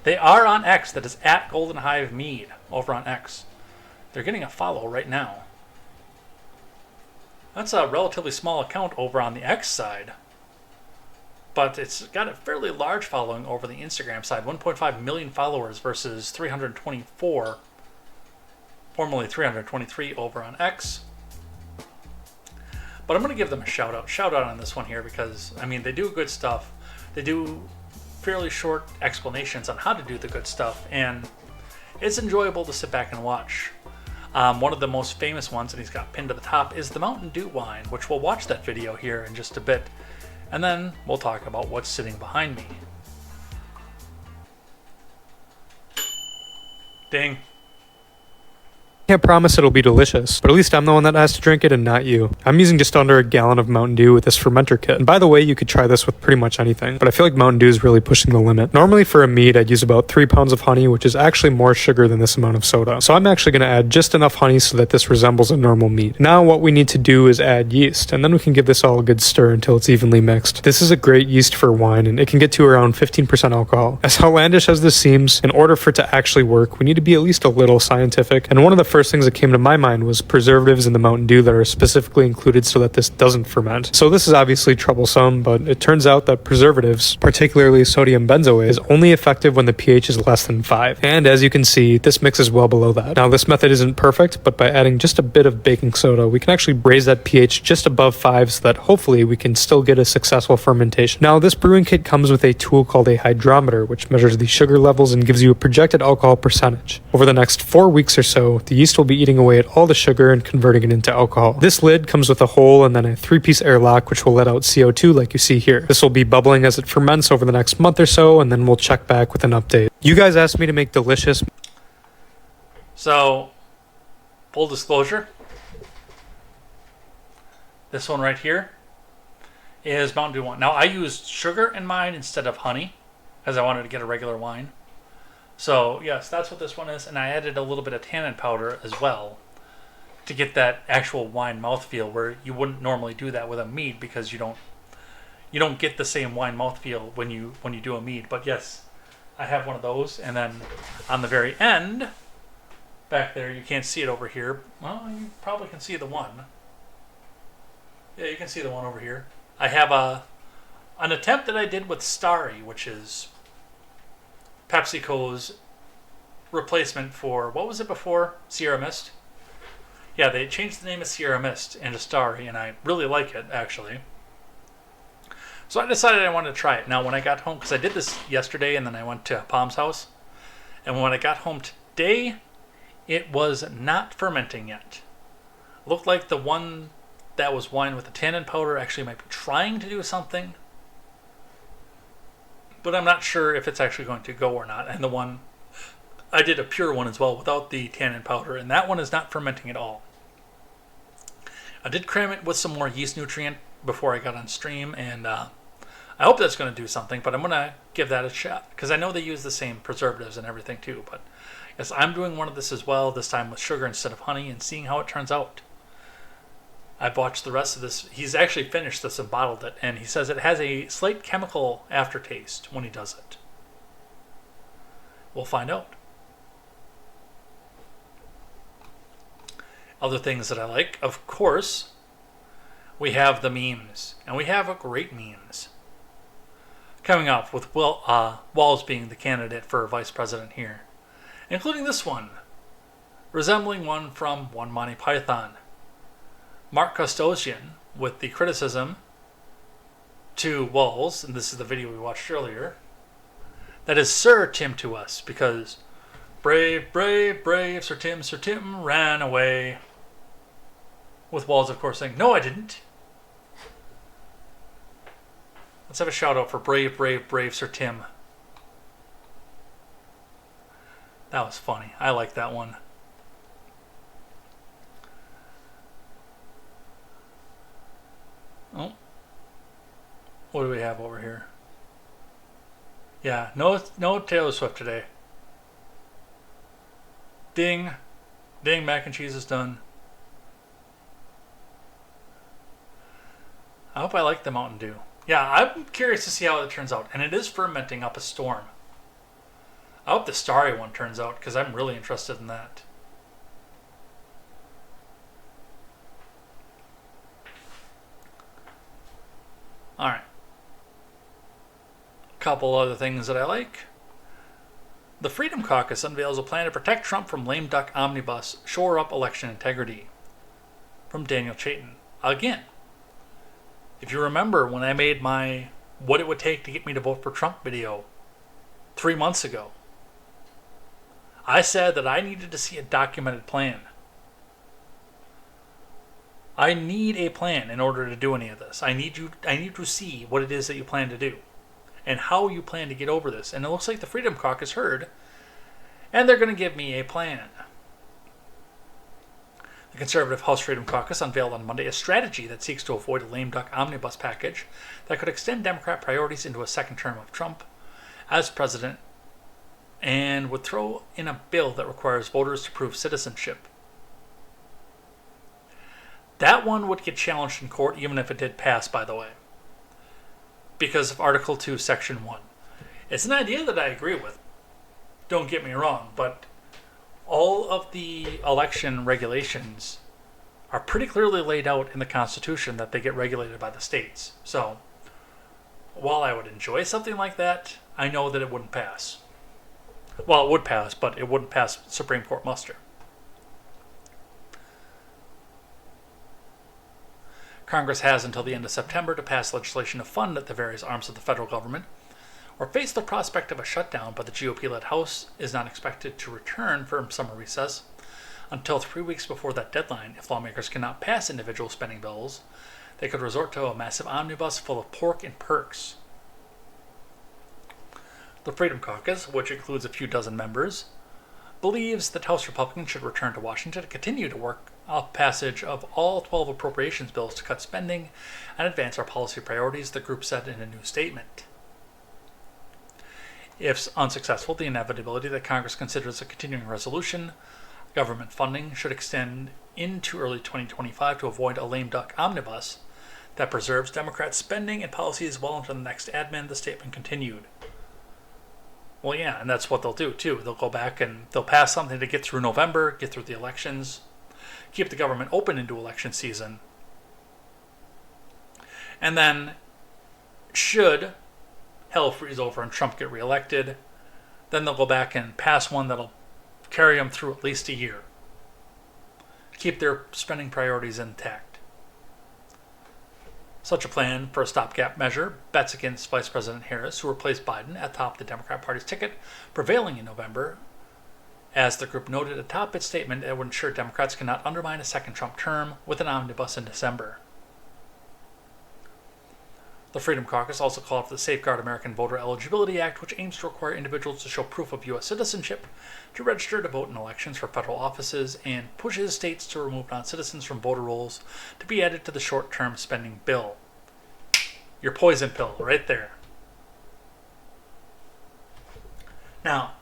They are on X. That is at Golden Hive Mead over on X. They're getting a follow right now. That's a relatively small account over on the X side, but it's got a fairly large following over the Instagram side. 1.5 million followers versus 324, formerly 323 over on X. But I'm going to give them a shout out on this one here because, I mean, they do good stuff. They do fairly short explanations on how to do the good stuff, and it's enjoyable to sit back and watch. One of the most famous ones, and he's got pinned to the top, is the Mountain Dew wine, which we'll watch that video here in just a bit. And then we'll talk about what's sitting behind me. Ding. Can't promise it'll be delicious, but at least I'm the one that has to drink it and not you. I'm using just under a gallon of Mountain Dew with this fermenter kit. And by the way, you could try this with pretty much anything, but I feel like Mountain Dew is really pushing the limit. Normally for a mead, I'd use about 3 pounds of honey, which is actually more sugar than this amount of soda. So I'm actually going to add just enough honey so that this resembles a normal mead. Now what we need to do is add yeast, and then we can give this all a good stir until it's evenly mixed. This is a great yeast for wine, and it can get to around 15% alcohol. As outlandish as this seems, in order for it to actually work, we need to be at least a little scientific, and one of the first things that came to my mind was preservatives in the Mountain Dew that are specifically included so that this doesn't ferment. So this is obviously troublesome, but it turns out that preservatives, particularly sodium benzoate, is only effective when the pH is less than 5. And as you can see, this mixes well below that. Now this method isn't perfect, but by adding just a bit of baking soda, we can actually raise that pH just above 5 so that hopefully we can still get a successful fermentation. Now this brewing kit comes with a tool called a hydrometer, which measures the sugar levels and gives you a projected alcohol percentage. Over the next 4 weeks or so, the yeast will be eating away at all the sugar and converting it into alcohol. This lid comes with a hole and then a 3-piece airlock which will let out CO2 like you see here. This will be bubbling as it ferments over the next month or so, and then we'll check back with an update. You guys asked me to make delicious... So, full disclosure, this one right here is Mountain Dew wine. Now I used sugar in mine instead of honey as I wanted to get a regular wine. So yes, that's what this one is, and I added a little bit of tannin powder as well to get that actual wine mouthfeel where you wouldn't normally do that with a mead because you don't get the same wine mouthfeel when you do a mead. But yes, I have one of those, and then on the very end back there, you can't see it over here. Well, you probably can see the one. Yeah, you can see the one over here. I have an attempt that I did with Starry, which is PepsiCo's replacement for, what was it before? Sierra Mist? Yeah, they changed the name of Sierra Mist into Starry, and I really like it, actually. So I decided I wanted to try it. Now, when I got home, because I did this yesterday, and then I went to Palm's house, and when I got home today, it was not fermenting yet. Looked like the one that was wine with the tannin powder actually might be trying to do something, but I'm not sure if it's actually going to go or not. And the one, I did a pure one as well without the tannin powder, and that one is not fermenting at all. I did cram it with some more yeast nutrient before I got on stream, and I hope that's going to do something, but I'm going to give that a shot, because I know they use the same preservatives and everything too. But yes, I'm doing one of this as well, this time with sugar instead of honey, and seeing how it turns out. I've watched the rest of this. He's actually finished this and bottled it, and he says it has a slight chemical aftertaste when he does it. We'll find out. Other things that I like, of course, we have the memes, and we have great memes. Coming up with Walz being the candidate for vice president here, including this one, resembling one from One Monty Python. Mark Custosian with the criticism to Walz, and this is the video we watched earlier, that is Sir Tim to us, because brave, brave, brave Sir Tim ran away. With Walz, of course, saying, no, I didn't. Let's have a shout out for brave, brave, brave Sir Tim. That was funny. I like that one. Oh. What do we have over here? Yeah, no Taylor Swift today. Ding. Ding, mac and cheese is done. I hope I like the Mountain Dew. Yeah, I'm curious to see how it turns out. And it is fermenting up a storm. I hope the starry one turns out, because I'm really interested in that. Alright. A couple other things that I like. The Freedom Caucus unveils a plan to protect Trump from lame duck omnibus, shore up election integrity. From Daniel Chayton. Again, if you remember when I made my what it would take to get me to vote for Trump video 3 months ago, I said that I needed to see a documented plan. I need a plan in order to do any of this. I need to see what it is that you plan to do and how you plan to get over this. And it looks like the Freedom Caucus heard, and they're going to give me a plan. The Conservative House Freedom Caucus unveiled on Monday a strategy that seeks to avoid a lame duck omnibus package that could extend Democrat priorities into a second term of Trump as president and would throw in a bill that requires voters to prove citizenship. That one would get challenged in court even if it did pass, by the way, because of Article 2, Section 1. It's an idea that I agree with. Don't get me wrong, but all of the election regulations are pretty clearly laid out in the Constitution that they get regulated by the states. So, while I would enjoy something like that, I know that it wouldn't pass. Well, it would pass, but it wouldn't pass Supreme Court muster. Congress has until the end of September to pass legislation to fund the various arms of the federal government, or face the prospect of a shutdown, but the GOP-led House is not expected to return from summer recess until 3 weeks before that deadline. If lawmakers cannot pass individual spending bills, they could resort to a massive omnibus full of pork and perks. The Freedom Caucus, which includes a few dozen members, believes that House Republicans should return to Washington to continue to work off passage of all 12 appropriations bills to cut spending and advance our policy priorities, the group said in a new statement. If unsuccessful, the inevitability that Congress considers a continuing resolution, government funding should extend into early 2025 to avoid a lame duck omnibus that preserves Democrat spending and policies well into the next admin, the statement continued. Well, yeah, and that's what they'll do, too. They'll go back and they'll pass something to get through November, get through the elections, keep the government open into election season. And then, should hell freeze over and Trump get reelected, then they'll go back and pass one that'll carry them through at least a year. Keep their spending priorities intact. Such a plan for a stopgap measure bets against Vice President Harris, who replaced Biden atop the Democrat Party's ticket, prevailing in November. As the group noted atop its statement, it would ensure Democrats cannot undermine a second Trump term with an omnibus in December. The Freedom Caucus also called for the Safeguard American Voter Eligibility Act, which aims to require individuals to show proof of U.S. citizenship to register to vote in elections for federal offices, and pushes states to remove non-citizens from voter rolls to be added to the short-term spending bill. Your poison pill, right there. Now,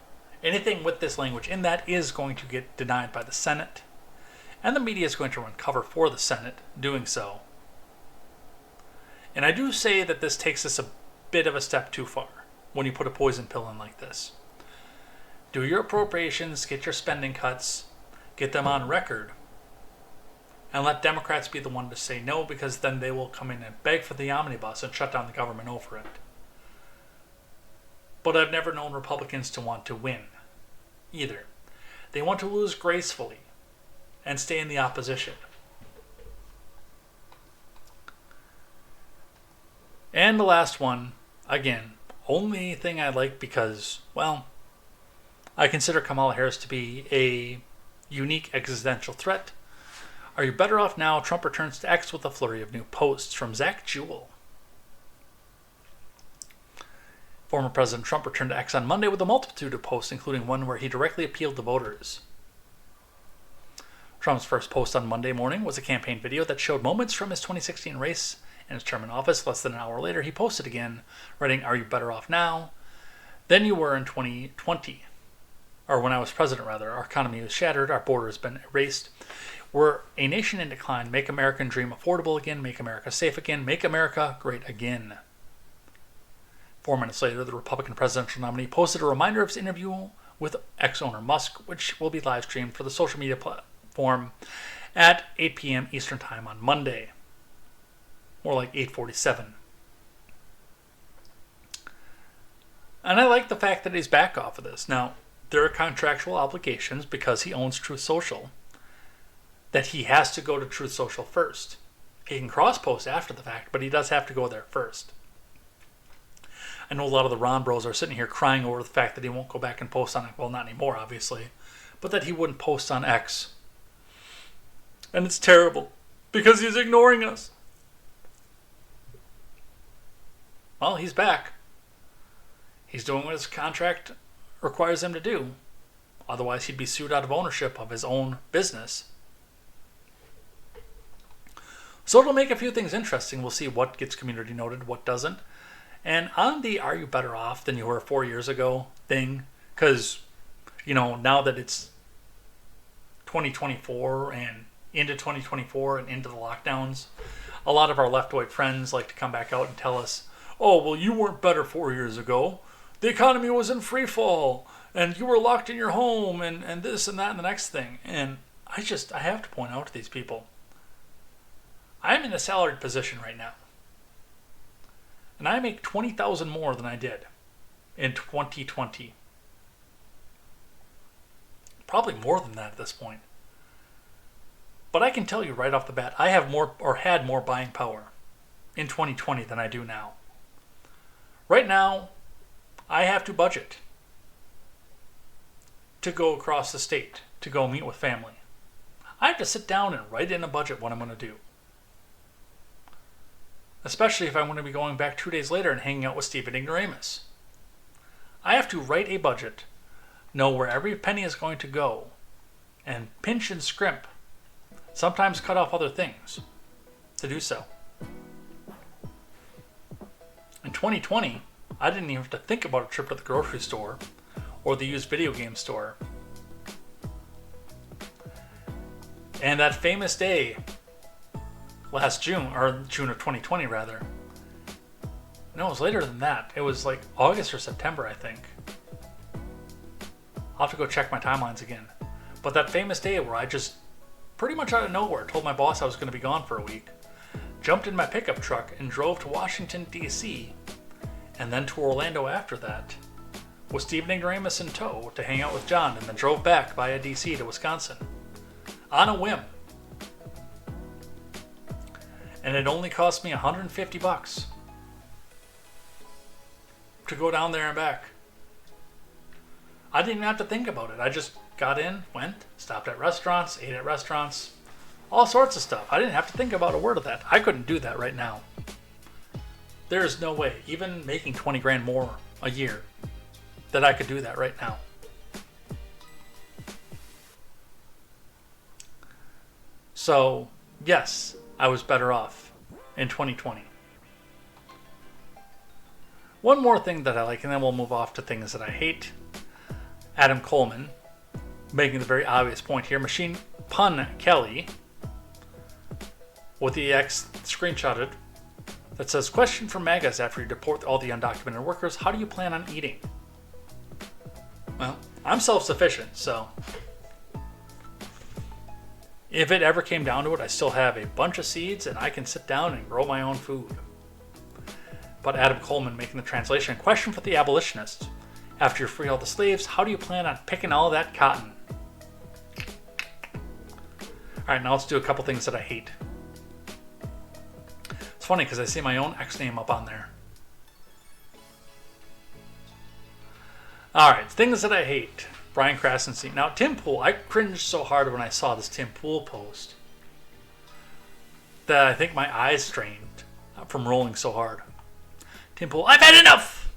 anything with this language in that is going to get denied by the Senate, And the media is going to run cover for the Senate doing so. And I do say that this takes us a bit of a step too far when you put a poison pill in like this. Do your appropriations, get your spending cuts, get them on record, and let Democrats be the one to say no, because then they will come in and beg for the omnibus and shut down the government over it. But I've never known Republicans to want to win either. They want to lose gracefully and stay in the opposition. And the last one, again, only thing I like because, well, I consider Kamala Harris to be a unique existential threat. Are you better off now? Trump returns to X with a flurry of new posts from Zach Jewell. Former President Trump returned to X on Monday with a multitude of posts, including one where he directly appealed to voters. Trump's first post on Monday morning was a campaign video that showed moments from his 2016 race and his term in office. Less than an hour later, he posted again, writing, "Are you better off now than you were in 2020? Or when I was president, rather. Our economy is shattered. Our border has been erased. We're a nation in decline. Make American dream affordable again. Make America safe again. Make America great again." 4 minutes later, the Republican presidential nominee posted a reminder of his interview with ex-owner Musk, which will be live streamed for the social media platform at 8 p.m. Eastern Time on Monday. More like 8:47. And I like the fact that he's back off of this. Now, there are contractual obligations because he owns Truth Social that he has to go to Truth Social first. He can cross-post after the fact, but he does have to go there first. I know a lot of the Ron bros are sitting here crying over the fact that he won't go back and post on it. Well, not anymore, obviously. But that he wouldn't post on X. And it's terrible because he's ignoring us. Well, he's back. He's doing what his contract requires him to do. Otherwise, he'd be sued out of ownership of his own business. So it'll make a few things interesting. We'll see what gets community noted, what doesn't. And on the "are you better off than you were 4 years ago" thing, because, now that it's 2024 and into 2024 and into the lockdowns, a lot of our left-right friends like to come back out and tell us, "Oh, well, you weren't better 4 years ago. The economy was in free fall, and you were locked in your home, and this and that and the next thing." And I have to point out to these people, I'm in a salaried position right now. And I make $20,000 more than I did in 2020. Probably more than that at this point. But I can tell you right off the bat, I have more, or had more buying power in 2020 than I do now. Right now, I have to budget to go across the state, to go meet with family. I have to sit down and write in a budget what I'm going to do. Especially if I'm going to be going back 2 days later and hanging out with Stephen Ignoramus. I have to write a budget, know where every penny is going to go, and pinch and scrimp, sometimes cut off other things, to do so. In 2020, I didn't even have to think about a trip to the grocery store or the used video game store. And that famous day last June, or June of 2020 rather. No, it was later than that. It was like August or September, I think. I'll have to go check my timelines again. But that famous day where I just pretty much out of nowhere told my boss I was going to be gone for a week, jumped in my pickup truck and drove to Washington, D.C., and then to Orlando after that, with Stephen Ignoramus in tow to hang out with John, and then drove back via D.C. to Wisconsin. On a whim. And it only cost me $150 to go down there and back. I didn't even have to think about it. I just got in, went, stopped at restaurants, ate at restaurants, all sorts of stuff. I didn't have to think about a word of that. I couldn't do that right now. There's no way, even making 20 grand more a year, that I could do that right now. So, yes, I was better off in 2020. One more thing that I like, and then we'll move off to things that I hate. Adam Coleman, making the very obvious point here. Machine Pun Kelly with the X screenshotted that says, question for MAGAs after you deport all the undocumented workers, how do you plan on eating? Well, I'm self-sufficient, so if it ever came down to it, I still have a bunch of seeds and I can sit down and grow my own food. But Adam Coleman making the translation, question for the abolitionists. After you free all the slaves, how do you plan on picking all that cotton? Alright, now let's do a couple things that I hate. It's funny because I see my own X name up on there. Alright, things that I hate. Brian Krasenstein. Now, Tim Pool, I cringed so hard when I saw this Tim Pool post that I think my eyes strained from rolling so hard. Tim Pool, I've had enough!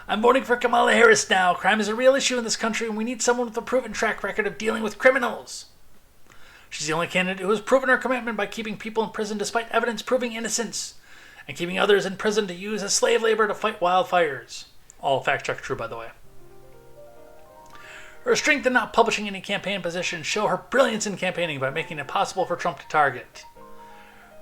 I'm voting for Kamala Harris now. Crime is a real issue in this country and we need someone with a proven track record of dealing with criminals. She's the only candidate who has proven her commitment by keeping people in prison despite evidence proving innocence and keeping others in prison to use as slave labor to fight wildfires. All fact check true, by the way. Her strength in not publishing any campaign positions show her brilliance in campaigning by making it possible for Trump to target.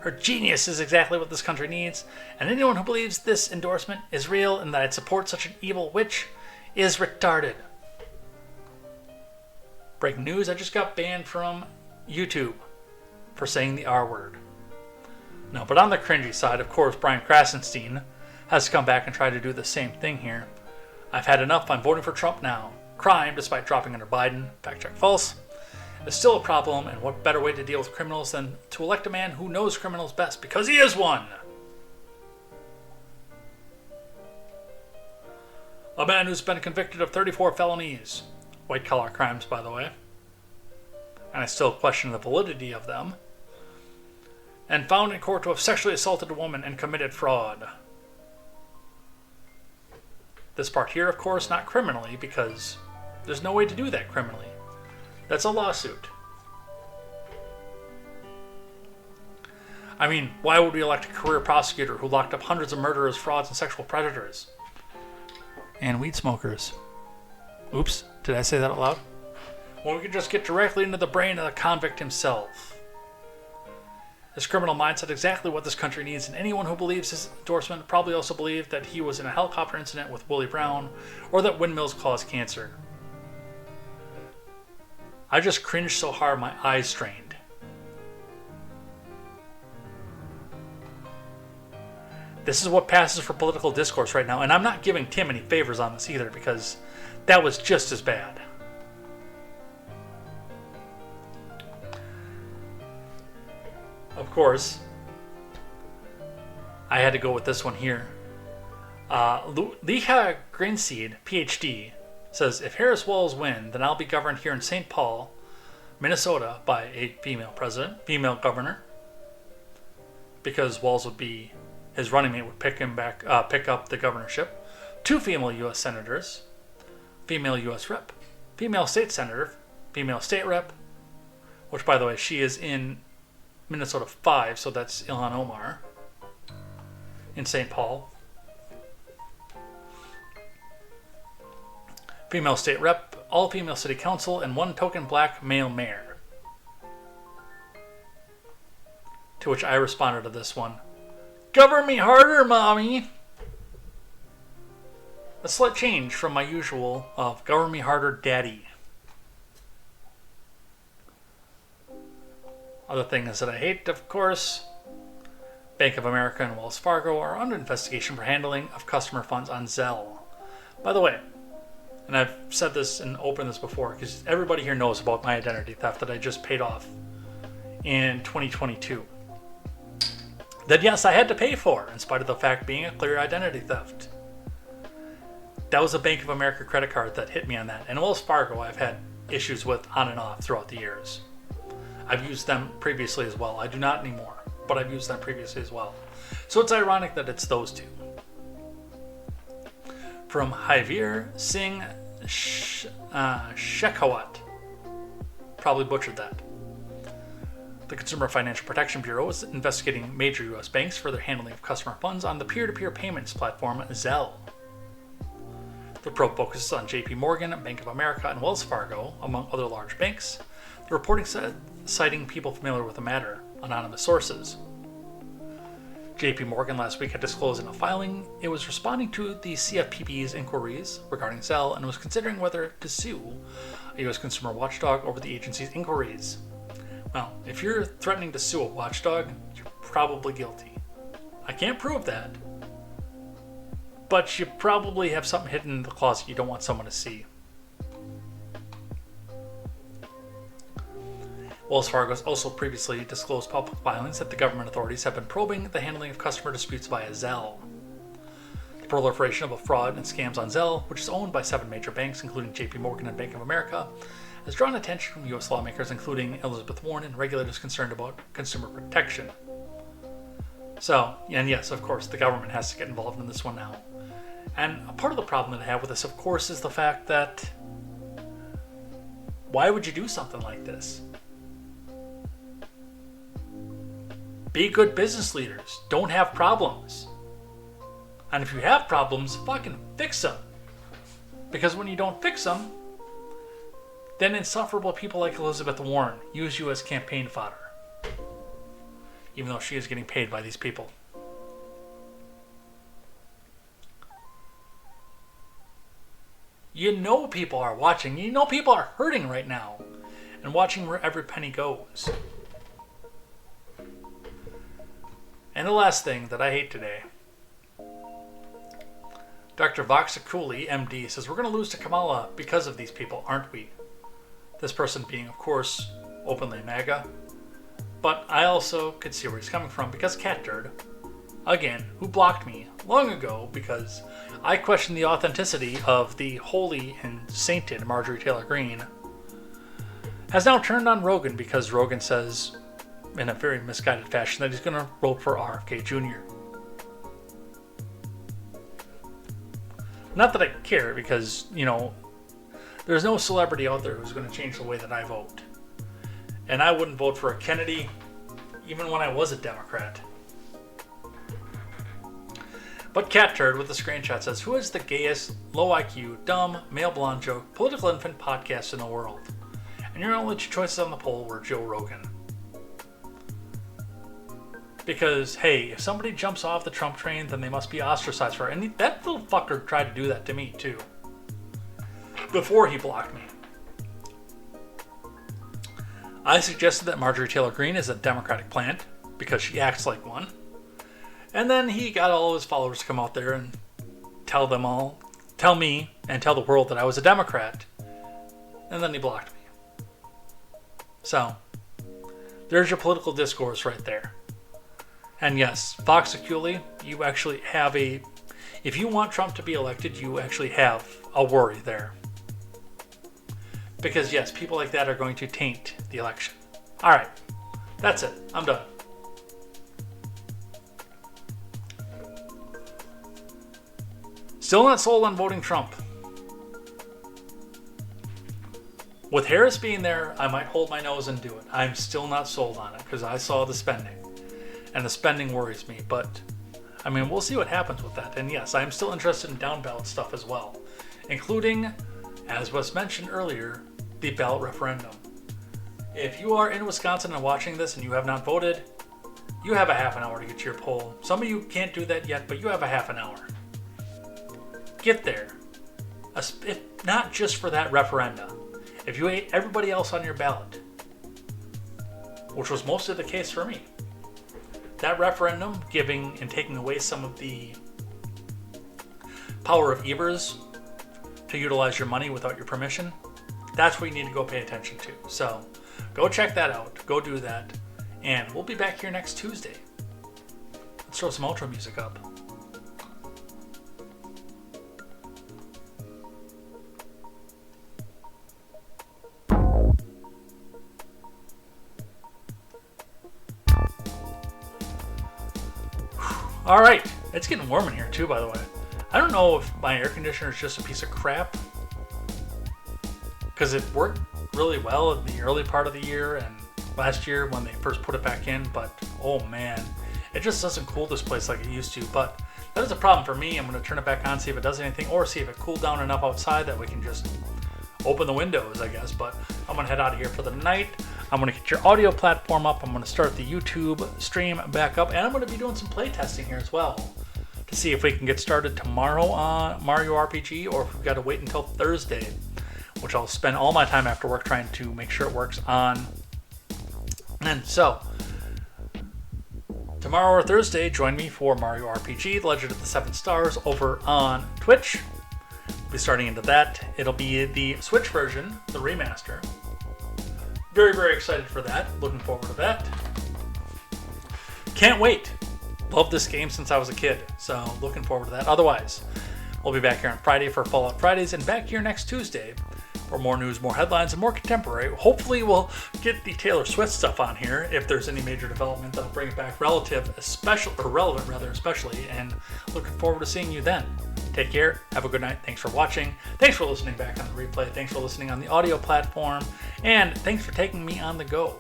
Her genius is exactly what this country needs, and anyone who believes this endorsement is real and that I'd support such an evil witch is retarded. Breaking news, I just got banned from YouTube for saying the R word. No, but on the cringy side, of course, Brian Krasenstein has come back and tried to do the same thing here. I've had enough, I'm voting for Trump now. Crime, despite dropping under Biden, fact check false, is still a problem, and what better way to deal with criminals than to elect a man who knows criminals best, because he is one! A man who's been convicted of 34 felonies. White-collar crimes, by the way. And I still question the validity of them. And found in court to have sexually assaulted a woman and committed fraud. This part here, of course, not criminally, because there's no way to do that criminally. That's a lawsuit. I mean, why would we elect a career prosecutor who locked up hundreds of murderers, frauds, and sexual predators? And weed smokers. Oops, did I say that out loud? Well, we could just get directly into the brain of the convict himself. His criminal mindset exactly what this country needs, and anyone who believes his endorsement probably also believed that he was in a helicopter incident with Willie Brown, or that windmills cause cancer. I just cringed so hard my eyes strained. This is what passes for political discourse right now, and I'm not giving Tim any favors on this either, because that was just as bad. Of course, I had to go with this one here. Leha Greenseed, PhD, says, if Harris Walz win, then I'll be governed here in St. Paul, Minnesota, by a female governor, because Walz would be, his running mate would pick up the governorship. 2 female U.S. senators, female U.S. rep, female state senator, female state rep, which, by the way, she is in Minnesota 5, so that's Ilhan Omar, in St. Paul. Female state rep, all female city council, and 1 token black male mayor. To which I responded to this one, govern me harder, mommy! A slight change from my usual of govern me harder, daddy. Other things that I hate, of course, Bank of America and Wells Fargo are under investigation for handling of customer funds on Zelle. By the way, and I've said this and opened this before because everybody here knows about my identity theft that I just paid off in 2022. That yes, I had to pay for, in spite of the fact being a clear identity theft. That was a Bank of America credit card that hit me on that. And Wells Fargo I've had issues with on and off throughout the years. I've used them previously as well. I do not anymore, but I've used them previously as well. So it's ironic that it's those two. From Javier Singh Shekhawat. Probably butchered that. The Consumer Financial Protection Bureau is investigating major U.S. banks for their handling of customer funds on the peer-to-peer payments platform Zelle. The probe focuses on JP Morgan, Bank of America, and Wells Fargo, among other large banks. The reporting said, citing people familiar with the matter, anonymous sources. JP Morgan last week had disclosed in a filing it was responding to the CFPB's inquiries regarding Zelle and was considering whether to sue a U.S. consumer watchdog over the agency's inquiries. Well, if you're threatening to sue a watchdog, you're probably guilty. I can't prove that, but you probably have something hidden in the closet you don't want someone to see. Wells Fargo has also previously disclosed public filings that the government authorities have been probing the handling of customer disputes via Zelle. The proliferation of fraud and scams on Zelle, which is owned by 7 major banks, including JP Morgan and Bank of America, has drawn attention from U.S. lawmakers, including Elizabeth Warren, and regulators concerned about consumer protection. So, and yes, of course, the government has to get involved in this one now. And a part of the problem that I have with this, of course, is the fact that why would you do something like this? Be good business leaders. Don't have problems. And if you have problems, fucking fix them. Because when you don't fix them, then insufferable people like Elizabeth Warren use you as campaign fodder. Even though she is getting paid by these people. You know people are watching. You know people are hurting right now. And watching where every penny goes. And the last thing that I hate today. Dr. Voxakuli, MD, says we're going to lose to Kamala because of these people, aren't we? This person being, of course, openly MAGA. But I also could see where he's coming from because KTZed, again, who blocked me long ago because I questioned the authenticity of the holy and sainted Marjorie Taylor Greene, has now turned on Rogan because Rogan says, in a very misguided fashion, that he's going to vote for RFK Jr. Not that I care because, you know, there's no celebrity out there who's going to change the way that I vote. And I wouldn't vote for a Kennedy even when I was a Democrat. But KTZed with the screenshot says, who is the gayest, low IQ, dumb, male blonde joke, political infant podcast in the world? And your only 2 choices on the poll were Joe Rogan. Because, hey, if somebody jumps off the Trump train, then they must be ostracized for it. And that little fucker tried to do that to me, too. Before he blocked me. I suggested that Marjorie Taylor Greene is a Democratic plant, because she acts like one. And then he got all of his followers to come out there and tell me, and tell the world that I was a Democrat. And then he blocked me. So, there's your political discourse right there. And yes, Voxakuli, you actually have if you want Trump to be elected, you actually have a worry there. Because yes, people like that are going to taint the election. Alright, that's it. I'm done. Still not sold on voting Trump. With Harris being there, I might hold my nose and do it. I'm still not sold on it because I saw the spending. And the spending worries me, but I mean, we'll see what happens with that. And yes, I'm still interested in down ballot stuff as well, including, as was mentioned earlier, the ballot referendum. If you are in Wisconsin and watching this and you have not voted, you have a half an hour to get to your poll. Some of you can't do that yet, but you have a half an hour. Get there. If not just for that referenda. If you ate everybody else on your ballot, which was mostly the case for me, that referendum giving and taking away some of the power of Evers to utilize your money without your permission, that's what you need to go pay attention to. So go check that out. Go do that. And we'll be back here next Tuesday. Let's throw some outro music up. Alright, it's getting warm in here too, by the way. I don't know if my air conditioner is just a piece of crap, because it worked really well in the early part of the year and last year when they first put it back in, but oh man, it just doesn't cool this place like it used to. But That is a problem for me. I'm going to turn it back on, see if it does anything, or see if it cooled down enough outside that we can just open the windows, I guess. But I'm going to head out of here for the night. I'm going to get your audio platform up. I'm going to start the YouTube stream back up. And I'm going to be doing some play testing here as well to see if we can get started tomorrow on Mario RPG, or if we've got to wait until Thursday, which I'll spend all my time after work trying to make sure it works on. And so, tomorrow or Thursday, join me for Mario RPG, The Legend of the Seven Stars, over on Twitch. We'll be starting into that. It'll be the Switch version, the remaster. Very, very excited for that. Looking forward to that. Can't wait. Love this game since I was a kid, so looking forward to that. Otherwise, we'll be back here on Friday for Fallout Fridays, and back here next Tuesday for more news, more headlines, and more contemporary. Hopefully we'll get the Taylor Swift stuff on here if there's any major development that'll bring it back relevant, especially, and looking forward to seeing you then. Take care, have a good night, thanks for watching, thanks for listening back on the replay, thanks for listening on the audio platform, and thanks for taking me on the go.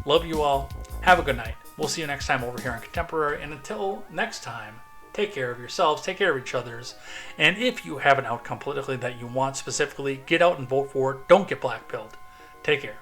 Love you all, have a good night. We'll see you next time over here on Contemporary, and until next time, take care of yourselves, take care of each other's, and if you have an outcome politically that you want specifically, get out and vote for it. Don't get blackpilled. Take care.